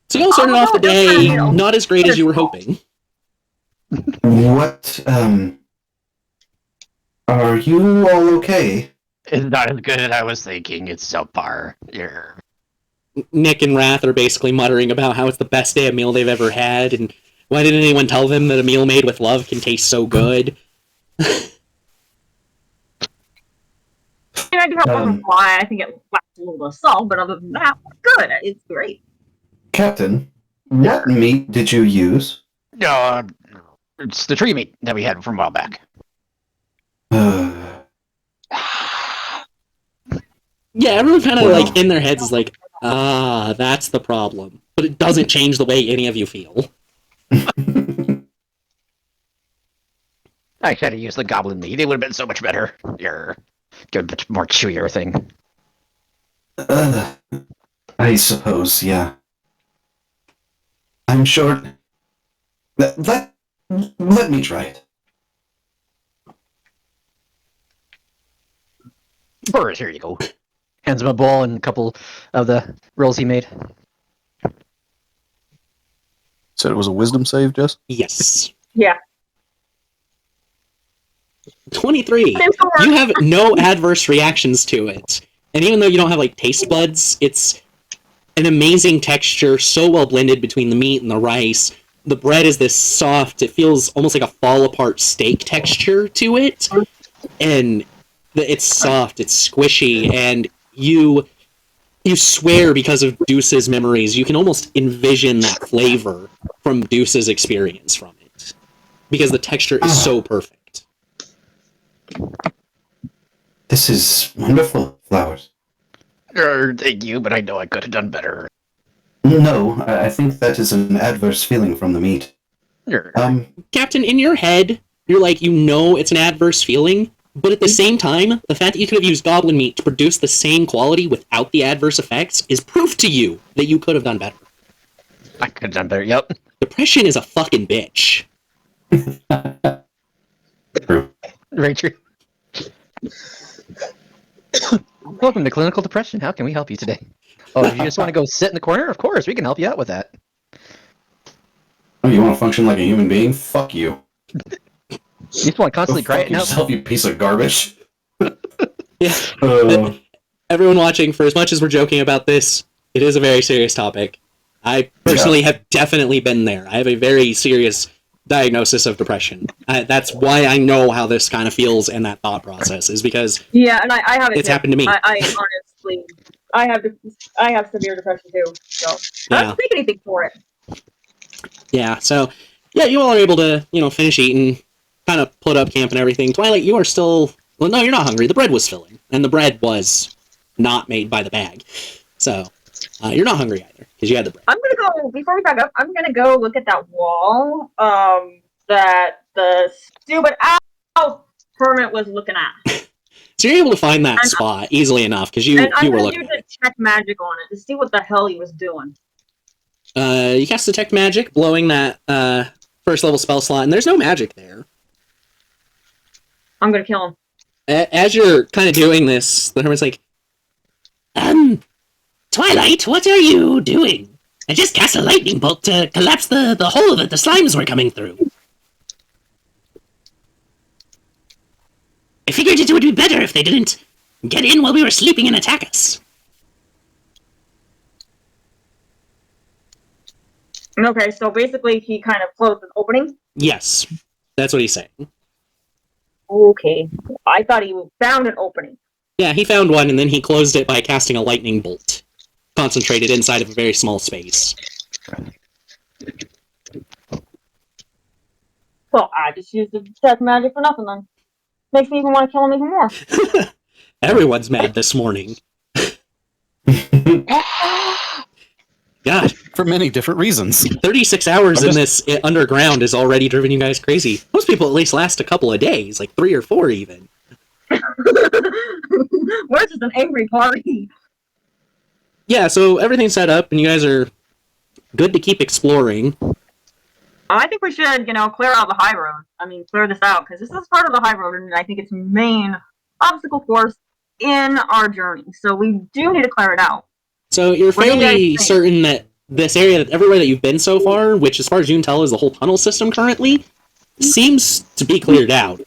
So you all started off the day not as great as you were hoping. What, are you all okay? It's not as good as I was thinking. It's subpar. Yeah. Nick and Wrath are basically muttering about how it's the best day of meal they've ever had, and why didn't anyone tell them that a meal made with love can taste so good? I do have one reply. I think it lacks a little bit of salt, but other than that, good. It's great. Captain, what meat did you use? No, it's the tree meat that we had from a while back. Yeah, everyone kind of, like, in their heads is like, that's the problem. But it doesn't change the way any of you feel. I should have used the goblin meat. It would have been so much better. Good, much more chewier thing. I suppose, yeah. I'm sure... Let me try it. Burrs, here you go. Hands him a bowl and a couple of the rolls he made. Said it was a wisdom save, Jess? Yes. Yeah. 23. You have no adverse reactions to it. And even though you don't have, like, taste buds, it's an amazing texture, so well blended between the meat and the rice. The bread is this soft, it feels almost like a fall-apart steak texture to it. And it's soft, it's squishy, and you swear because of Deuce's memories, you can almost envision that flavor from Deuce's experience from it. Because the texture is so perfect. This is wonderful, Flowers. Thank you, but I know I could have done better. No, I think that is an adverse feeling from the meat. Captain, in your head, you're like, you know it's an adverse feeling, but at the same time, the fact that you could have used goblin meat to produce the same quality without the adverse effects is proof to you that you could have done better. I could have done better, yep. Depression is a fucking bitch. True. Very true. Welcome to Clinical Depression. How can we help you today? Oh, if you just want to go sit in the corner? Of course, we can help you out with that. Oh, you want to function like a human being? Fuck you. You just want to constantly Go cry fuck it out. yourself, you piece of garbage. Yeah. Everyone watching, for as much as we're joking about this, it is a very serious topic. I personally have definitely been there. I have a very serious diagnosis of depression. That's why I know how this kind of feels and that thought process is because Yeah, and I have it. it's happened to me. I honestly, I have severe depression too. So I don't speak anything for it. Yeah. So yeah, you all are able to finish eating, kind of put up camp and everything. Twilight, you are still no, you're not hungry. The bread was filling, and the bread was not made by the bag, so you're not hungry either because you had the bread. I'm gonna go before we back up. I'm gonna go look at that wall that the stupid owl hermit was looking at. So you're able to find that And- spot easily enough because you And I'm were gonna looking do at it. detect magic on it to see what the hell he was doing. You cast Detect Magic, blowing that first level spell slot, and there's no magic there. I'm gonna kill him. As you're kind of doing this, the hermit's like, Twilight, what are you doing? I just cast a lightning bolt to collapse the hole that the slimes were coming through. I figured it would be better if they didn't get in while we were sleeping and attack us. Okay, so basically he kind of closed an opening. Yes, that's what he's saying. Okay, I thought he found an opening. Yeah, he found one, and then he closed it by casting a lightning bolt, concentrated inside of a very small space. Well, I just used the detect magic for nothing then. Makes me even want to kill him even more. Everyone's mad this morning. God, For many different reasons. 36 hours in this underground has already driven you guys crazy. Most people at least last a couple of days, like 3 or 4 even. We're just an angry party. Yeah, so everything's set up, and you guys are good to keep exploring. I think we should, clear out the high road. I mean, clear this out, because this is part of the high road, and I think it's main obstacle course in our journey. So we do need to clear it out. So you're What do you fairly guys think? certain that this area, everywhere that you've been so far, which as far as you can tell is the whole tunnel system currently, seems to be cleared out.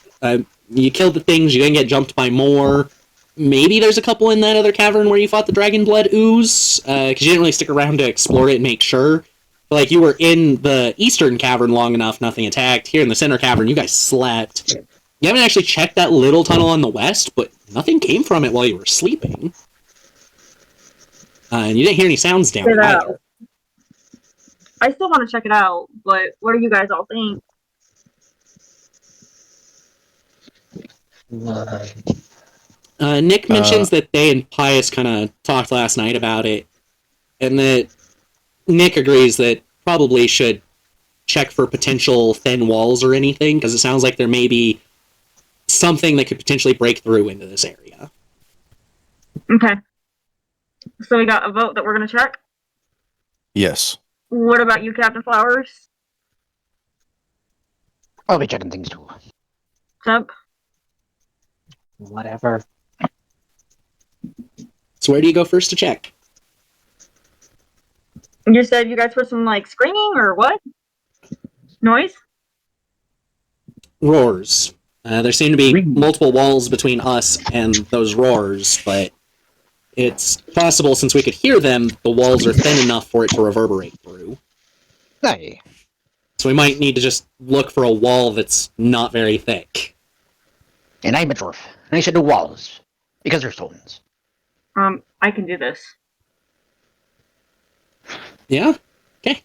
You killed the things, you didn't get jumped by more. Maybe there's a couple in that other cavern where you fought the dragon blood ooze, because you didn't really stick around to explore it and make sure. But, like, you were in the eastern cavern long enough, nothing attacked. Here in the center cavern, you guys slept. You haven't actually checked that little tunnel on the west, but nothing came from it while you were sleeping. And you didn't hear any sounds down Check there it either. out. I still want to check it out, but what do you guys all think? Nick mentions that they and Pius kind of talked last night about it, and that Nick agrees that probably should check for potential thin walls or anything, because it sounds like there may be something that could potentially break through into this area. Okay. So we got a vote that we're going to check. Yes. What about you, Captain Flowers? I'll be checking things too. Temp? Whatever. So where do you go first to check? You said you guys heard some, screaming or what? Noise? Roars. There seem to be multiple walls between us and those roars, but it's possible, since we could hear them, the walls are thin enough for it to reverberate through. Hey. So we might need to just look for a wall that's not very thick. And I'm a dwarf. And I should do walls. Because they're stones. I can do this. Yeah? Okay.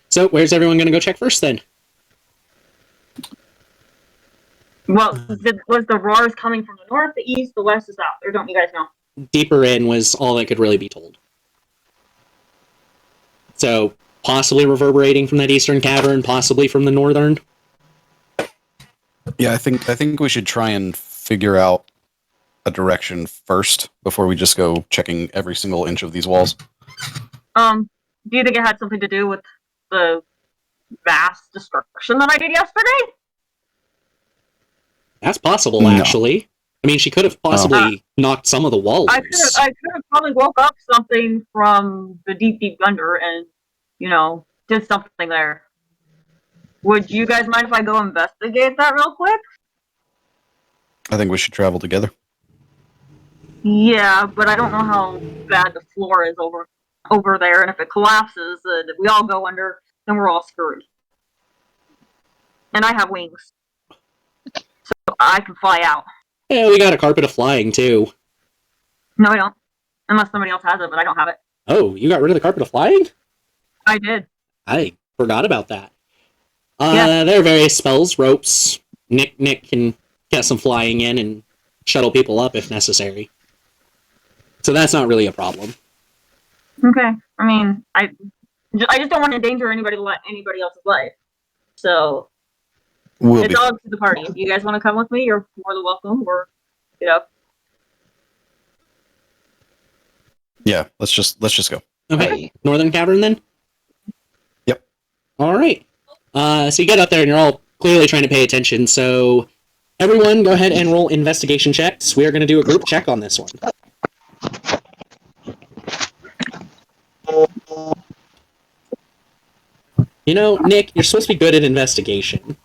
So where's everyone going to go check first, then? Well, was the roars coming from the north, the east, the west, the south? Or don't you guys know? Deeper in was all that could really be told. So, possibly reverberating from that eastern cavern, possibly from the northern. Yeah, I think we should try and figure out a direction first before we just go checking every single inch of these walls. Do you think it had something to do with the vast destruction that I did yesterday? That's possible, No. actually. I mean, she could have possibly knocked some of the walls. I could have probably woke up something from the deep, deep under and, did something there. Would you guys mind if I go investigate that real quick? I think we should travel together. Yeah, but I don't know how bad the floor is over there, and if it collapses and if we all go under, then we're all screwed. And I have wings. So I can fly out. Yeah, we got a carpet of flying, too. No, I don't. Unless somebody else has it, but I don't have it. Oh, you got rid of the carpet of flying? I did. I forgot about that. Yeah. There are various spells, ropes. Nick can get some flying in and shuttle people up if necessary. So that's not really a problem. Okay. I mean, I just don't want to endanger anybody else's life. So We'll it's be all up to the party. If you guys want to come with me, you're more than welcome. Or, Yeah, let's just go. Okay. Hey. Northern Cavern then? Yep. All right. So you get up there and you're all clearly trying to pay attention. So everyone go ahead and roll investigation checks. We are going to do a group check on this one. You know, Nick, you're supposed to be good at investigation.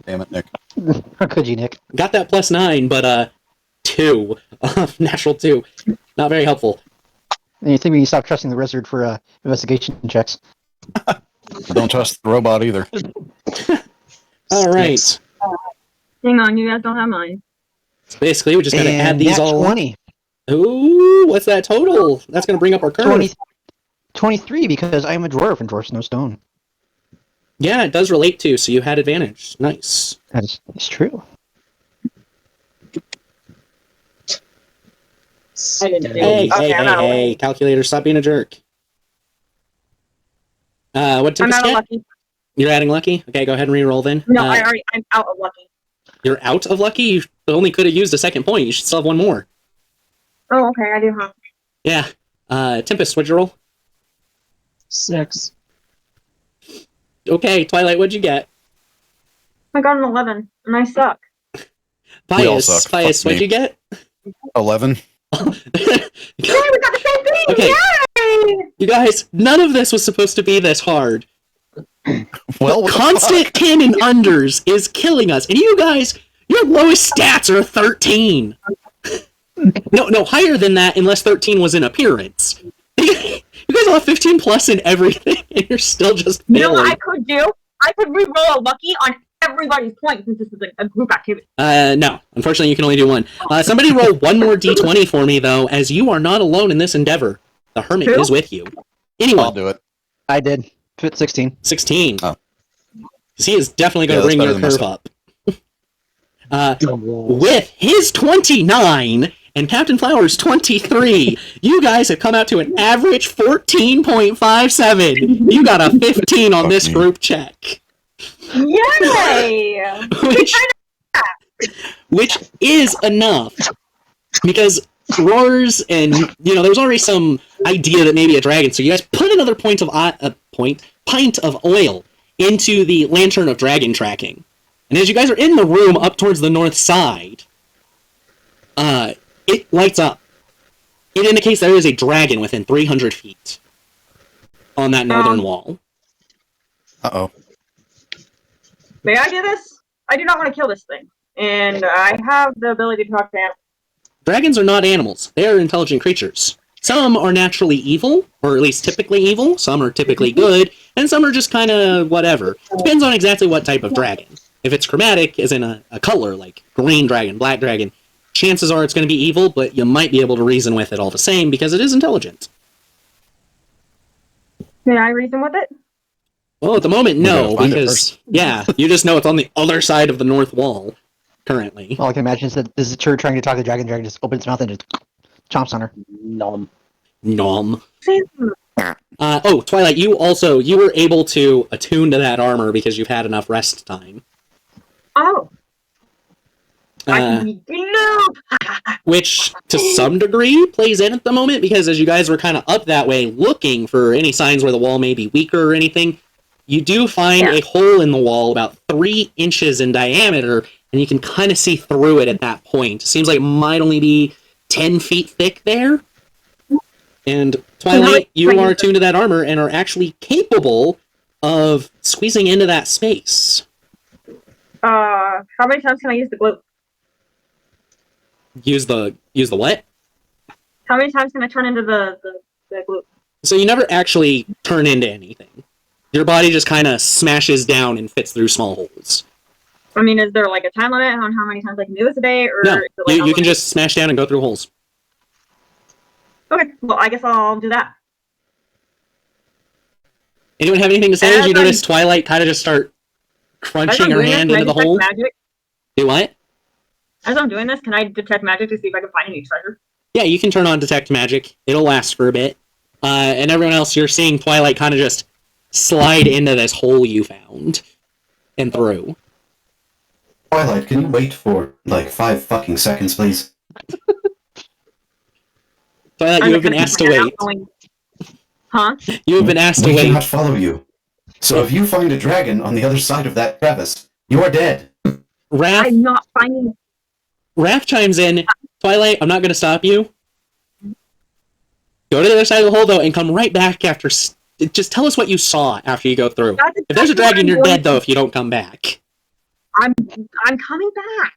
Damn it, Nick. How could you, Nick? Got that +9, but 2. Natural 2. Not very helpful. And you think we can stop trusting the wizard for investigation checks? Don't trust the robot either. All right. Six. Hang on, you guys don't have mine. So basically, we just got to add these nat all. 20. Ooh, what's that total? That's going to bring up our curve. 23 because I'm a dwarf and dwarfs no stone. Yeah, it does relate to, so you had advantage. Nice. That's true. I didn't do Hey, it. Okay, I'm out of lucky. hey, calculator, stop being a jerk. What I'm Tempest out of get? lucky. You're adding lucky? Okay, go ahead and re-roll then. No, I'm out of lucky. You're out of lucky? You only could have used a second point. You should still have one more. Oh, okay, I do, huh? Yeah. Tempest, what'd you roll? 6. Okay, Twilight, what'd you get? I got an 11, and I suck. We all Pius, suck. Pius, Fuck what'd me. you get? 11. Yay, we got the same thing! Okay. Yay! You guys, none of this was supposed to be this hard. Well, what the Constant fuck? 10 and unders is killing us. And you guys, your lowest stats are 13. No, higher than that unless 13 was in appearance. You guys all have 15 plus in everything, and you're still just You know what I failing. could do? I could re-roll a lucky on everybody's point since this is a group activity. No. Unfortunately, you can only do one. Somebody roll one more d20 for me, though, as you are not alone in this endeavor. The Hermit Who? is with you. I'll Anyone? do it. I did. Fit 16. 16. Oh. He is definitely going Yeah, to that's bring your better curve than up. Good rolls. With his 29 and Captain Flowers' 23, you guys have come out to an average 14.57. You got a 15 on Fuck this me. group check. Yay! which is enough because roars and there was already some idea that maybe a dragon, so you guys put another pint of oil into the lantern of dragon tracking, and as you guys are in the room up towards the north side, it lights up. It indicates there is a dragon within 300 feet on that northern wall. Uh-oh. May I do this? I do not want to kill this thing. And I have the ability to talk to animals. Dragons are not animals. They are intelligent creatures. Some are naturally evil, or at least typically evil. Some are typically good, and some are just kind of whatever. Depends on exactly what type of dragon. If it's chromatic, as in a color, like green dragon, black dragon, chances are it's going to be evil, but you might be able to reason with it all the same because it is intelligent. May I reason with it? Well, at the moment, We no, gotta find it because, first. yeah, you just know it's on the other side of the north wall, currently. All I can imagine is that this is Tur trying to talk to the dragon. Dragon just opens its mouth and just chomps on her. Nom. Nom. Twilight, you were able to attune to that armor because you've had enough rest time. Oh. I Uh, can be blue. which, to some degree, plays in at the moment, because as you guys were kind of up that way looking for any signs where the wall may be weaker or anything, you do find a hole in the wall about 3 inches in diameter, and you can kind of see through it at that point. It seems like it might only be 10 feet thick there. And Twilight, you are attuned to that armor and are actually capable of squeezing into that space. How many times can I use the glue? Use the what? How many times can I turn into the glue? So you never actually turn into anything. Your body just kind of smashes down and fits through small holes. I mean, is there like a time limit on how many times I can do this a day? Or No, is it like you can just smash down and go through holes. Okay, well, I guess I'll do that. Anyone have anything to say as As you I'm- notice Twilight kind of just start As crunching I'm her doing this, hand can I into the detect hole? magic? Do what? As I'm doing this, can I detect magic to see if I can find any treasure? Yeah, you can turn on Detect Magic. It'll last for a bit. And everyone else, you're seeing Twilight kind of just slide into this hole you found and through. Twilight, can you wait for, like, 5 fucking seconds, please? Twilight, you have been asked to wait. Huh? You have been asked to We wait. cannot follow you. So if you find a dragon on the other side of that crevice, you are dead. Raph, I'm not finding. Raph chimes in. Twilight, I'm not going to stop you. Go to the other side of the hole, though, and come right back after... Just tell us what you saw after you go through. If there's a dragon, you're dead, though, if you don't come back. I'm coming back.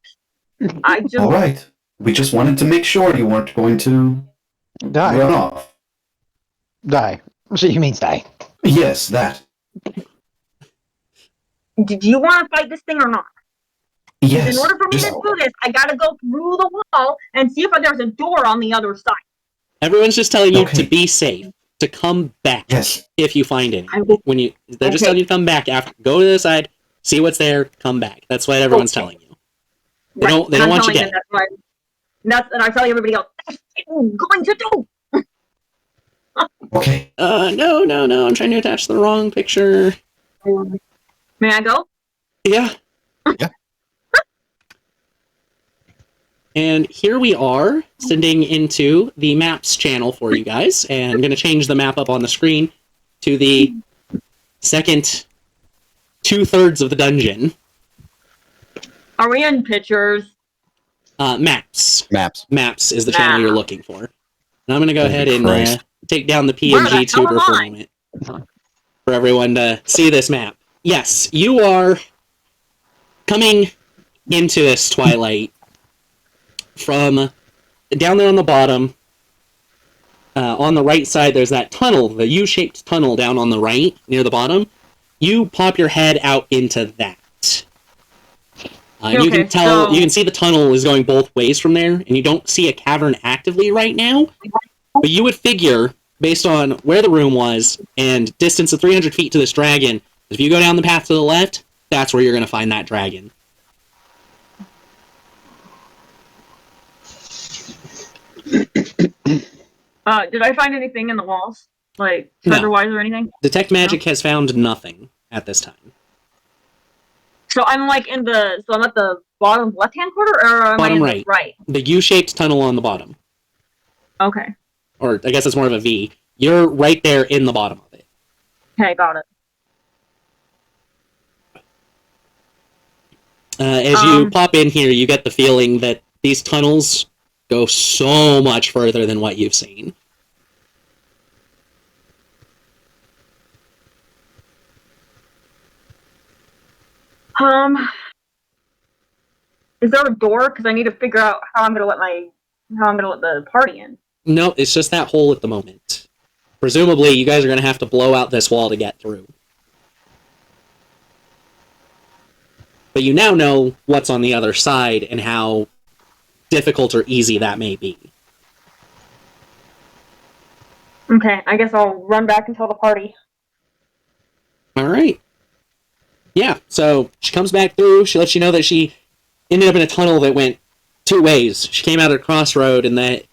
I just. All right. We just wanted to make sure you weren't going to Die. run off. Die. So he means die. Yes, that. Do you want to fight this thing or not? Yes. In order for me to do this, I gotta go through the wall and see if there's a door on the other side. Everyone's just telling you Okay. to be safe, to come back Yes. if you find any. I will- They're just Okay. telling you to come back after. Go to the side, see what's there, come back. That's what everyone's Okay. telling you. They don't And I'm want you telling dead. them and I'm telling everybody else, that's what I'm going to do. Okay. No, I'm trying to attach the wrong picture. May I go? Yeah. Yeah. And here we are, sending into the maps channel for you guys, and I'm going to change the map up on the screen to the second 2/3 of the dungeon. Are we in pictures? Maps. Maps is the channel you're looking for. And I'm going to go Holy ahead and Christ. take down the Where the PNG hell tuber am for a I? moment. For everyone to see this map. Yes, you are coming into this Twilight from down there on the bottom. On the right side, there's that tunnel, the U-shaped tunnel down on the right near the bottom. You pop your head out into that. You can tell, you can see the tunnel is going both ways from there, and you don't see a cavern actively right now. But you would figure, based on where the room was and distance of 300 feet to this dragon, if you go down the path to the left, that's where you're going to find that dragon. Did I find anything in the walls? Like, treasure-wise or anything? Detect Magic has found nothing at this time. So I'm like I'm at the bottom left-hand corner, or am Bottom I in the right? The U-shaped tunnel on the bottom. Okay. Or, I guess it's more of a V. You're right there in the bottom of it. Okay, got it. As you pop in here, you get the feeling that these tunnels go so much further than what you've seen. Is there a door? Because I need to figure out how I'm gonna let the party in. No, it's just that hole at the moment. Presumably, you guys are going to have to blow out this wall to get through. But you now know what's on the other side and how difficult or easy that may be. Okay, I guess I'll run back and tell the party. Alright. Yeah, so she comes back through, she lets you know that she ended up in a tunnel that went two ways. She came out at a crossroad, and that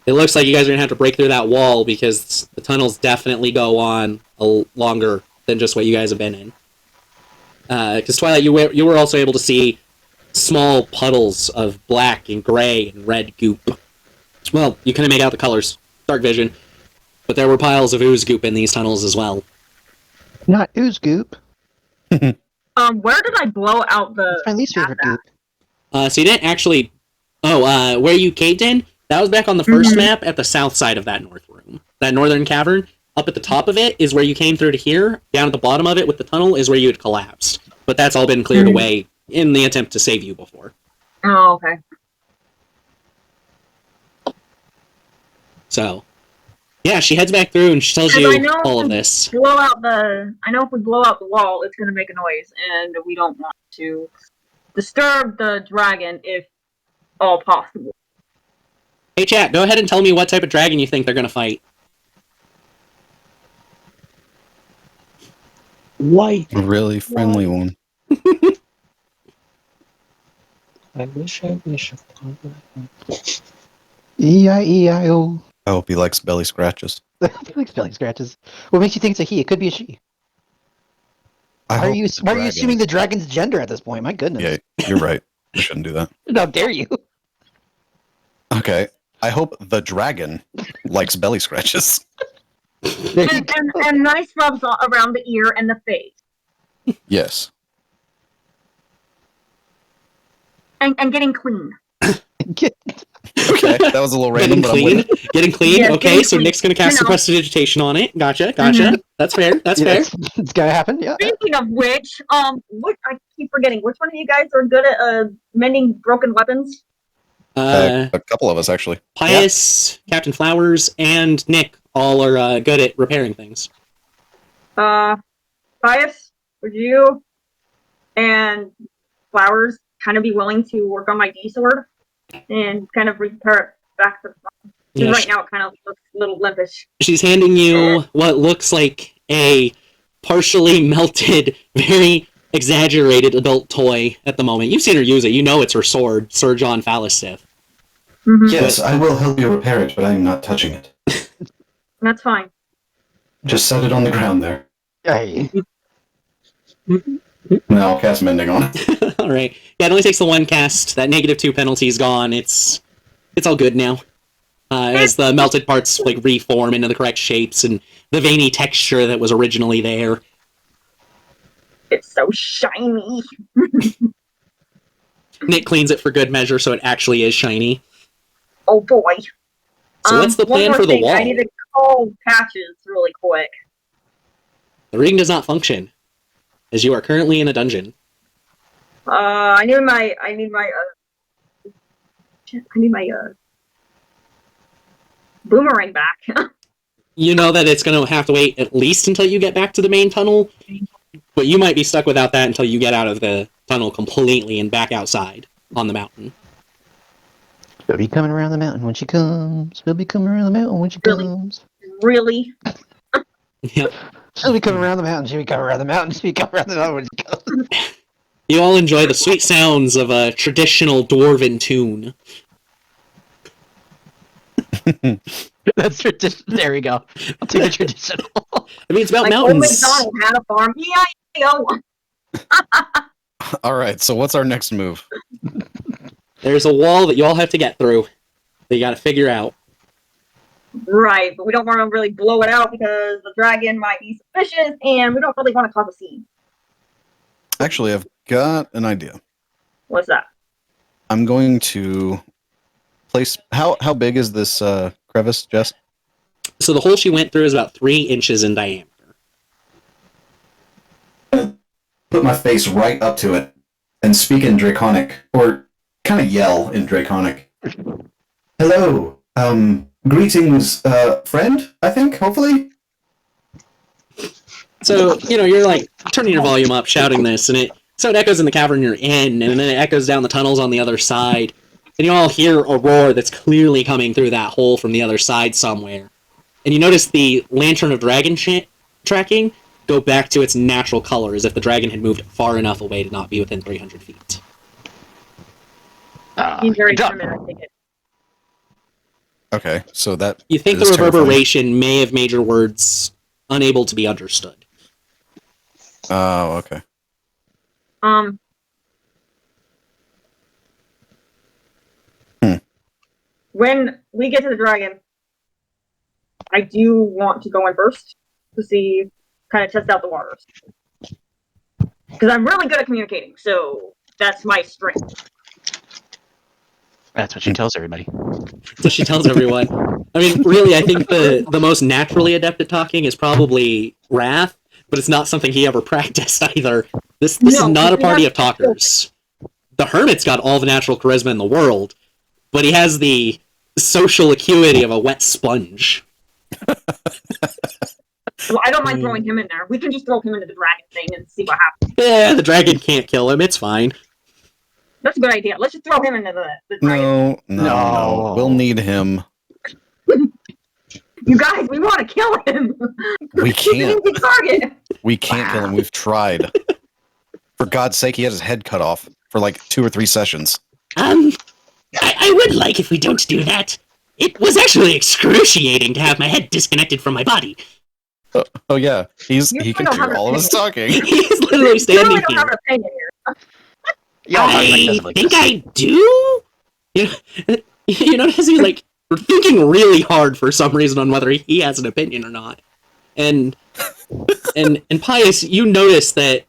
it looks like you guys are going to have to break through that wall because the tunnels definitely go on longer than just what you guys have been in. Because Twilight, you were also able to see small puddles of black and gray and red goop. Well, you couldn't make out the colors. Dark vision. But there were piles of ooze goop in these tunnels as well. Not ooze goop. Where did I blow out the? That's my least favorite goop. So you didn't actually... Oh, where you caved in? That was back on the first map at the south side of that north room. That northern cavern. Up at the top of it is where you came through to here. Down at the bottom of it with the tunnel is where you had collapsed. But that's all been cleared away in the attempt to save you before. Oh, okay. So, yeah, she heads back through and she tells you all of this. I know if we blow out the wall, it's going to make a noise, and we don't want to disturb the dragon if all possible. Hey, chat, go ahead and tell me what type of dragon you think they're going to fight. White. A really friendly one. I wish. E-I-E-I-O. I hope he likes belly scratches. I like spelling scratches. What makes you think it's a he? It could be a she. Why are you assuming the dragon's gender at this point? My goodness. Yeah, you're right. I shouldn't do that. How dare you? Okay. I hope the dragon likes belly scratches. And nice rubs around the ear and the face. Yes. And getting clean. Okay, that was a little random, Getting but I'm with clean? it. Getting clean? Yeah, Okay, getting so clean. Nick's gonna cast You know. Prestidigitation on it. Gotcha. That's fair. That's fair. It's gonna happen. Yeah. Speaking of which, what I keep forgetting, which one of you guys are good at mending broken weapons? A couple of us, actually. Pius, Captain Flowers, and Nick all are good at repairing things. Pius, would you and Flowers kind of be willing to work on my D sword and kind of repair it back to front? Yeah, Right now it kind of looks a little limpish. she's handing you what looks like a partially melted, very exaggerated adult toy at the moment. You've seen her use it. You know it's her sword, Sir John Falstaff. Mm-hmm. Yes, I will help you repair it, but I'm not touching it. That's fine. Just set it on the ground there. Hey. Now I'll cast mending on it. All right. Yeah, it only takes the one cast. That -2 penalty is gone. It's all good now. As the melted parts like reform into the correct shapes and the veiny texture that was originally there. It's so shiny. Nick cleans it for good measure, so it actually is shiny. Oh boy. So what's the one plan more for the thing, wall? I need to call patches really quick. The ring does not function, as you are currently in a dungeon. I need my boomerang back. You know that it's going to have to wait at least until you get back to the main tunnel, but you might be stuck without that until you get out of the tunnel completely and back outside on the mountain. She'll be coming around the mountain when she comes. She'll be coming around the mountain when she Really? comes. Really? Yep. She'll be coming around the mountain. She'll be coming around the mountain. She'll be coming around the mountain when she comes. You all enjoy the sweet sounds of a traditional dwarven tune. That's tradition. There we go. I'll take the traditional. I mean, it's about Like old mountains. McDonald had a farm. E-I-O. All right, so what's our next move? There's a wall that you all have to get through that you got to figure out. Right, but we don't want to really blow it out because the dragon might be suspicious, and we don't really want to cause a scene. Actually, I've got an idea. What's that? I'm going to place... How big is this crevice, Jess? So the hole she went through is about 3 inches in diameter. Put my face right up to it and speak in Draconic, or kind of yell in Draconic. Hello, greetings, friend, I think, hopefully? So, you're like turning your volume up, shouting this, and it echoes in the cavern you're in, and then it echoes down the tunnels on the other side, and you all hear a roar that's clearly coming through that hole from the other side somewhere. And you notice the Lantern of Dragon tracking go back to its natural color, as if the dragon had moved far enough away to not be within 300 feet. He's very good job. determined, I take it. Okay, so that... You think the is terrifying. reverberation may have made your words unable to be understood. Oh, okay. When we get to the dragon, I do want to go in first to see, kind of test out the waters. Because I'm really good at communicating, so that's my strength. That's what she tells everybody. So she tells everyone. I mean, really, I think the most naturally adept at talking is probably Wrath, but it's not something he ever practiced either. This is not a party of talkers. The Hermit's got all the natural charisma in the world, but he has the social acuity of a wet sponge. Well, I don't mind throwing him in there. We can just throw him into the dragon thing and see what happens. Yeah, the dragon can't kill him. It's fine. That's a good idea. Let's just throw him into the dragon. No. We'll need him. You guys, we want to kill him. We He's an can't. easy target. We can't kill him. We've tried. For God's sake, he had his head cut off for like 2 or 3 sessions. I would like if we don't do that. It was actually excruciating to have my head disconnected from my body. Oh yeah, he You can don't hear have all of us talking. He's literally You standing really don't here. have an opinion here. Y'all talk like I this, like think this. I do. You notice he like thinking really hard for some reason on whether he has an opinion or not. And Pius, you notice that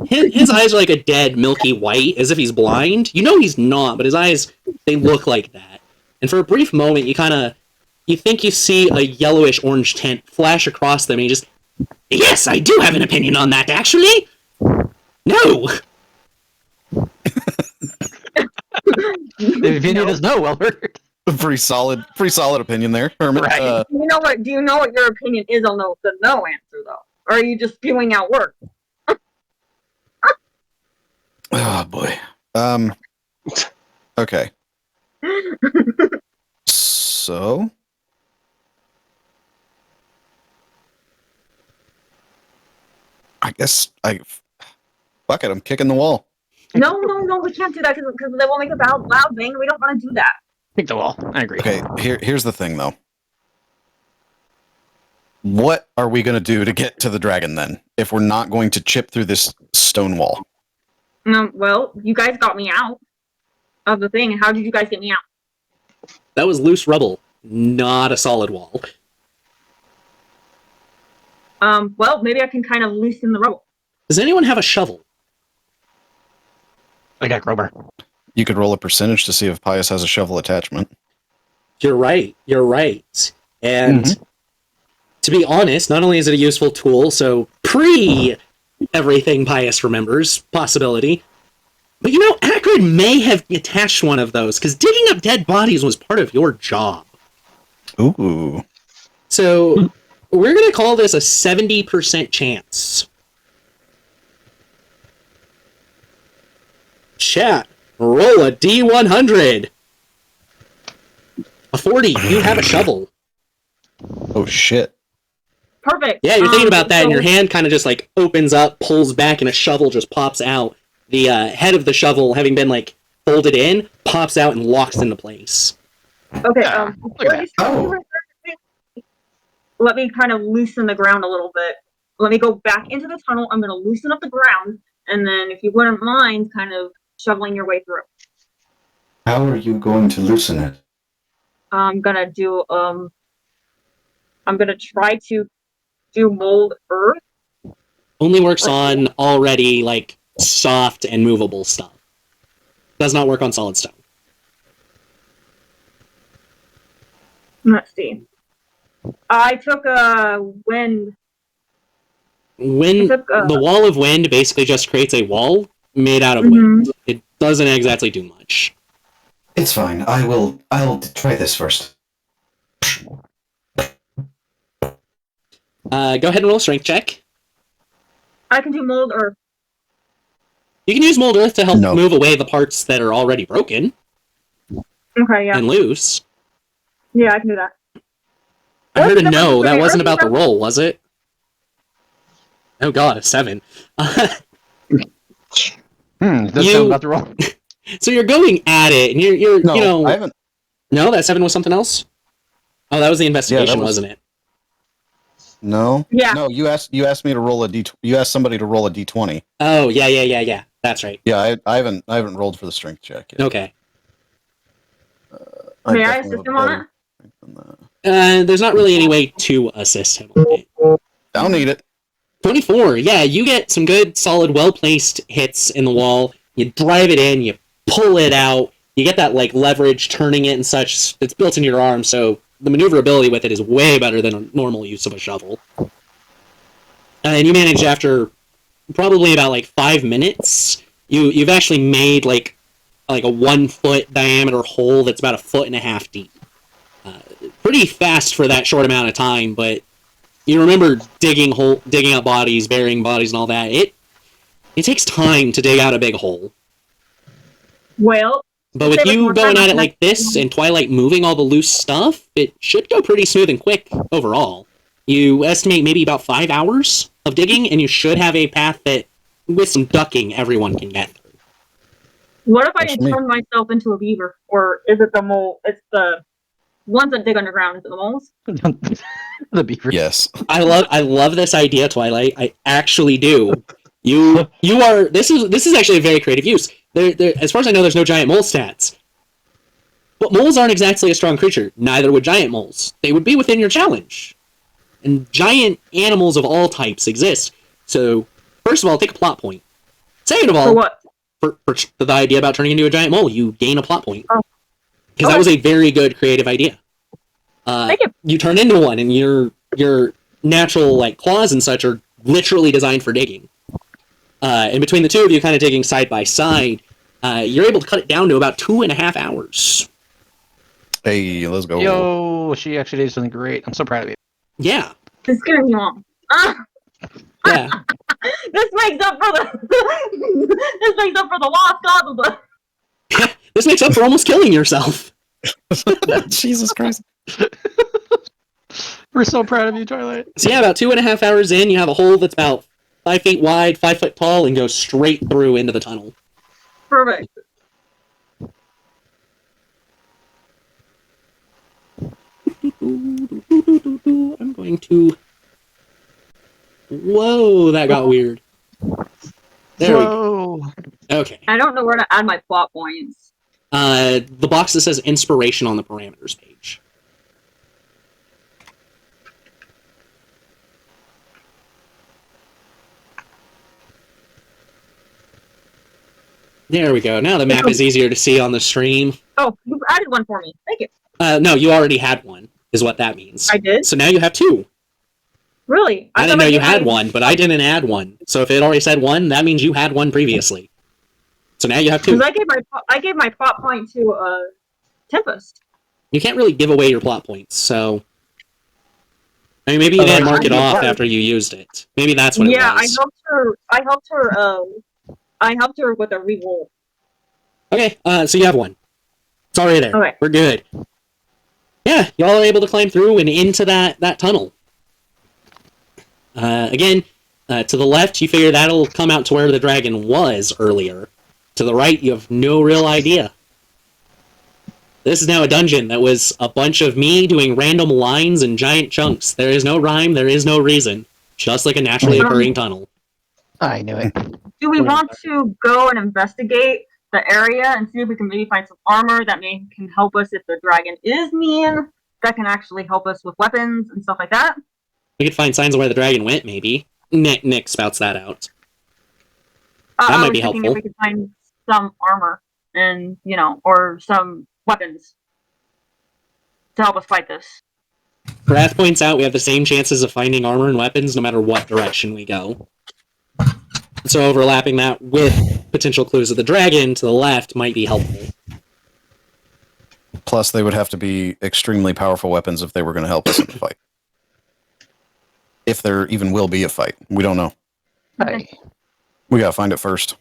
his eyes are like a dead milky white, as if he's blind. You know he's not, but his eyes, they look like that. And for a brief moment, you think you see a yellowish orange tint flash across them, and you just, yes, I do have an opinion on that, actually. No. The opinion is no, well heard. Pretty solid opinion there, Hermit. Right. Do you know what your opinion is on the no answer though? Or are you just spewing out words? Oh boy. Okay. So I guess fuck it, I'm kicking the wall. No, we can't do that because they will make a loud bang. We don't want to do that. Pick the wall. I agree. Okay, here's the thing though. What are we going to do to get to the dragon then, if we're not going to chip through this stone wall? Well, you guys got me out of the thing. How did you guys get me out? That was loose rubble, not a solid wall. Well, maybe I can kind of loosen the rubble. Does anyone have a shovel? I got crowbar. You could roll a percentage to see if Pius has a shovel attachment. You're right. And to be honest, not only is it a useful tool, so everything Pius remembers, possibility, but Acrid may have attached one of those, because digging up dead bodies was part of your job. Ooh. So, we're going to call this a 70% chance. Chat, roll a D100. A 40, you have a shovel. Oh shit. Perfect. Yeah, you're thinking about that, and your hand kind of just like opens up, pulls back, and a shovel just pops out. The head of the shovel, having been like folded in, pops out and locks into place. Okay. Oh. Let me kind of loosen the ground a little bit. Let me go back into the tunnel. I'm going to loosen up the ground, and then, if you wouldn't mind, kind of shoveling your way through. How are you going to loosen it? I'm gonna do. I'm gonna try to do mold earth. Only works on already like soft and movable stuff. Does not work on solid stone. Let's see. I took a wind. The wall of wind basically just creates a wall made out of wind. It doesn't exactly do much. It's fine. I'll try this first. Go ahead and roll a strength check. I can do mold earth. You can use mold earth to help move away the parts that are already broken Okay, yeah. and loose. Yeah, I can do that. I heard a no. That wasn't about the roll, was it? Oh god, a 7. That's about the roll. So you're going at it, and you're I haven't. No, that 7 was something else? Oh, that was the investigation, wasn't it? No. Yeah. No, you asked me to roll a D. You asked somebody to roll a D20. Oh, yeah. That's right. Yeah, I haven't rolled for the strength check yet. Okay. May I assist him on it? There's not really any way to assist him on it. I'll need it. 24, yeah, you get some good, solid, well-placed hits in the wall. You drive it in, you pull it out, you get that, like, leverage, turning it and such. It's built into your arm, so the maneuverability with it is way better than a normal use of a shovel. And you manage, after probably about, like, 5 minutes, you've actually made, like a 1-foot diameter hole that's about 1.5 feet deep. Pretty fast for that short amount of time, but you remember digging up bodies, burying bodies and all that. It takes time to dig out a big hole. Well, but with you going at it like this and Twilight moving all the loose stuff, it should go pretty smooth and quick overall. You estimate maybe about 5 hours of digging, and you should have a path that, with some ducking, everyone can get through. What if I turn myself into a beaver? Or is it the mole? It's the ones that dig underground. Is it the moles? The beaver. Yes. I love this idea, Twilight. I actually do. You are. This is actually a very creative use. There, as far as I know, there's no giant mole stats. But moles aren't exactly a strong creature. Neither would giant moles. They would be within your challenge. And giant animals of all types exist. So, first of all, take a plot point. Second of all, For what? for the idea about turning into a giant mole, you gain a plot point. Oh. Because that was a very good creative idea. Thank you. You turn into one, and your natural like claws and such are literally designed for digging. And between the two of you, kind of digging side by side, you're able to cut it down to about 2.5 hours. Hey, let's go. Yo, she actually did something great. I'm so proud of you. Yeah, It's scaring me long. yeah. This makes up for the this makes up for the lost cause of the. This makes up for almost killing yourself. Jesus Christ. We're so proud of you, Twilight. So yeah, about 2.5 hours in, you have a hole that's about 5 feet wide, 5 foot tall, and goes straight through into the tunnel. Perfect. I'm going to... Whoa, that got weird. There we go. Whoa. Okay. I don't know where to add my plot points. The box that says inspiration on the parameters page. There we go. Now the map is easier to see on the stream. Oh, you added one for me. Thank you. No, you already had one, is what that means. I did? So now you have two. Really? I didn't thought know you did had one, but I didn't add one. So if it already said one, that means you had one previously. So now you have two. Because I gave my plot point to Tempest. You can't really give away your plot points, so... I mean, maybe you didn't mark it off after you used it. Maybe that's what it Yeah, was. I helped her with a reroll. Okay, so you have one. It's already there. Okay. We're good. Yeah, y'all are able to climb through and into that tunnel. Again, to the left, you figure that'll come out to where the dragon was earlier. To the right, you have no real idea. This is now a dungeon that was a bunch of me doing random lines in giant chunks. There is no rhyme, there is no reason. Just like a naturally occurring tunnel. I knew it. Do we want to go and investigate the area and see if we can maybe find some armor that can help us if the dragon is mean? That can actually help us with weapons and stuff like that? We could find signs of where the dragon went, maybe. Nick spouts that out. That I might was be thinking helpful. if we could find some armor and, or some weapons to help us fight this. Wrath points out we have the same chances of finding armor and weapons no matter what direction we go. So overlapping that with potential clues of the dragon to the left might be helpful. Plus, they would have to be extremely powerful weapons if they were going to help us in the fight. If there even will be a fight. We don't know. Hi. We got to find it first.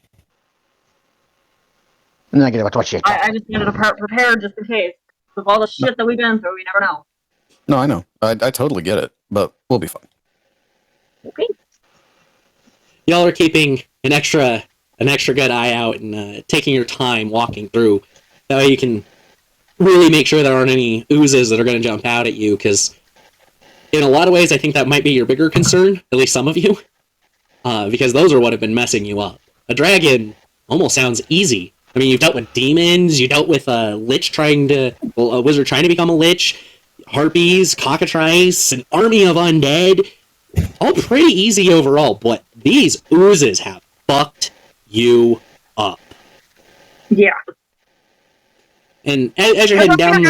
I'm not gonna watch it. I just needed to prepare just in case. With all the shit that we've been through, we never know. No, I know. I totally get it, but we'll be fine. Okay. Y'all are keeping an extra good eye out and taking your time walking through. That way you can really make sure there aren't any oozes that are going to jump out at you, because in a lot of ways I think that might be your bigger concern, at least some of you, because those are what have been messing you up. A dragon almost sounds easy. I mean, you've dealt with demons, you dealt with a wizard trying to become a lich, harpies, cockatrice, an army of undead. All pretty easy overall, but these oozes have fucked you up. Yeah. And as you're heading down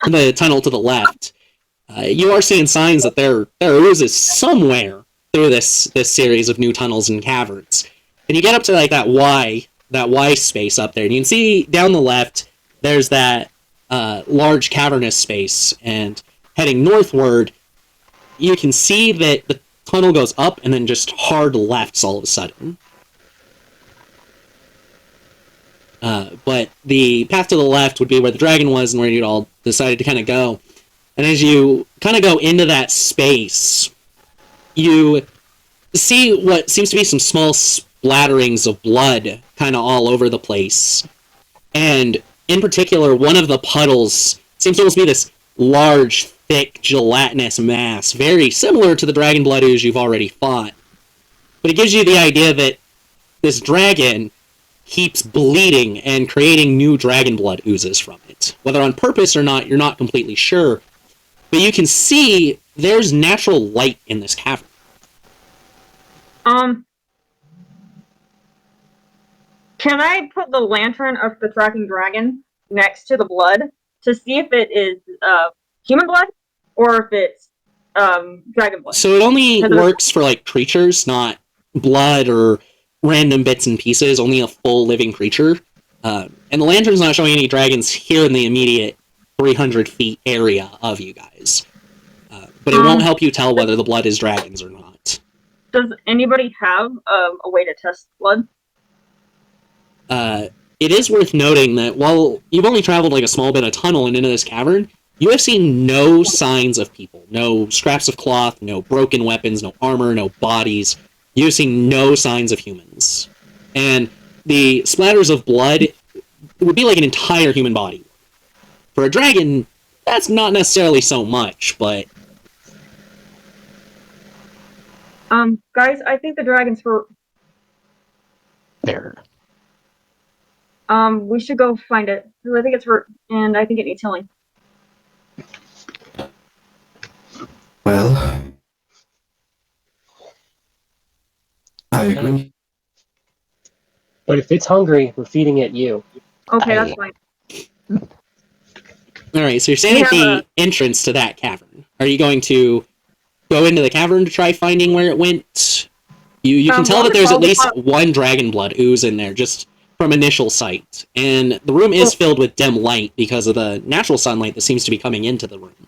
the tunnel to the left, you are seeing signs that there are oozes somewhere through this series of new tunnels and caverns. And you get up to like that Y space up there, and you can see down the left there's that large cavernous space, and heading northward you can see that the tunnel goes up and then just hard lefts all of a sudden. But the path to the left would be where the dragon was and where you'd all decided to kind of go. And as you kind of go into that space, you see what seems to be some small splatterings of blood kind of all over the place. And in particular, one of the puddles seems to almost be this large, thick, gelatinous mass, very similar to the dragon blood ooze you've already fought. But it gives you the idea that this dragon keeps bleeding and creating new dragon blood oozes from it. Whether on purpose or not, you're not completely sure. But you can see there's natural light in this cavern. Can I put the lantern of the tracking dragon next to the blood to see if it is human blood or if it's dragon blood? So it only works for like creatures, not blood or random bits and pieces, only a full living creature. And the lantern's not showing any dragons here in the immediate 300 feet area of you guys. But it won't help you tell whether the blood is dragons or not. Does anybody have a way to test blood? It is worth noting that while you've only traveled like a small bit of tunnel and into this cavern, you have seen no signs of people. No scraps of cloth, no broken weapons, no armor, no bodies. You have seen no signs of humans. And the splatters of blood would be like an entire human body. For a dragon, that's not necessarily so much, but... Guys, I think the dragon's hurt. There. We should go find it. I think it's hurt, and I think it needs healing. Well, I agree. But if it's hungry, we're feeding it you. Okay, that's fine. Alright, so you're standing at the entrance to that cavern. Are you going to go into the cavern to try finding where it went? You can tell that there's at least one dragon blood ooze in there, just from initial sight. And the room is filled with dim light because of the natural sunlight that seems to be coming into the room.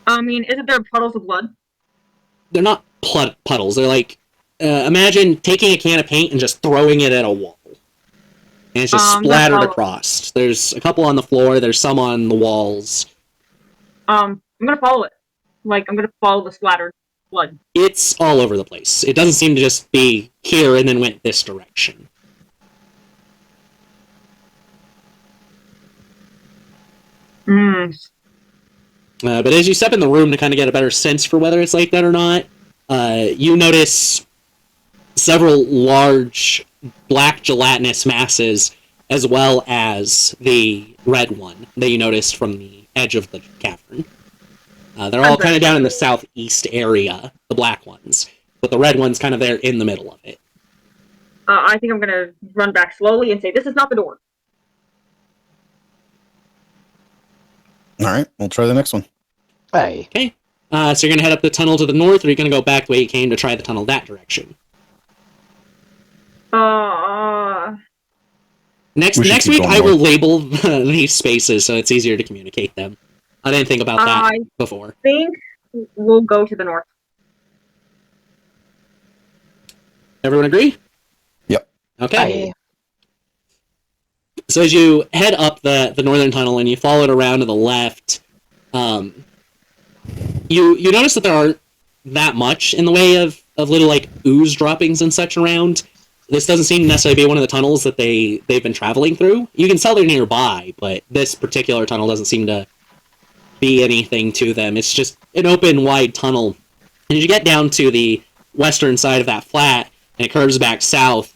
I mean, isn't there puddles of blood? They're not puddles. They're like, imagine taking a can of paint and just throwing it at a wall. And it's just splattered across. There's a couple on the floor, there's some on the walls. I'm gonna follow it. Like, I'm gonna follow the splattered blood. It's all over the place. It doesn't seem to just be here and then went this direction. But as you step in the room to kind of get a better sense for whether it's like that or not, you notice several large black gelatinous masses, as well as the red one that you noticed from the edge of the cavern. They're all kind of down in the southeast area, the black ones, but the red one's kind of there in the middle of it. I think I'm gonna run back slowly and say, this is not the door. Alright, we'll try the next one. Hey. Okay. So you're going to head up the tunnel to the north, or are you going to go back the way you came to try the tunnel that direction? Next week, I will label these spaces so it's easier to communicate them. I didn't think about that before. I think we'll go to the north. Everyone agree? Yep. Okay. Hey. So as you head up the northern tunnel and you follow it around to the left, you notice that there aren't that much in the way of little like ooze droppings and such around. This doesn't seem to necessarily be one of the tunnels that they've been traveling through. You can tell they're nearby, but this particular tunnel doesn't seem to be anything to them. It's just an open, wide tunnel. And as you get down to the western side of that flat, and it curves back south,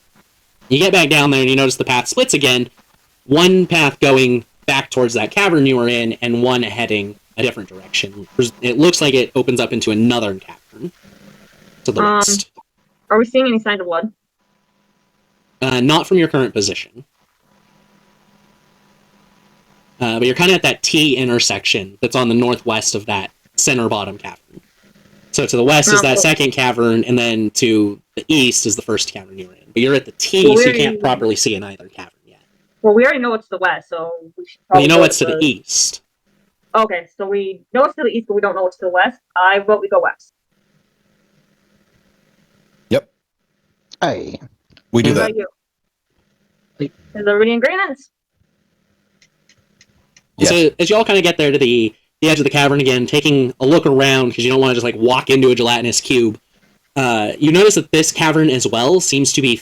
you get back down there and you notice the path splits again. One path going back towards that cavern you were in, and one heading a different direction. It looks like it opens up into another cavern to the west. Are we seeing any signs of blood? Not from your current position. But you're kind of at that T intersection that's on the northwest of that center bottom cavern. So to the west is that second cavern, and then to the east is the first cavern you were in. But you're at the T, so you can't properly see in either cavern yet. Well, we already know it's the west, so we should probably. You know what's to the east. Okay, so we know it's to the east, but we don't know what's to the west. I vote we go west. Yep. Hey. We do What that. about you? Is everybody in agreement? Yes. So as you all kind of get there to the edge of the cavern again, taking a look around, because you don't want to just like walk into a gelatinous cube, you notice that this cavern as well seems to be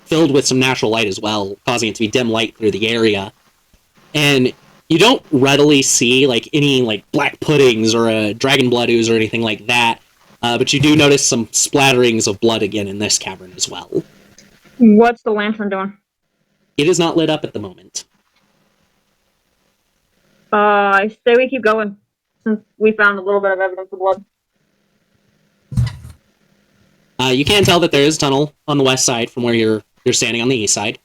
filled with some natural light as well, causing it to be dim light through the area. And you don't readily see like any like black puddings or a dragon blood ooze or anything like that, but you do notice some splatterings of blood again in this cavern as well. What's the lantern doing? It is not lit up at the moment. I say we keep going, since we found a little bit of evidence of blood. You can tell that there is a tunnel on the west side from where you're standing on the east side.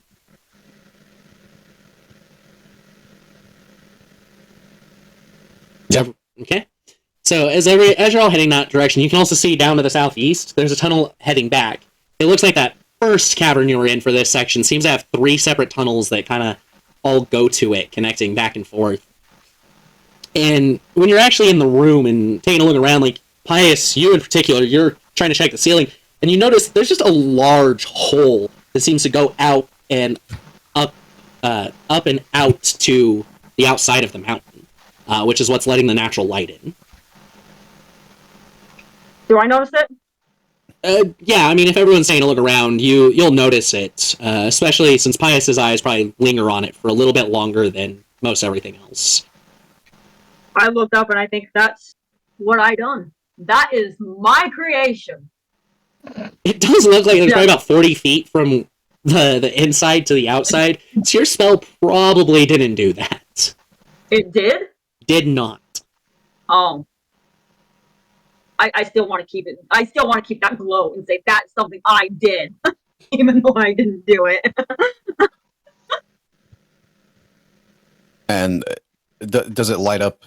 Yep. Okay. So as you're all heading that direction, you can also see down to the southeast, there's a tunnel heading back. It looks like that first cavern you were in for this section seems to have 3 separate tunnels that kind of all go to it, connecting back and forth. And when you're actually in the room and taking a look around, like, Pius, you in particular, you're trying to check the ceiling, and you notice there's just a large hole that seems to go out and up and out to the outside of the mountain, which is what's letting the natural light in. Do I notice it? Yeah, I mean, if everyone's taking a look around, you'll notice it, especially since Pius's eyes probably linger on it for a little bit longer than most everything else. I looked up and I think that's what I done. That is my creation. It does look like it's probably about 40 feet from the inside to the outside, so your spell probably didn't do that. It did? Did not. Oh. I still want to keep it. I still want to keep that glow and say that's something I did, even though I didn't do it. And does it light up?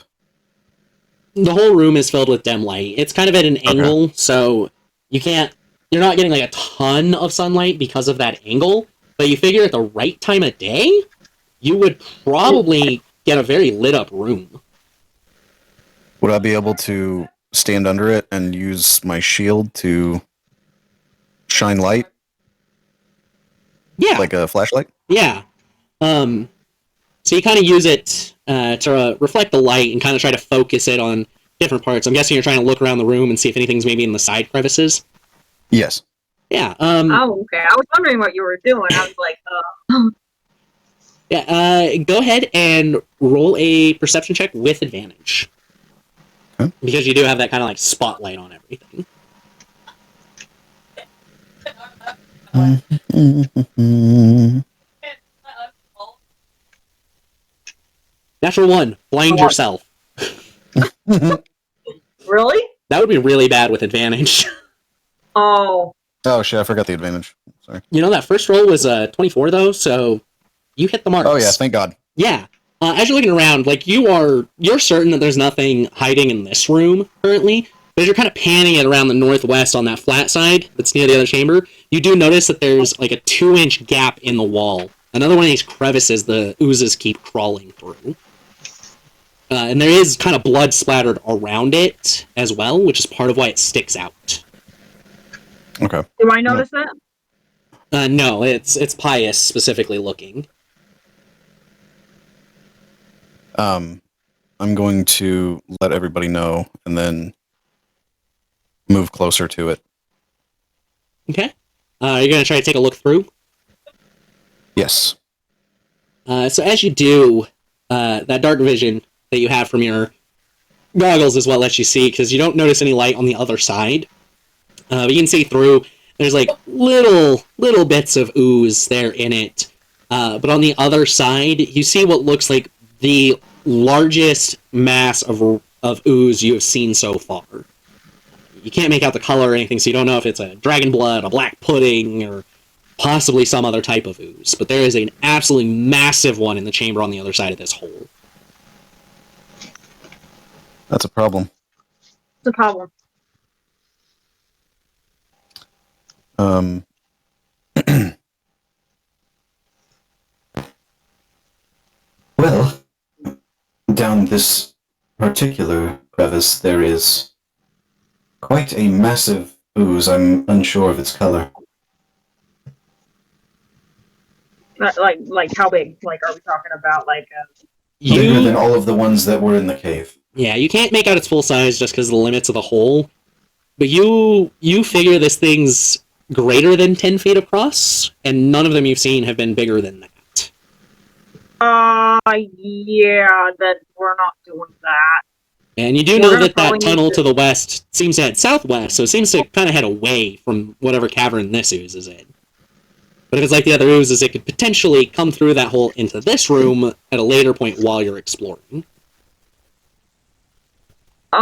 The whole room is filled with dim light. It's kind of at an angle, so you're not getting like a ton of sunlight because of that angle, but you figure at the right time of day, you would probably get a very lit up room. Would I be able to stand under it and use my shield to shine light? Yeah. Like a flashlight? Yeah. So you kind of use it to reflect the light and kind of try to focus it on different parts. I'm guessing you're trying to look around the room and see if anything's maybe in the side crevices. Yes. Yeah. Oh, okay. I was wondering what you were doing. I was like, Yeah. Go ahead and roll a perception check with advantage. Okay. Because you do have that kind of like spotlight on everything. Natural 1. Blind yourself. really? That would be really bad with advantage. Oh. Oh shit, I forgot the advantage. Sorry. You know, that first roll was 24 though, so you hit the marks. Oh yeah, thank God. Yeah. As you're looking around, like, you're certain that there's nothing hiding in this room currently, but as you're kind of panning it around the northwest on that flat side that's near the other chamber, you do notice that there's like a 2-inch gap in the wall. Another one of these crevices the oozes keep crawling through. And there is kind of blood splattered around it as well, which is part of why it sticks out. Okay. Do I notice that? No, it's Pius specifically looking. I'm going to let everybody know and then move closer to it. Okay. You're going to try to take a look through? Yes. So as you do, that dark vision that you have from your goggles is what lets you see, because you don't notice any light on the other side. But you can see through. There's like little bits of ooze there in it. But on the other side, you see what looks like the largest mass of ooze you have seen so far. You can't make out the color or anything, so you don't know if it's a dragon blood, a black pudding, or possibly some other type of ooze. But there is an absolutely massive one in the chamber on the other side of this hole. That's a problem. It's a problem. Well, down this particular crevice, there is quite a massive ooze. I'm unsure of its color. Like how big? Like, are we talking about like? Bigger than all of the ones that were in the cave. Yeah, you can't make out its full size just because of the limits of the hole. But you figure this thing's greater than 10 feet across, and none of them you've seen have been bigger than that. Yeah, that we're not doing that. And you do know that that tunnel to the west seems to head southwest, so it seems to kind of head away from whatever cavern this ooze is in. But if it's like the other oozes, it could potentially come through that hole into this room at a later point while you're exploring.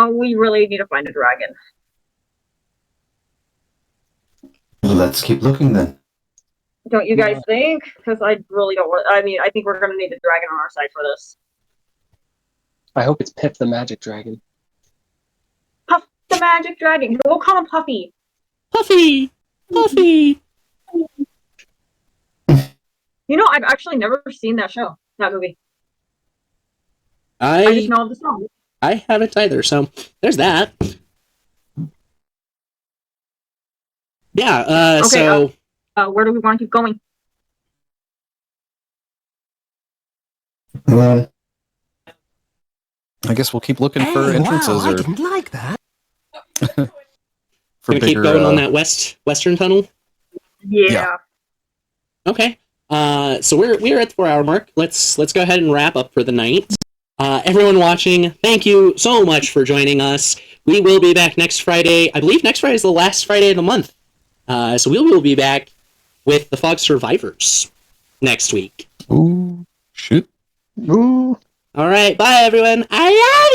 We really need to find a dragon. Let's keep looking then. Don't you guys think? Because I really don't want. I mean, I think we're going to need a dragon on our side for this. I hope it's Pip the Magic Dragon. Puff the magic dragon. We'll call him Puffy. Puffy! Puffy! You know, I've actually never seen that movie. I just know the song. I haven't either, so there's that. Yeah, Okay, where do we want to keep going? I guess we'll keep looking for entrances I didn't like that. for gonna bigger, keep going on that western tunnel? Yeah. Okay. So we're at the 4-hour mark. Let's go ahead and wrap up for the night. Everyone watching, thank you so much for joining us. We will be back next Friday. I believe next Friday is the last Friday of the month. So we will be back with the Fog Survivors next week. Ooh, shit. Ooh. All right, bye everyone. I love